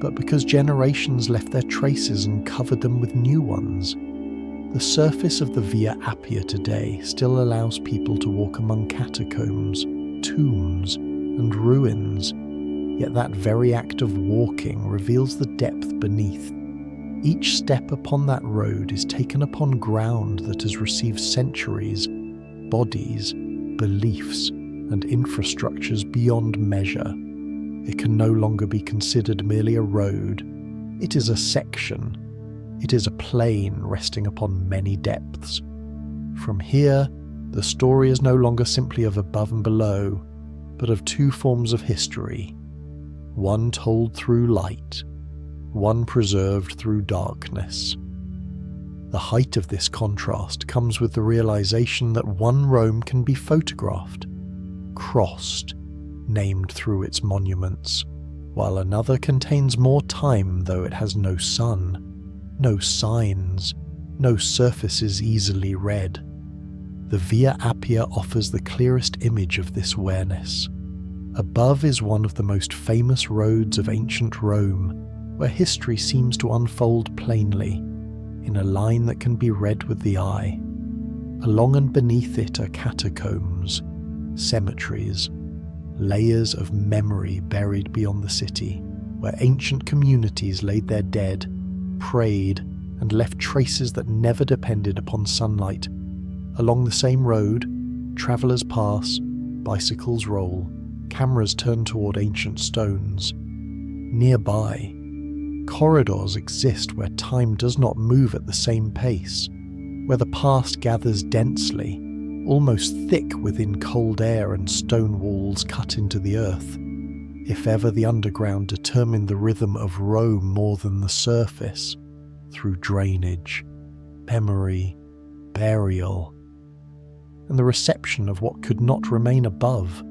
but because generations left their traces and covered them with new ones. The surface of the Via Appia today still allows people to walk among catacombs, tombs, and ruins, yet that very act of walking reveals the depth beneath. Each step upon that road is taken upon ground that has received centuries, bodies, beliefs, and infrastructures beyond measure. It can no longer be considered merely a road. It is a section. It is a plain resting upon many depths. From here, the story is no longer simply of above and below, but of two forms of history, one told through light, one preserved through darkness. The height of this contrast comes with the realization that one Rome can be photographed, crossed, named through its monuments, while another contains more time though it has no sun, no signs, no surfaces easily read. The Via Appia offers the clearest image of this awareness. Above is one of the most famous roads of ancient Rome, where history seems to unfold plainly, in a line that can be read with the eye. Along and beneath it are catacombs, cemeteries, layers of memory buried beyond the city, where ancient communities laid their dead, prayed, and left traces that never depended upon sunlight. Along the same road, travellers pass, bicycles roll, cameras turn toward ancient stones. Nearby, corridors exist where time does not move at the same pace, where the past gathers densely, almost thick within cold air and stone walls cut into the earth. If ever the underground determined the rhythm of Rome more than the surface, through drainage, memory, burial, and the reception of what could not remain above,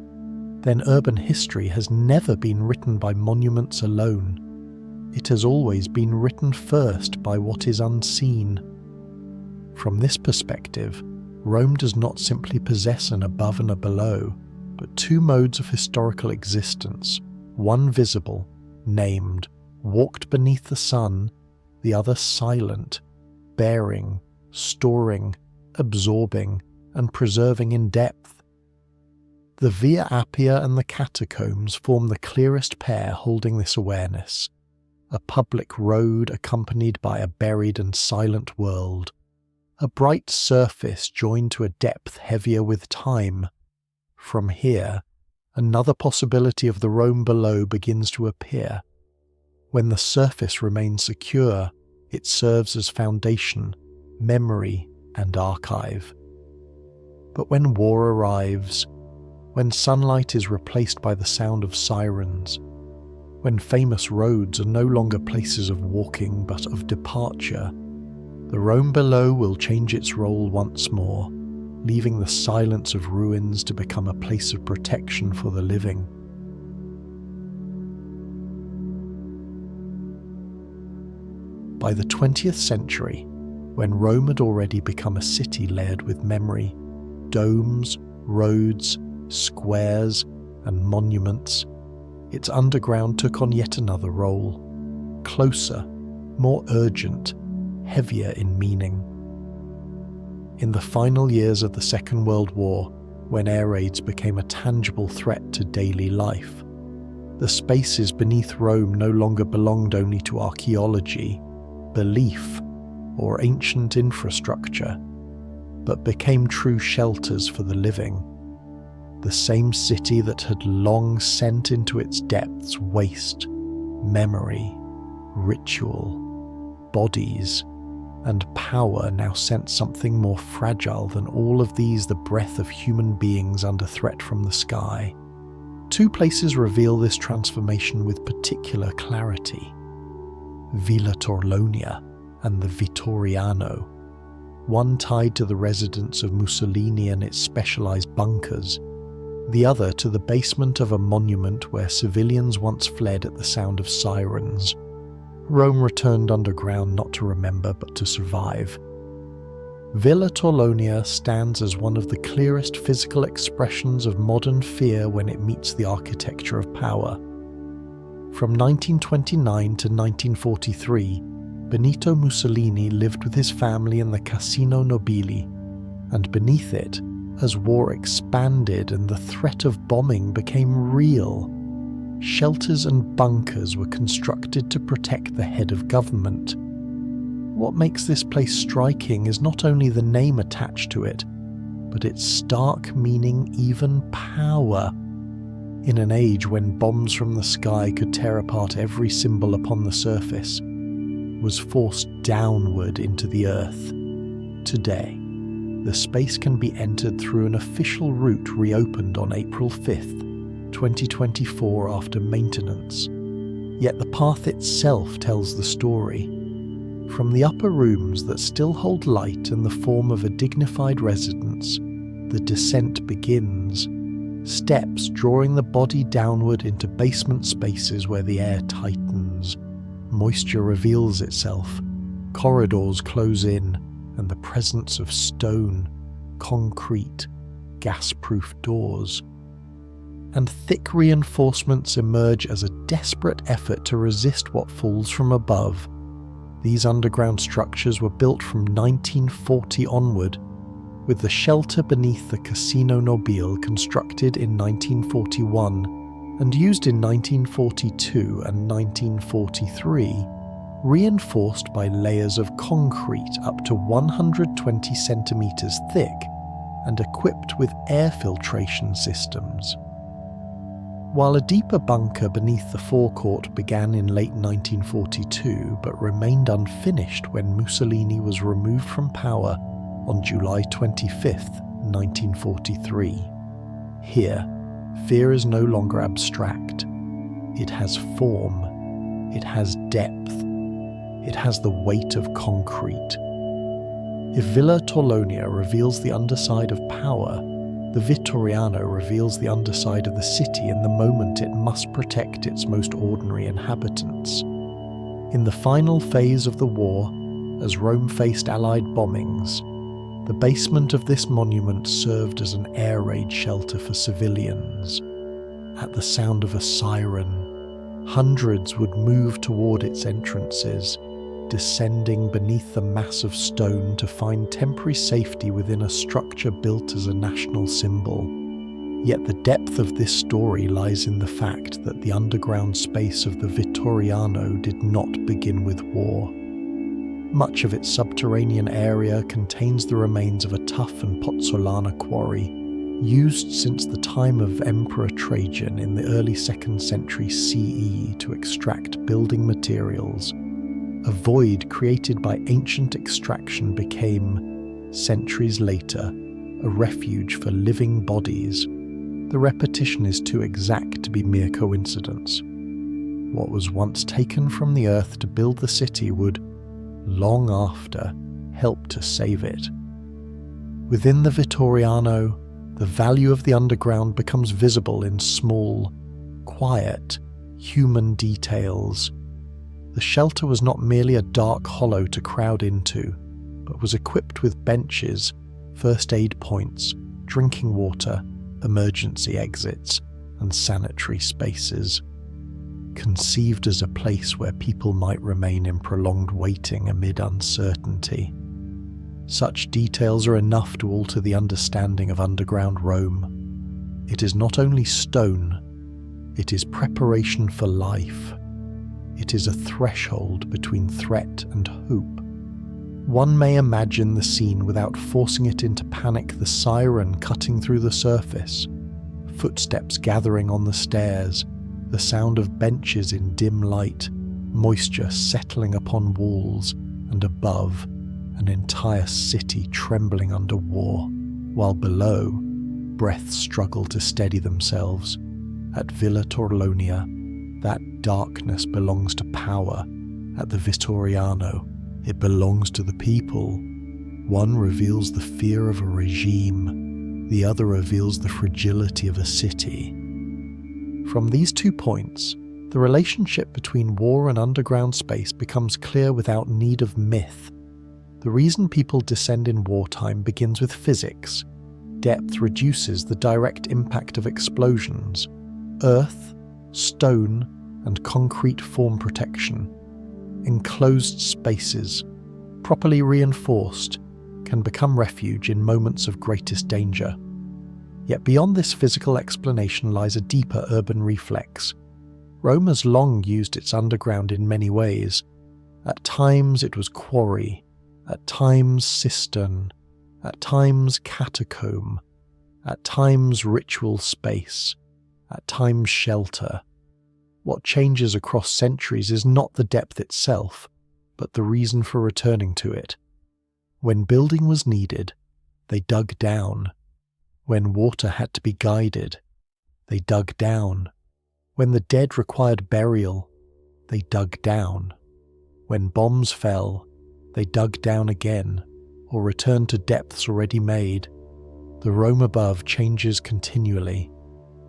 then urban history has never been written by monuments alone. It has always been written first by what is unseen. From this perspective, Rome does not simply possess an above and a below, but two modes of historical existence, one visible, named, walked beneath the sun, the other silent, bearing, storing, absorbing, and preserving in depth. The Via Appia and the Catacombs form the clearest pair holding this awareness, a public road accompanied by a buried and silent world, a bright surface joined to a depth heavier with time. From here, another possibility of the Rome below begins to appear. When the surface remains secure, it serves as foundation, memory, and archive. But when war arrives, when sunlight is replaced by the sound of sirens, when famous roads are no longer places of walking but of departure, the Rome below will change its role once more, leaving the silence of ruins to become a place of protection for the living. By the 20th century, when Rome had already become a city layered with memory, domes, roads, squares, and monuments, its underground took on yet another role, closer, more urgent, heavier in meaning. In the final years of the Second World War, when air raids became a tangible threat to daily life, the spaces beneath Rome no longer belonged only to archaeology, belief, or ancient infrastructure, but became true shelters for the living. The same city that had long sent into its depths waste, memory, ritual, bodies, and power now sent something more fragile than all of these, the breath of human beings under threat from the sky. Two places reveal this transformation with particular clarity: Villa Torlonia and the Vittoriano, one tied to the residence of Mussolini and its specialized bunkers, the other to the basement of a monument where civilians once fled at the sound of sirens. Rome returned underground not to remember but to survive. Villa Torlonia stands as one of the clearest physical expressions of modern fear when it meets the architecture of power. From 1929 to 1943, Benito Mussolini lived with his family in the Casino Nobili, and beneath it, as war expanded and the threat of bombing became real, shelters and bunkers were constructed to protect the head of government. What makes this place striking is not only the name attached to it, but its stark meaning, even power. In an age when bombs from the sky could tear apart every symbol upon the surface, was forced downward into the earth. Today, the space can be entered through an official route reopened on April 5th, 2024 after maintenance. Yet the path itself tells the story. From the upper rooms that still hold light in the form of a dignified residence, the descent begins. Steps drawing the body downward into basement spaces where the air tightens. Moisture reveals itself. Corridors close in, and the presence of stone, concrete, gas-proof doors. And thick reinforcements emerge as a desperate effort to resist what falls from above. These underground structures were built from 1940 onward, with the shelter beneath the Casino Nobile constructed in 1941 and used in 1942 and 1943, reinforced by layers of concrete up to 120 centimeters thick and equipped with air filtration systems. While a deeper bunker beneath the forecourt began in late 1942 but remained unfinished when Mussolini was removed from power on July 25, 1943. Here, fear is no longer abstract. It has form. It has depth. It has the weight of concrete. If Villa Torlonia reveals the underside of power, the Vittoriano reveals the underside of the city in the moment it must protect its most ordinary inhabitants. In the final phase of the war, as Rome faced Allied bombings, The basement of this monument served as an air raid shelter for civilians. At the sound of a siren, hundreds would move toward its entrances, descending beneath the mass of stone to find temporary safety within a structure built as a national symbol. Yet the depth of this story lies in the fact that the underground space of the Vittoriano did not begin with war. Much of its subterranean area contains the remains of a tuff and pozzolana quarry, used since the time of Emperor Trajan in the early 2nd century CE to extract building materials. A void created by ancient extraction became, centuries later, a refuge for living bodies. The repetition is too exact to be mere coincidence. What was once taken from the earth to build the city would, long after, help to save it. Within the Vittoriano, the value of the underground becomes visible in small, quiet, human details. The shelter was not merely a dark hollow to crowd into, but was equipped with benches, first aid points, drinking water, emergency exits, and sanitary spaces. Conceived as a place where people might remain in prolonged waiting amid uncertainty. Such details are enough to alter the understanding of underground Rome. It is not only stone, it is preparation for life. It is a threshold between threat and hope. One may imagine the scene without forcing it into panic, the siren cutting through the surface, footsteps gathering on the stairs, the sound of benches in dim light, moisture settling upon walls, and above, an entire city trembling under war, while below, breaths struggle to steady themselves. At Villa Torlonia, that darkness belongs to power. At the Vittoriano, it belongs to the people. One reveals the fear of a regime, the other reveals the fragility of a city. From these 2 points, the relationship between war and underground space becomes clear without need of myth. The reason people descend in wartime begins with physics. Depth reduces the direct impact of explosions. Earth, stone, and concrete form protection. Enclosed spaces, properly reinforced, can become refuge in moments of greatest danger. Yet beyond this physical explanation lies a deeper urban reflex. Rome has long used its underground in many ways. At times it was quarry, at times cistern, at times catacomb, at times ritual space, at times shelter. What changes across centuries is not the depth itself, but the reason for returning to it. When building was needed, they dug down. When water had to be guided, they dug down. When the dead required burial, they dug down. When bombs fell, they dug down again, or returned to depths already made. The Rome above changes continually.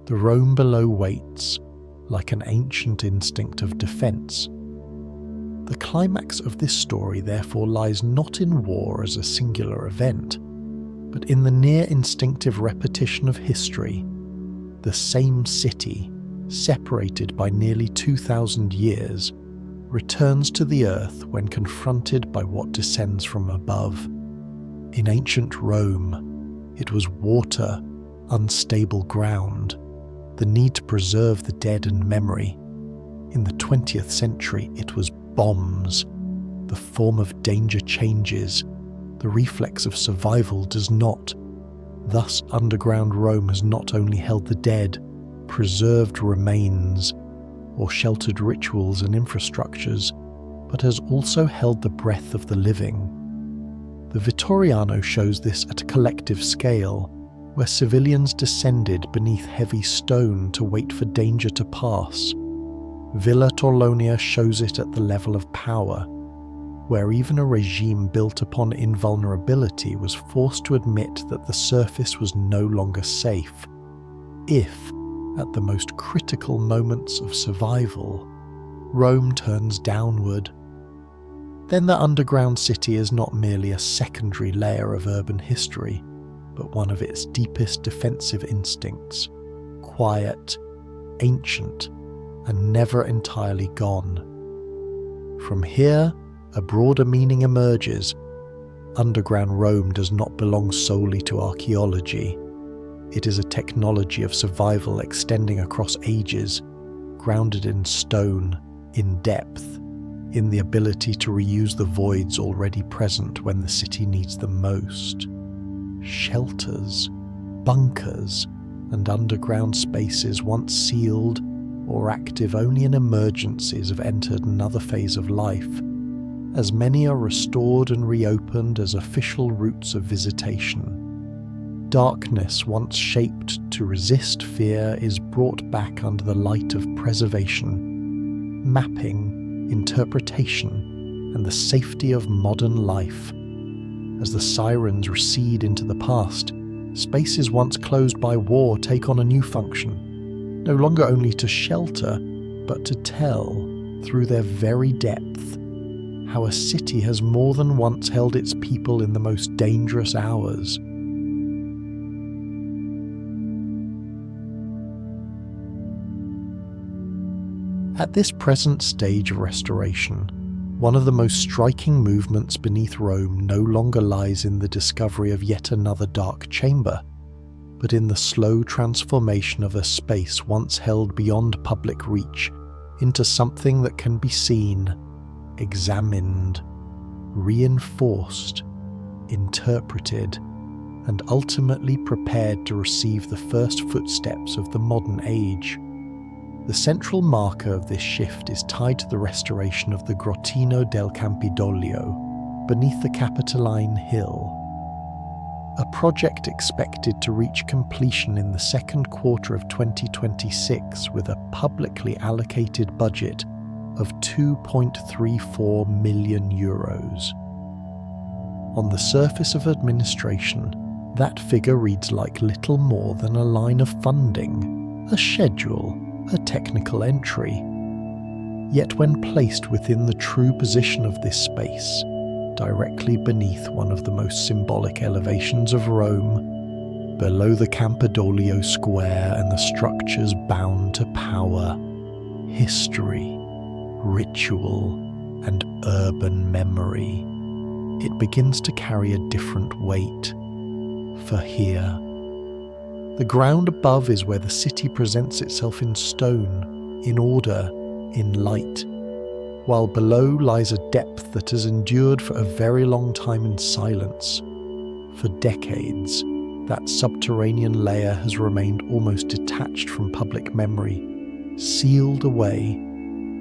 The Rome below waits, like an ancient instinct of defense. The climax of this story therefore lies not in war as a singular event, but in the near instinctive repetition of history. The same city, separated by nearly 2,000 years, returns to the earth when confronted by what descends from above. In ancient Rome, it was water, unstable ground, the need to preserve the dead and memory. In the 20th century, it was bombs. The form of danger changes. The reflex of survival does not. Thus, underground Rome has not only held the dead, preserved remains, or sheltered rituals and infrastructures, but has also held the breath of the living. The Vittoriano shows this at a collective scale, where civilians descended beneath heavy stone to wait for danger to pass. Villa Torlonia shows it at the level of power, where even a regime built upon invulnerability was forced to admit that the surface was no longer safe, if, at the most critical moments of survival, Rome turns downward. then the underground city is not merely a secondary layer of urban history, but one of its deepest defensive instincts, quiet, ancient, and never entirely gone. From here, a broader meaning emerges. Underground Rome does not belong solely to archaeology. It is a technology of survival extending across ages, grounded in stone, in depth, in the ability to reuse the voids already present when the city needs them most. Shelters, bunkers, and underground spaces once sealed or active only in emergencies have entered another phase of life, as many are restored and reopened as official routes of visitation. Darkness once shaped to resist fear is brought back under the light of preservation, mapping, interpretation, and the safety of modern life. As the sirens recede into the past, spaces once closed by war take on a new function, no longer only to shelter, but to tell, through their very depth, how a city has more than once held its people in the most dangerous hours. At this present stage of restoration, one of the most striking movements beneath Rome no longer lies in the discovery of yet another dark chamber, but in the slow transformation of a space once held beyond public reach into something that can be seen, examined, reinforced, interpreted, and ultimately prepared to receive the first footsteps of the modern age. The central marker of this shift is tied to the restoration of the Grottino del Campidoglio, beneath the Capitoline Hill. A project expected to reach completion in the second quarter of 2026 with a publicly allocated budget of €2.34 million. On the surface of administration, that figure reads like little more than a line of funding, a schedule, a technical entry. Yet when placed within the true position of this space, directly beneath one of the most symbolic elevations of Rome, below the Campidoglio Square and the structures bound to power, history, ritual, and urban memory, it begins to carry a different weight. For here, the ground above is where the city presents itself in stone, in order, in light, while below lies a depth that has endured for a very long time in silence. For decades, that subterranean layer has remained almost detached from public memory, sealed away,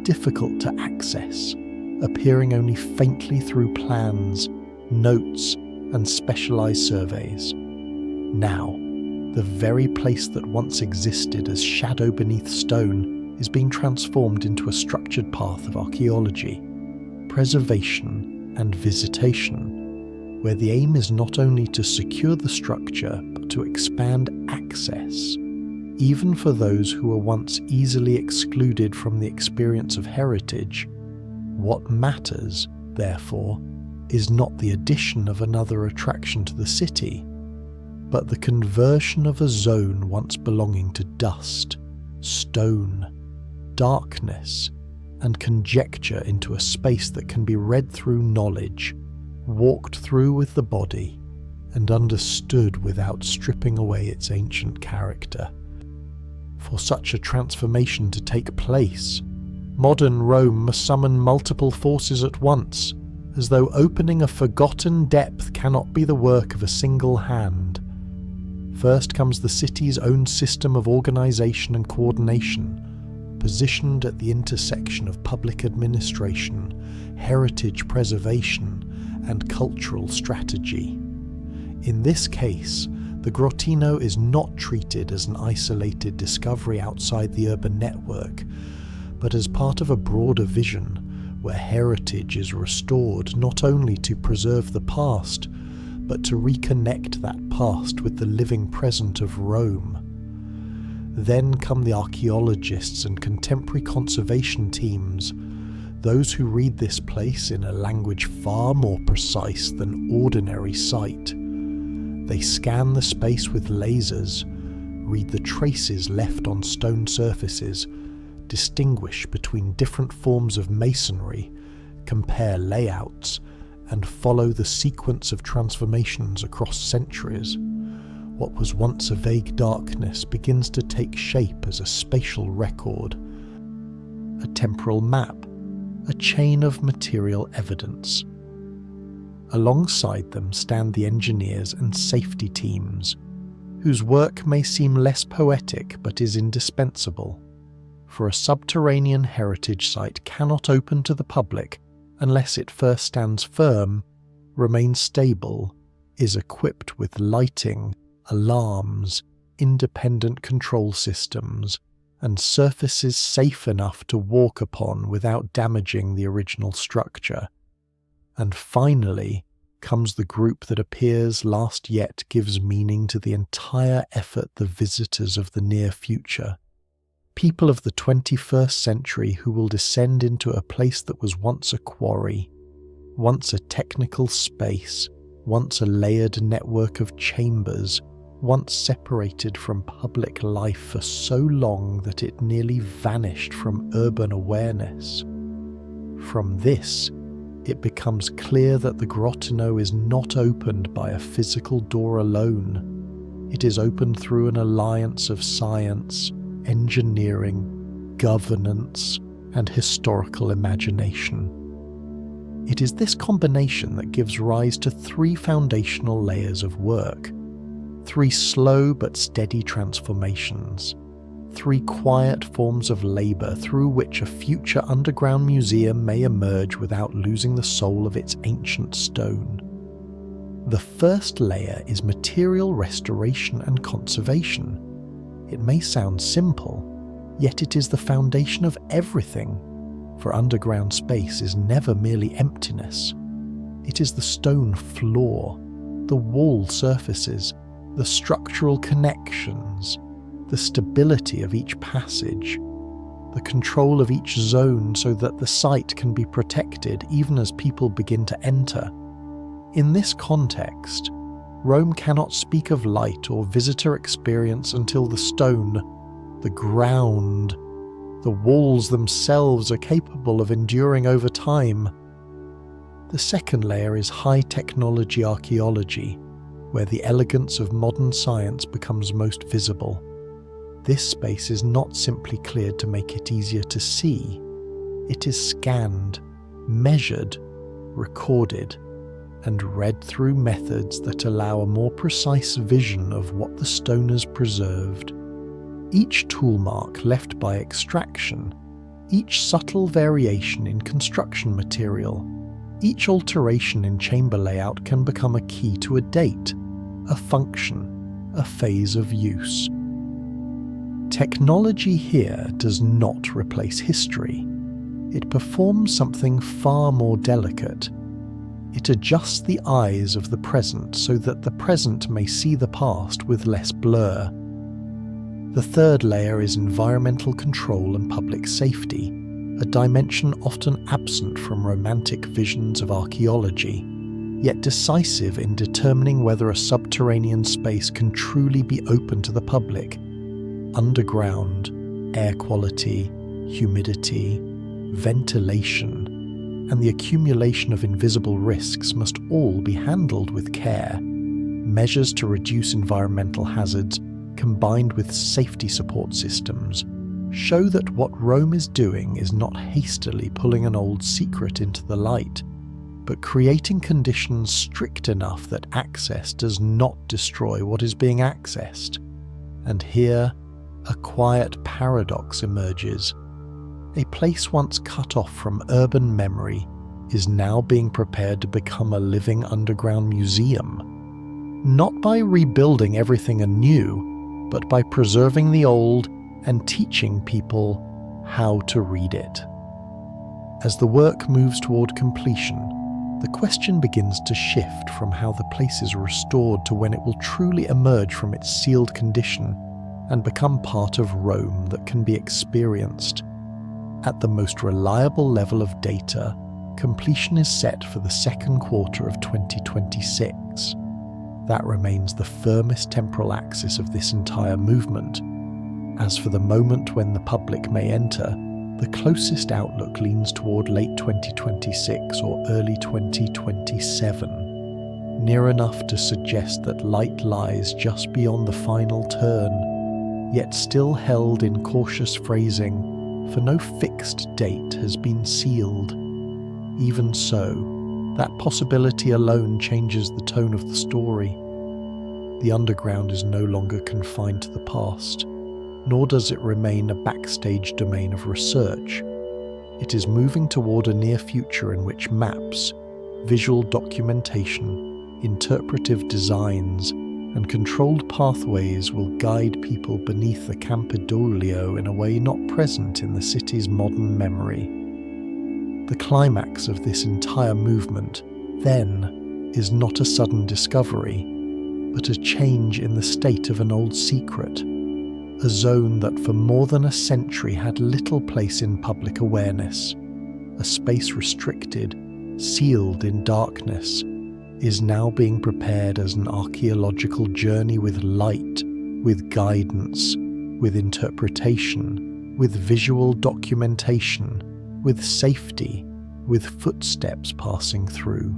difficult to access, appearing only faintly through plans, notes, and specialized surveys. Now, the very place that once existed as shadow beneath stone is being transformed into a structured path of archaeology, preservation, and visitation, where the aim is not only to secure the structure, but to expand access, even for those who were once easily excluded from the experience of heritage. What matters, therefore, is not the addition of another attraction to the city, but the conversion of a zone once belonging to dust, stone, darkness, and conjecture into a space that can be read through knowledge, walked through with the body, and understood without stripping away its ancient character. For such a transformation to take place, modern Rome must summon multiple forces at once, as though opening a forgotten depth cannot be the work of a single hand. First comes the city's own system of organization and coordination, positioned at the intersection of public administration, heritage preservation, and cultural strategy. In this case, the Grottino is not treated as an isolated discovery outside the urban network, but as part of a broader vision where heritage is restored not only to preserve the past, but to reconnect that past with the living present of Rome. Then come the archaeologists and contemporary conservation teams, those who read this place in a language far more precise than ordinary sight. They scan the space with lasers, read the traces left on stone surfaces, distinguish between different forms of masonry, compare layouts, and follow the sequence of transformations across centuries. What was once a vague darkness begins to take shape as a spatial record, a temporal map, a chain of material evidence. Alongside them stand the engineers and safety teams, whose work may seem less poetic but is indispensable, for a subterranean heritage site cannot open to the public unless it first stands firm, remains stable, is equipped with lighting, alarms, independent control systems, and surfaces safe enough to walk upon without damaging the original structure. And finally comes the group that appears last yet gives meaning to the entire effort, the visitors of the near future. People of the 21st century who will descend into a place that was once a quarry, once a technical space, once a layered network of chambers, once separated from public life for so long that it nearly vanished from urban awareness. From this, it becomes clear that the Grottino is not opened by a physical door alone. It is opened through an alliance of science, engineering, governance, and historical imagination. It is this combination that gives rise to three foundational layers of work, three slow but steady transformations, three quiet forms of labour through which a future underground museum may emerge without losing the soul of its ancient stone. The first layer is material restoration and conservation. It may sound simple, yet it is the foundation of everything, for underground space is never merely emptiness. It is the stone floor, the wall surfaces, the structural connections, the stability of each passage, the control of each zone so that the site can be protected even as people begin to enter. In this context, Rome cannot speak of light or visitor experience until the stone, the ground, the walls themselves are capable of enduring over time. The second layer is high technology archaeology, where the elegance of modern science becomes most visible. This space is not simply cleared to make it easier to see. It is scanned, measured, recorded, and read through methods that allow a more precise vision of what the stoners preserved. Each tool mark left by extraction, each subtle variation in construction material, each alteration in chamber layout can become a key to a date, a function, a phase of use. Technology here does not replace history. It performs something far more delicate. It adjusts the eyes of the present so that the present may see the past with less blur. The third layer is environmental control and public safety, a dimension often absent from romantic visions of archaeology, yet decisive in determining whether a subterranean space can truly be open to the public. Underground, air quality, humidity, ventilation, and the accumulation of invisible risks must all be handled with care. Measures to reduce environmental hazards, combined with safety support systems, show that what Rome is doing is not hastily pulling an old secret into the light, but creating conditions strict enough that access does not destroy what is being accessed. And here, a quiet paradox emerges. A place once cut off from urban memory is now being prepared to become a living underground museum, not by rebuilding everything anew, but by preserving the old and teaching people how to read it. As the work moves toward completion, the question begins to shift from how the place is restored to when it will truly emerge from its sealed condition and become part of Rome that can be experienced. At the most reliable level of data, completion is set for the second quarter of 2026. That remains the firmest temporal axis of this entire movement. As for the moment when the public may enter, the closest outlook leans toward late 2026 or early 2027, near enough to suggest that light lies just beyond the final turn, yet still held in cautious phrasing, for no fixed date has been sealed. Even so, that possibility alone changes the tone of the story. The underground is no longer confined to the past, nor does it remain a backstage domain of research. It is moving toward a near future in which maps, visual documentation, interpretive designs, and controlled pathways will guide people beneath the Campidoglio in a way not present in the city's modern memory. The climax of this entire movement, then, is not a sudden discovery, but a change in the state of an old secret, a zone that for more than a century had little place in public awareness, a space restricted, sealed in darkness, is now being prepared as an archaeological journey with light, with guidance, with interpretation, with visual documentation, with safety, with footsteps passing through.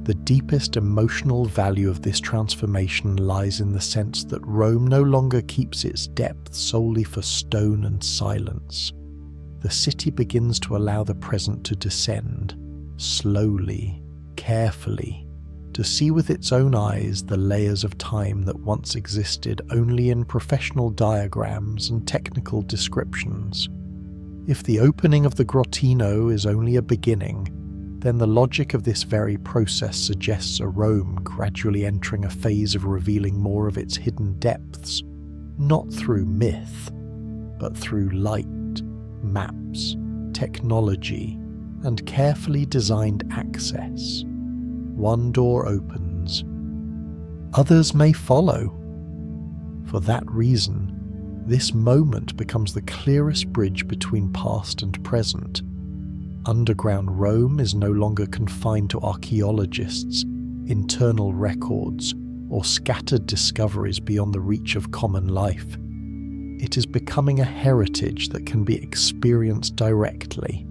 The deepest emotional value of this transformation lies in the sense that Rome no longer keeps its depth solely for stone and silence. The city begins to allow the present to descend, slowly, carefully, to see with its own eyes the layers of time that once existed only in professional diagrams and technical descriptions. If the opening of the Grottino is only a beginning, then the logic of this very process suggests a Rome gradually entering a phase of revealing more of its hidden depths, not through myth, but through light, maps, technology, and carefully designed access. One door opens. Others may follow. For that reason, this moment becomes the clearest bridge between past and present. Underground Rome is no longer confined to archaeologists, internal records, or scattered discoveries beyond the reach of common life. It is becoming a heritage that can be experienced directly,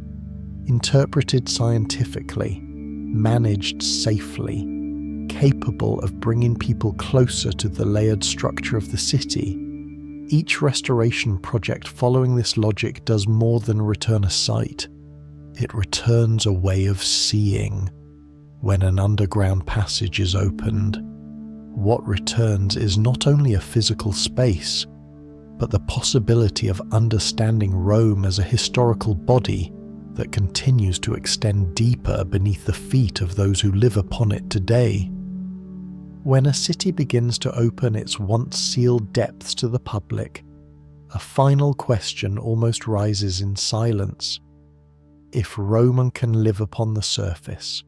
interpreted scientifically, managed safely, capable of bringing people closer to the layered structure of the city. Each restoration project following this logic does more than return a sight. It returns a way of seeing. When an underground passage is opened, what returns is not only a physical space, but the possibility of understanding Rome as a historical body that continues to extend deeper beneath the feet of those who live upon it today. When a city begins to open its once sealed depths to the public, a final question almost rises in silence. If Rome can live upon the surface,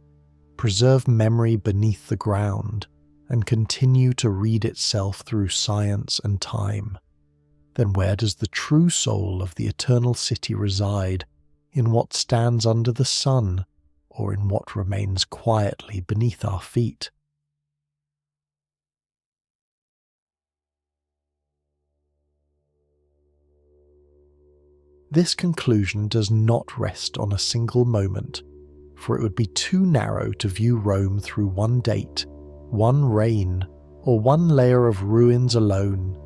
preserve memory beneath the ground, and continue to read itself through science and time, then where does the true soul of the eternal city reside? In what stands under the sun, or in what remains quietly beneath our feet? This conclusion does not rest on a single moment, for it would be too narrow to view Rome through one date, one reign, or one layer of ruins alone.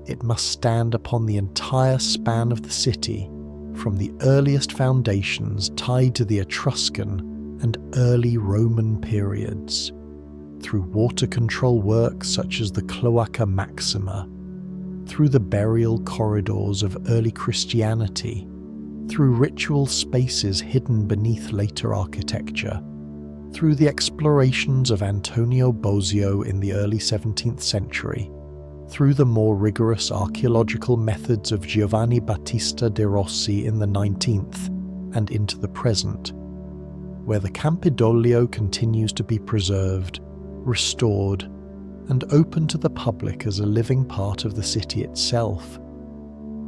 It must stand upon the entire span of the city, from the earliest foundations tied to the Etruscan and early Roman periods, through water control work such as the Cloaca Maxima, through the burial corridors of early Christianity, through ritual spaces hidden beneath later architecture, through the explorations of Antonio Bosio in the early 17th century, through the more rigorous archaeological methods of Giovanni Battista de Rossi in the 19th, and into the present, where the Campidoglio continues to be preserved, restored, and open to the public as a living part of the city itself.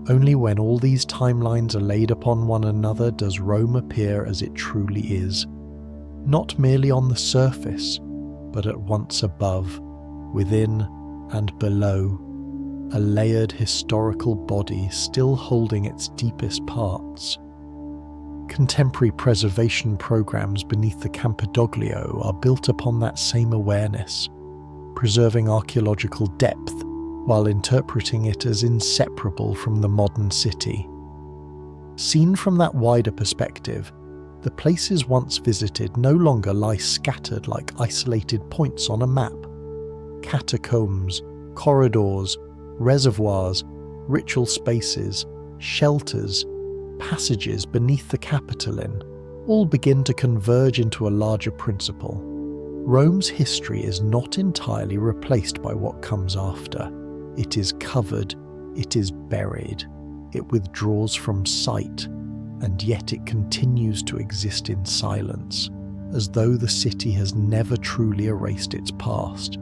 Only when all these timelines are laid upon one another does Rome appear as it truly is, not merely on the surface, but at once above, within, and below, a layered historical body still holding its deepest parts. Contemporary preservation programs beneath the Campidoglio are built upon that same awareness, preserving archaeological depth while interpreting it as inseparable from the modern city. Seen from that wider perspective, the places once visited no longer lie scattered like isolated points on a map. Catacombs, corridors, reservoirs, ritual spaces, shelters, passages beneath the Capitoline all begin to converge into a larger principle. Rome's history is not entirely replaced by what comes after. It is covered, it is buried, it withdraws from sight, and yet it continues to exist in silence, as though the city has never truly erased its past,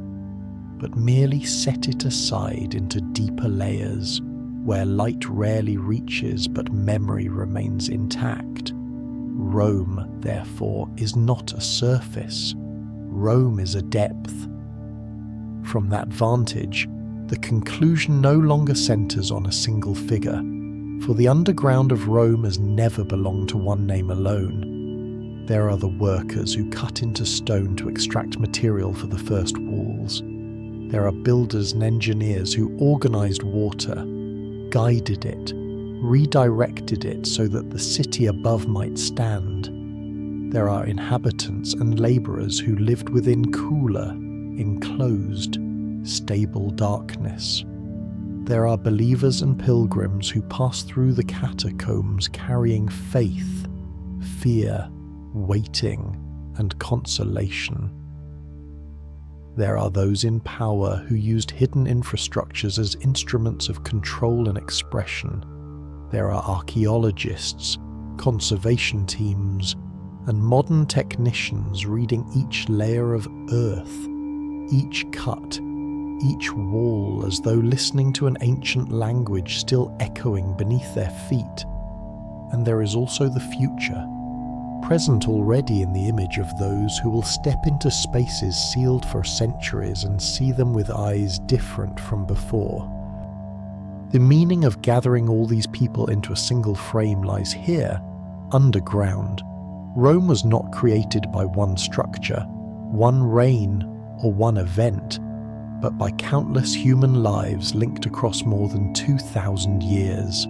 but merely set it aside into deeper layers, where light rarely reaches but memory remains intact. Rome, therefore, is not a surface. Rome is a depth. From that vantage, the conclusion no longer centres on a single figure, for the underground of Rome has never belonged to one name alone. There are the workers who cut into stone to extract material for the first walls. There are builders and engineers who organised water, guided it, redirected it so that the city above might stand. There are inhabitants and labourers who lived within cooler, enclosed, stable darkness. There are believers and pilgrims who pass through the catacombs carrying faith, fear, waiting, and consolation. There are those in power who used hidden infrastructures as instruments of control and expression. There are archaeologists, conservation teams, and modern technicians reading each layer of earth, each cut, each wall, as though listening to an ancient language still echoing beneath their feet. And there is also the future, present already in the image of those who will step into spaces sealed for centuries and see them with eyes different from before. The meaning of gathering all these people into a single frame lies here, underground. Rome was not created by one structure, one reign, or one event, but by countless human lives linked across more than 2,000 years.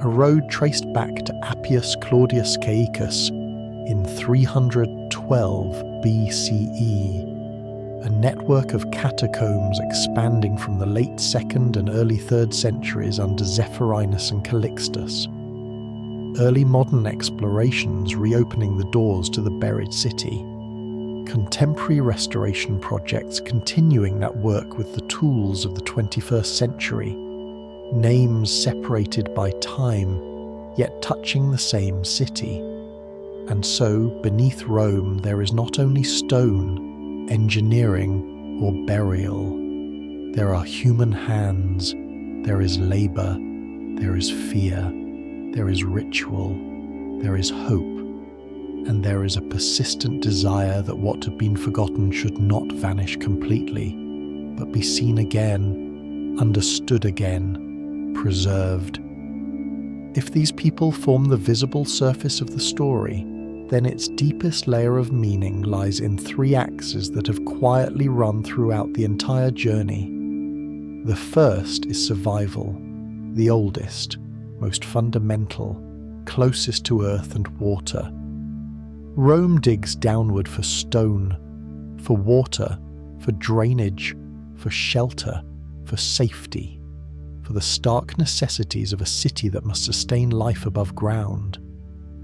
A road traced back to Appius Claudius Caecus in 312 BCE, a network of catacombs expanding from the late 2nd and early 3rd centuries under Zephyrinus and Calixtus. Early modern explorations reopening the doors to the buried city. Contemporary restoration projects continuing that work with the tools of the 21st century, names separated by time, yet touching the same city. And so, beneath Rome there is not only stone, engineering, or burial. There are human hands, there is labour, there is fear, there is ritual, there is hope, and there is a persistent desire that what had been forgotten should not vanish completely, but be seen again, understood again, preserved. If these people form the visible surface of the story, then its deepest layer of meaning lies in three axes that have quietly run throughout the entire journey. The first is survival, the oldest, most fundamental, closest to earth and water. Rome digs downward for stone, for water, for drainage, for shelter, for safety, for the stark necessities of a city that must sustain life above ground.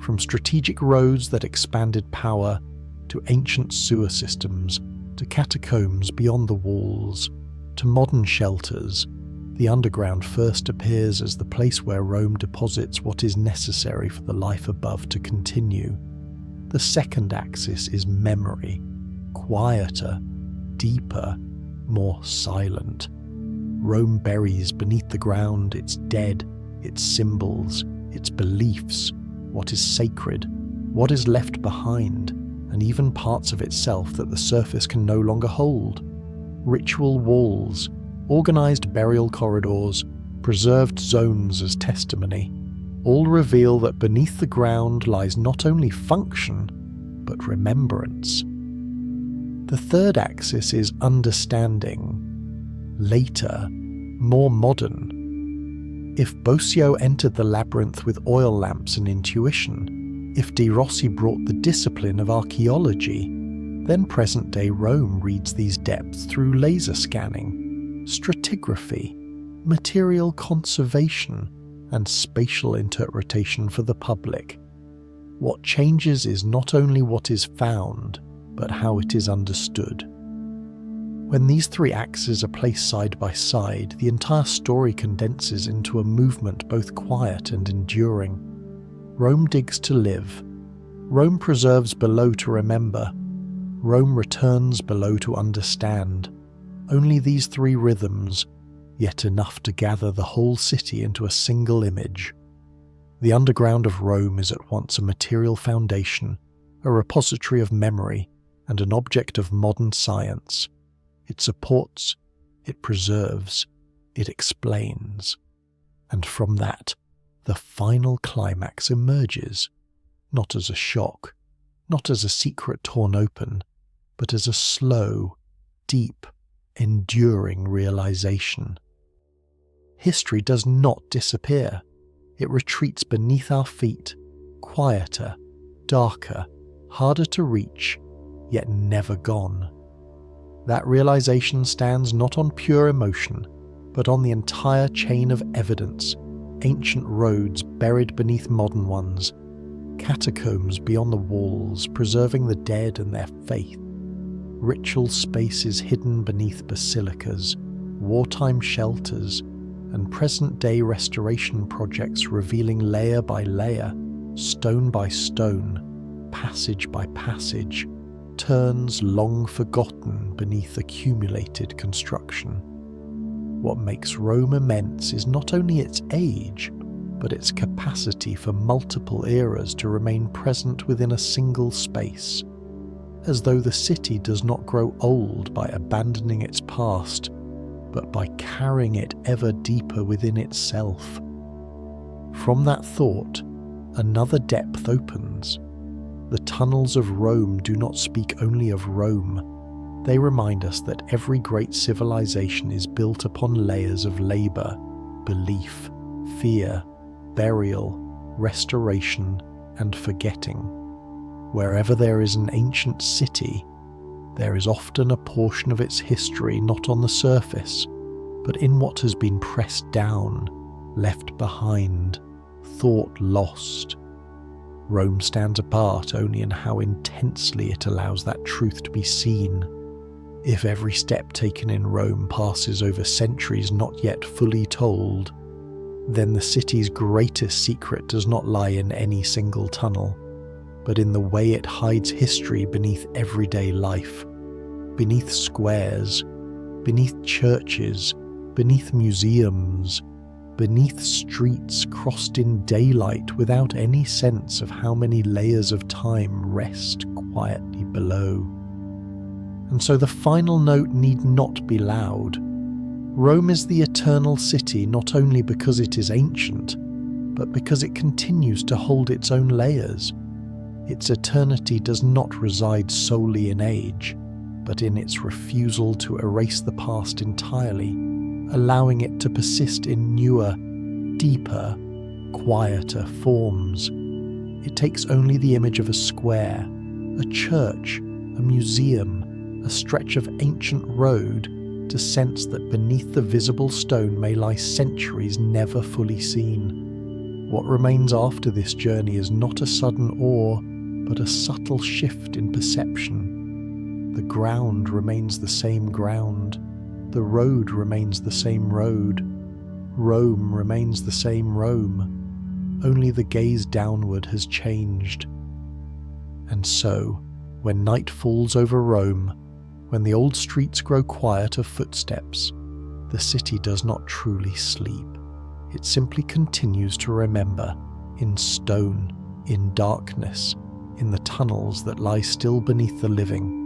From strategic roads that expanded power, to ancient sewer systems, to catacombs beyond the walls, to modern shelters, the underground first appears as the place where Rome deposits what is necessary for the life above to continue. The second axis is memory, quieter, deeper, more silent. Rome buries beneath the ground its dead, its symbols, its beliefs, what is sacred, what is left behind, and even parts of itself that the surface can no longer hold. Ritual walls, organized burial corridors, preserved zones as testimony, all reveal that beneath the ground lies not only function, but remembrance. The third axis is understanding. Later, more modern. If Bosio entered the labyrinth with oil lamps and intuition, if De Rossi brought the discipline of archaeology, then present-day Rome reads these depths through laser scanning, stratigraphy, material conservation, and spatial interpretation for the public. What changes is not only what is found, but how it is understood. When these three axes are placed side by side, the entire story condenses into a movement both quiet and enduring. Rome digs to live. Rome preserves below to remember. Rome returns below to understand. Only these three rhythms, yet enough to gather the whole city into a single image. The underground of Rome is at once a material foundation, a repository of memory, and an object of modern science. It supports, it preserves, it explains. And from that, the final climax emerges, not as a shock, not as a secret torn open, but as a slow, deep, enduring realization. History does not disappear. It retreats beneath our feet, quieter, darker, harder to reach, yet never gone. That realization stands not on pure emotion, but on the entire chain of evidence, ancient roads buried beneath modern ones, catacombs beyond the walls preserving the dead and their faith, ritual spaces hidden beneath basilicas, wartime shelters, and present-day restoration projects revealing layer by layer, stone by stone, passage by passage, turns long forgotten beneath accumulated construction. What makes Rome immense is not only its age, but its capacity for multiple eras to remain present within a single space, as though the city does not grow old by abandoning its past, but by carrying it ever deeper within itself. From that thought, another depth opens. The tunnels of Rome do not speak only of Rome. They remind us that every great civilization is built upon layers of labor, belief, fear, burial, restoration, and forgetting. Wherever there is an ancient city, there is often a portion of its history not on the surface, but in what has been pressed down, left behind, thought lost. Rome stands apart only in how intensely it allows that truth to be seen. If every step taken in Rome passes over centuries not yet fully told, then the city's greatest secret does not lie in any single tunnel, but in the way it hides history beneath everyday life, beneath squares, beneath churches, beneath museums, beneath streets crossed in daylight without any sense of how many layers of time rest quietly below. And so the final note need not be loud. Rome is the eternal city not only because it is ancient, but because it continues to hold its own layers. Its eternity does not reside solely in age, but in its refusal to erase the past entirely, allowing it to persist in newer, deeper, quieter forms. It takes only the image of a square, a church, a museum, a stretch of ancient road to sense that beneath the visible stone may lie centuries never fully seen. What remains after this journey is not a sudden awe, but a subtle shift in perception. The ground remains the same ground. The road remains the same road. Rome remains the same Rome. Only the gaze downward has changed. And so, when night falls over Rome, when the old streets grow quiet of footsteps, the city does not truly sleep. It simply continues to remember, in stone, in darkness, in the tunnels that lie still beneath the living,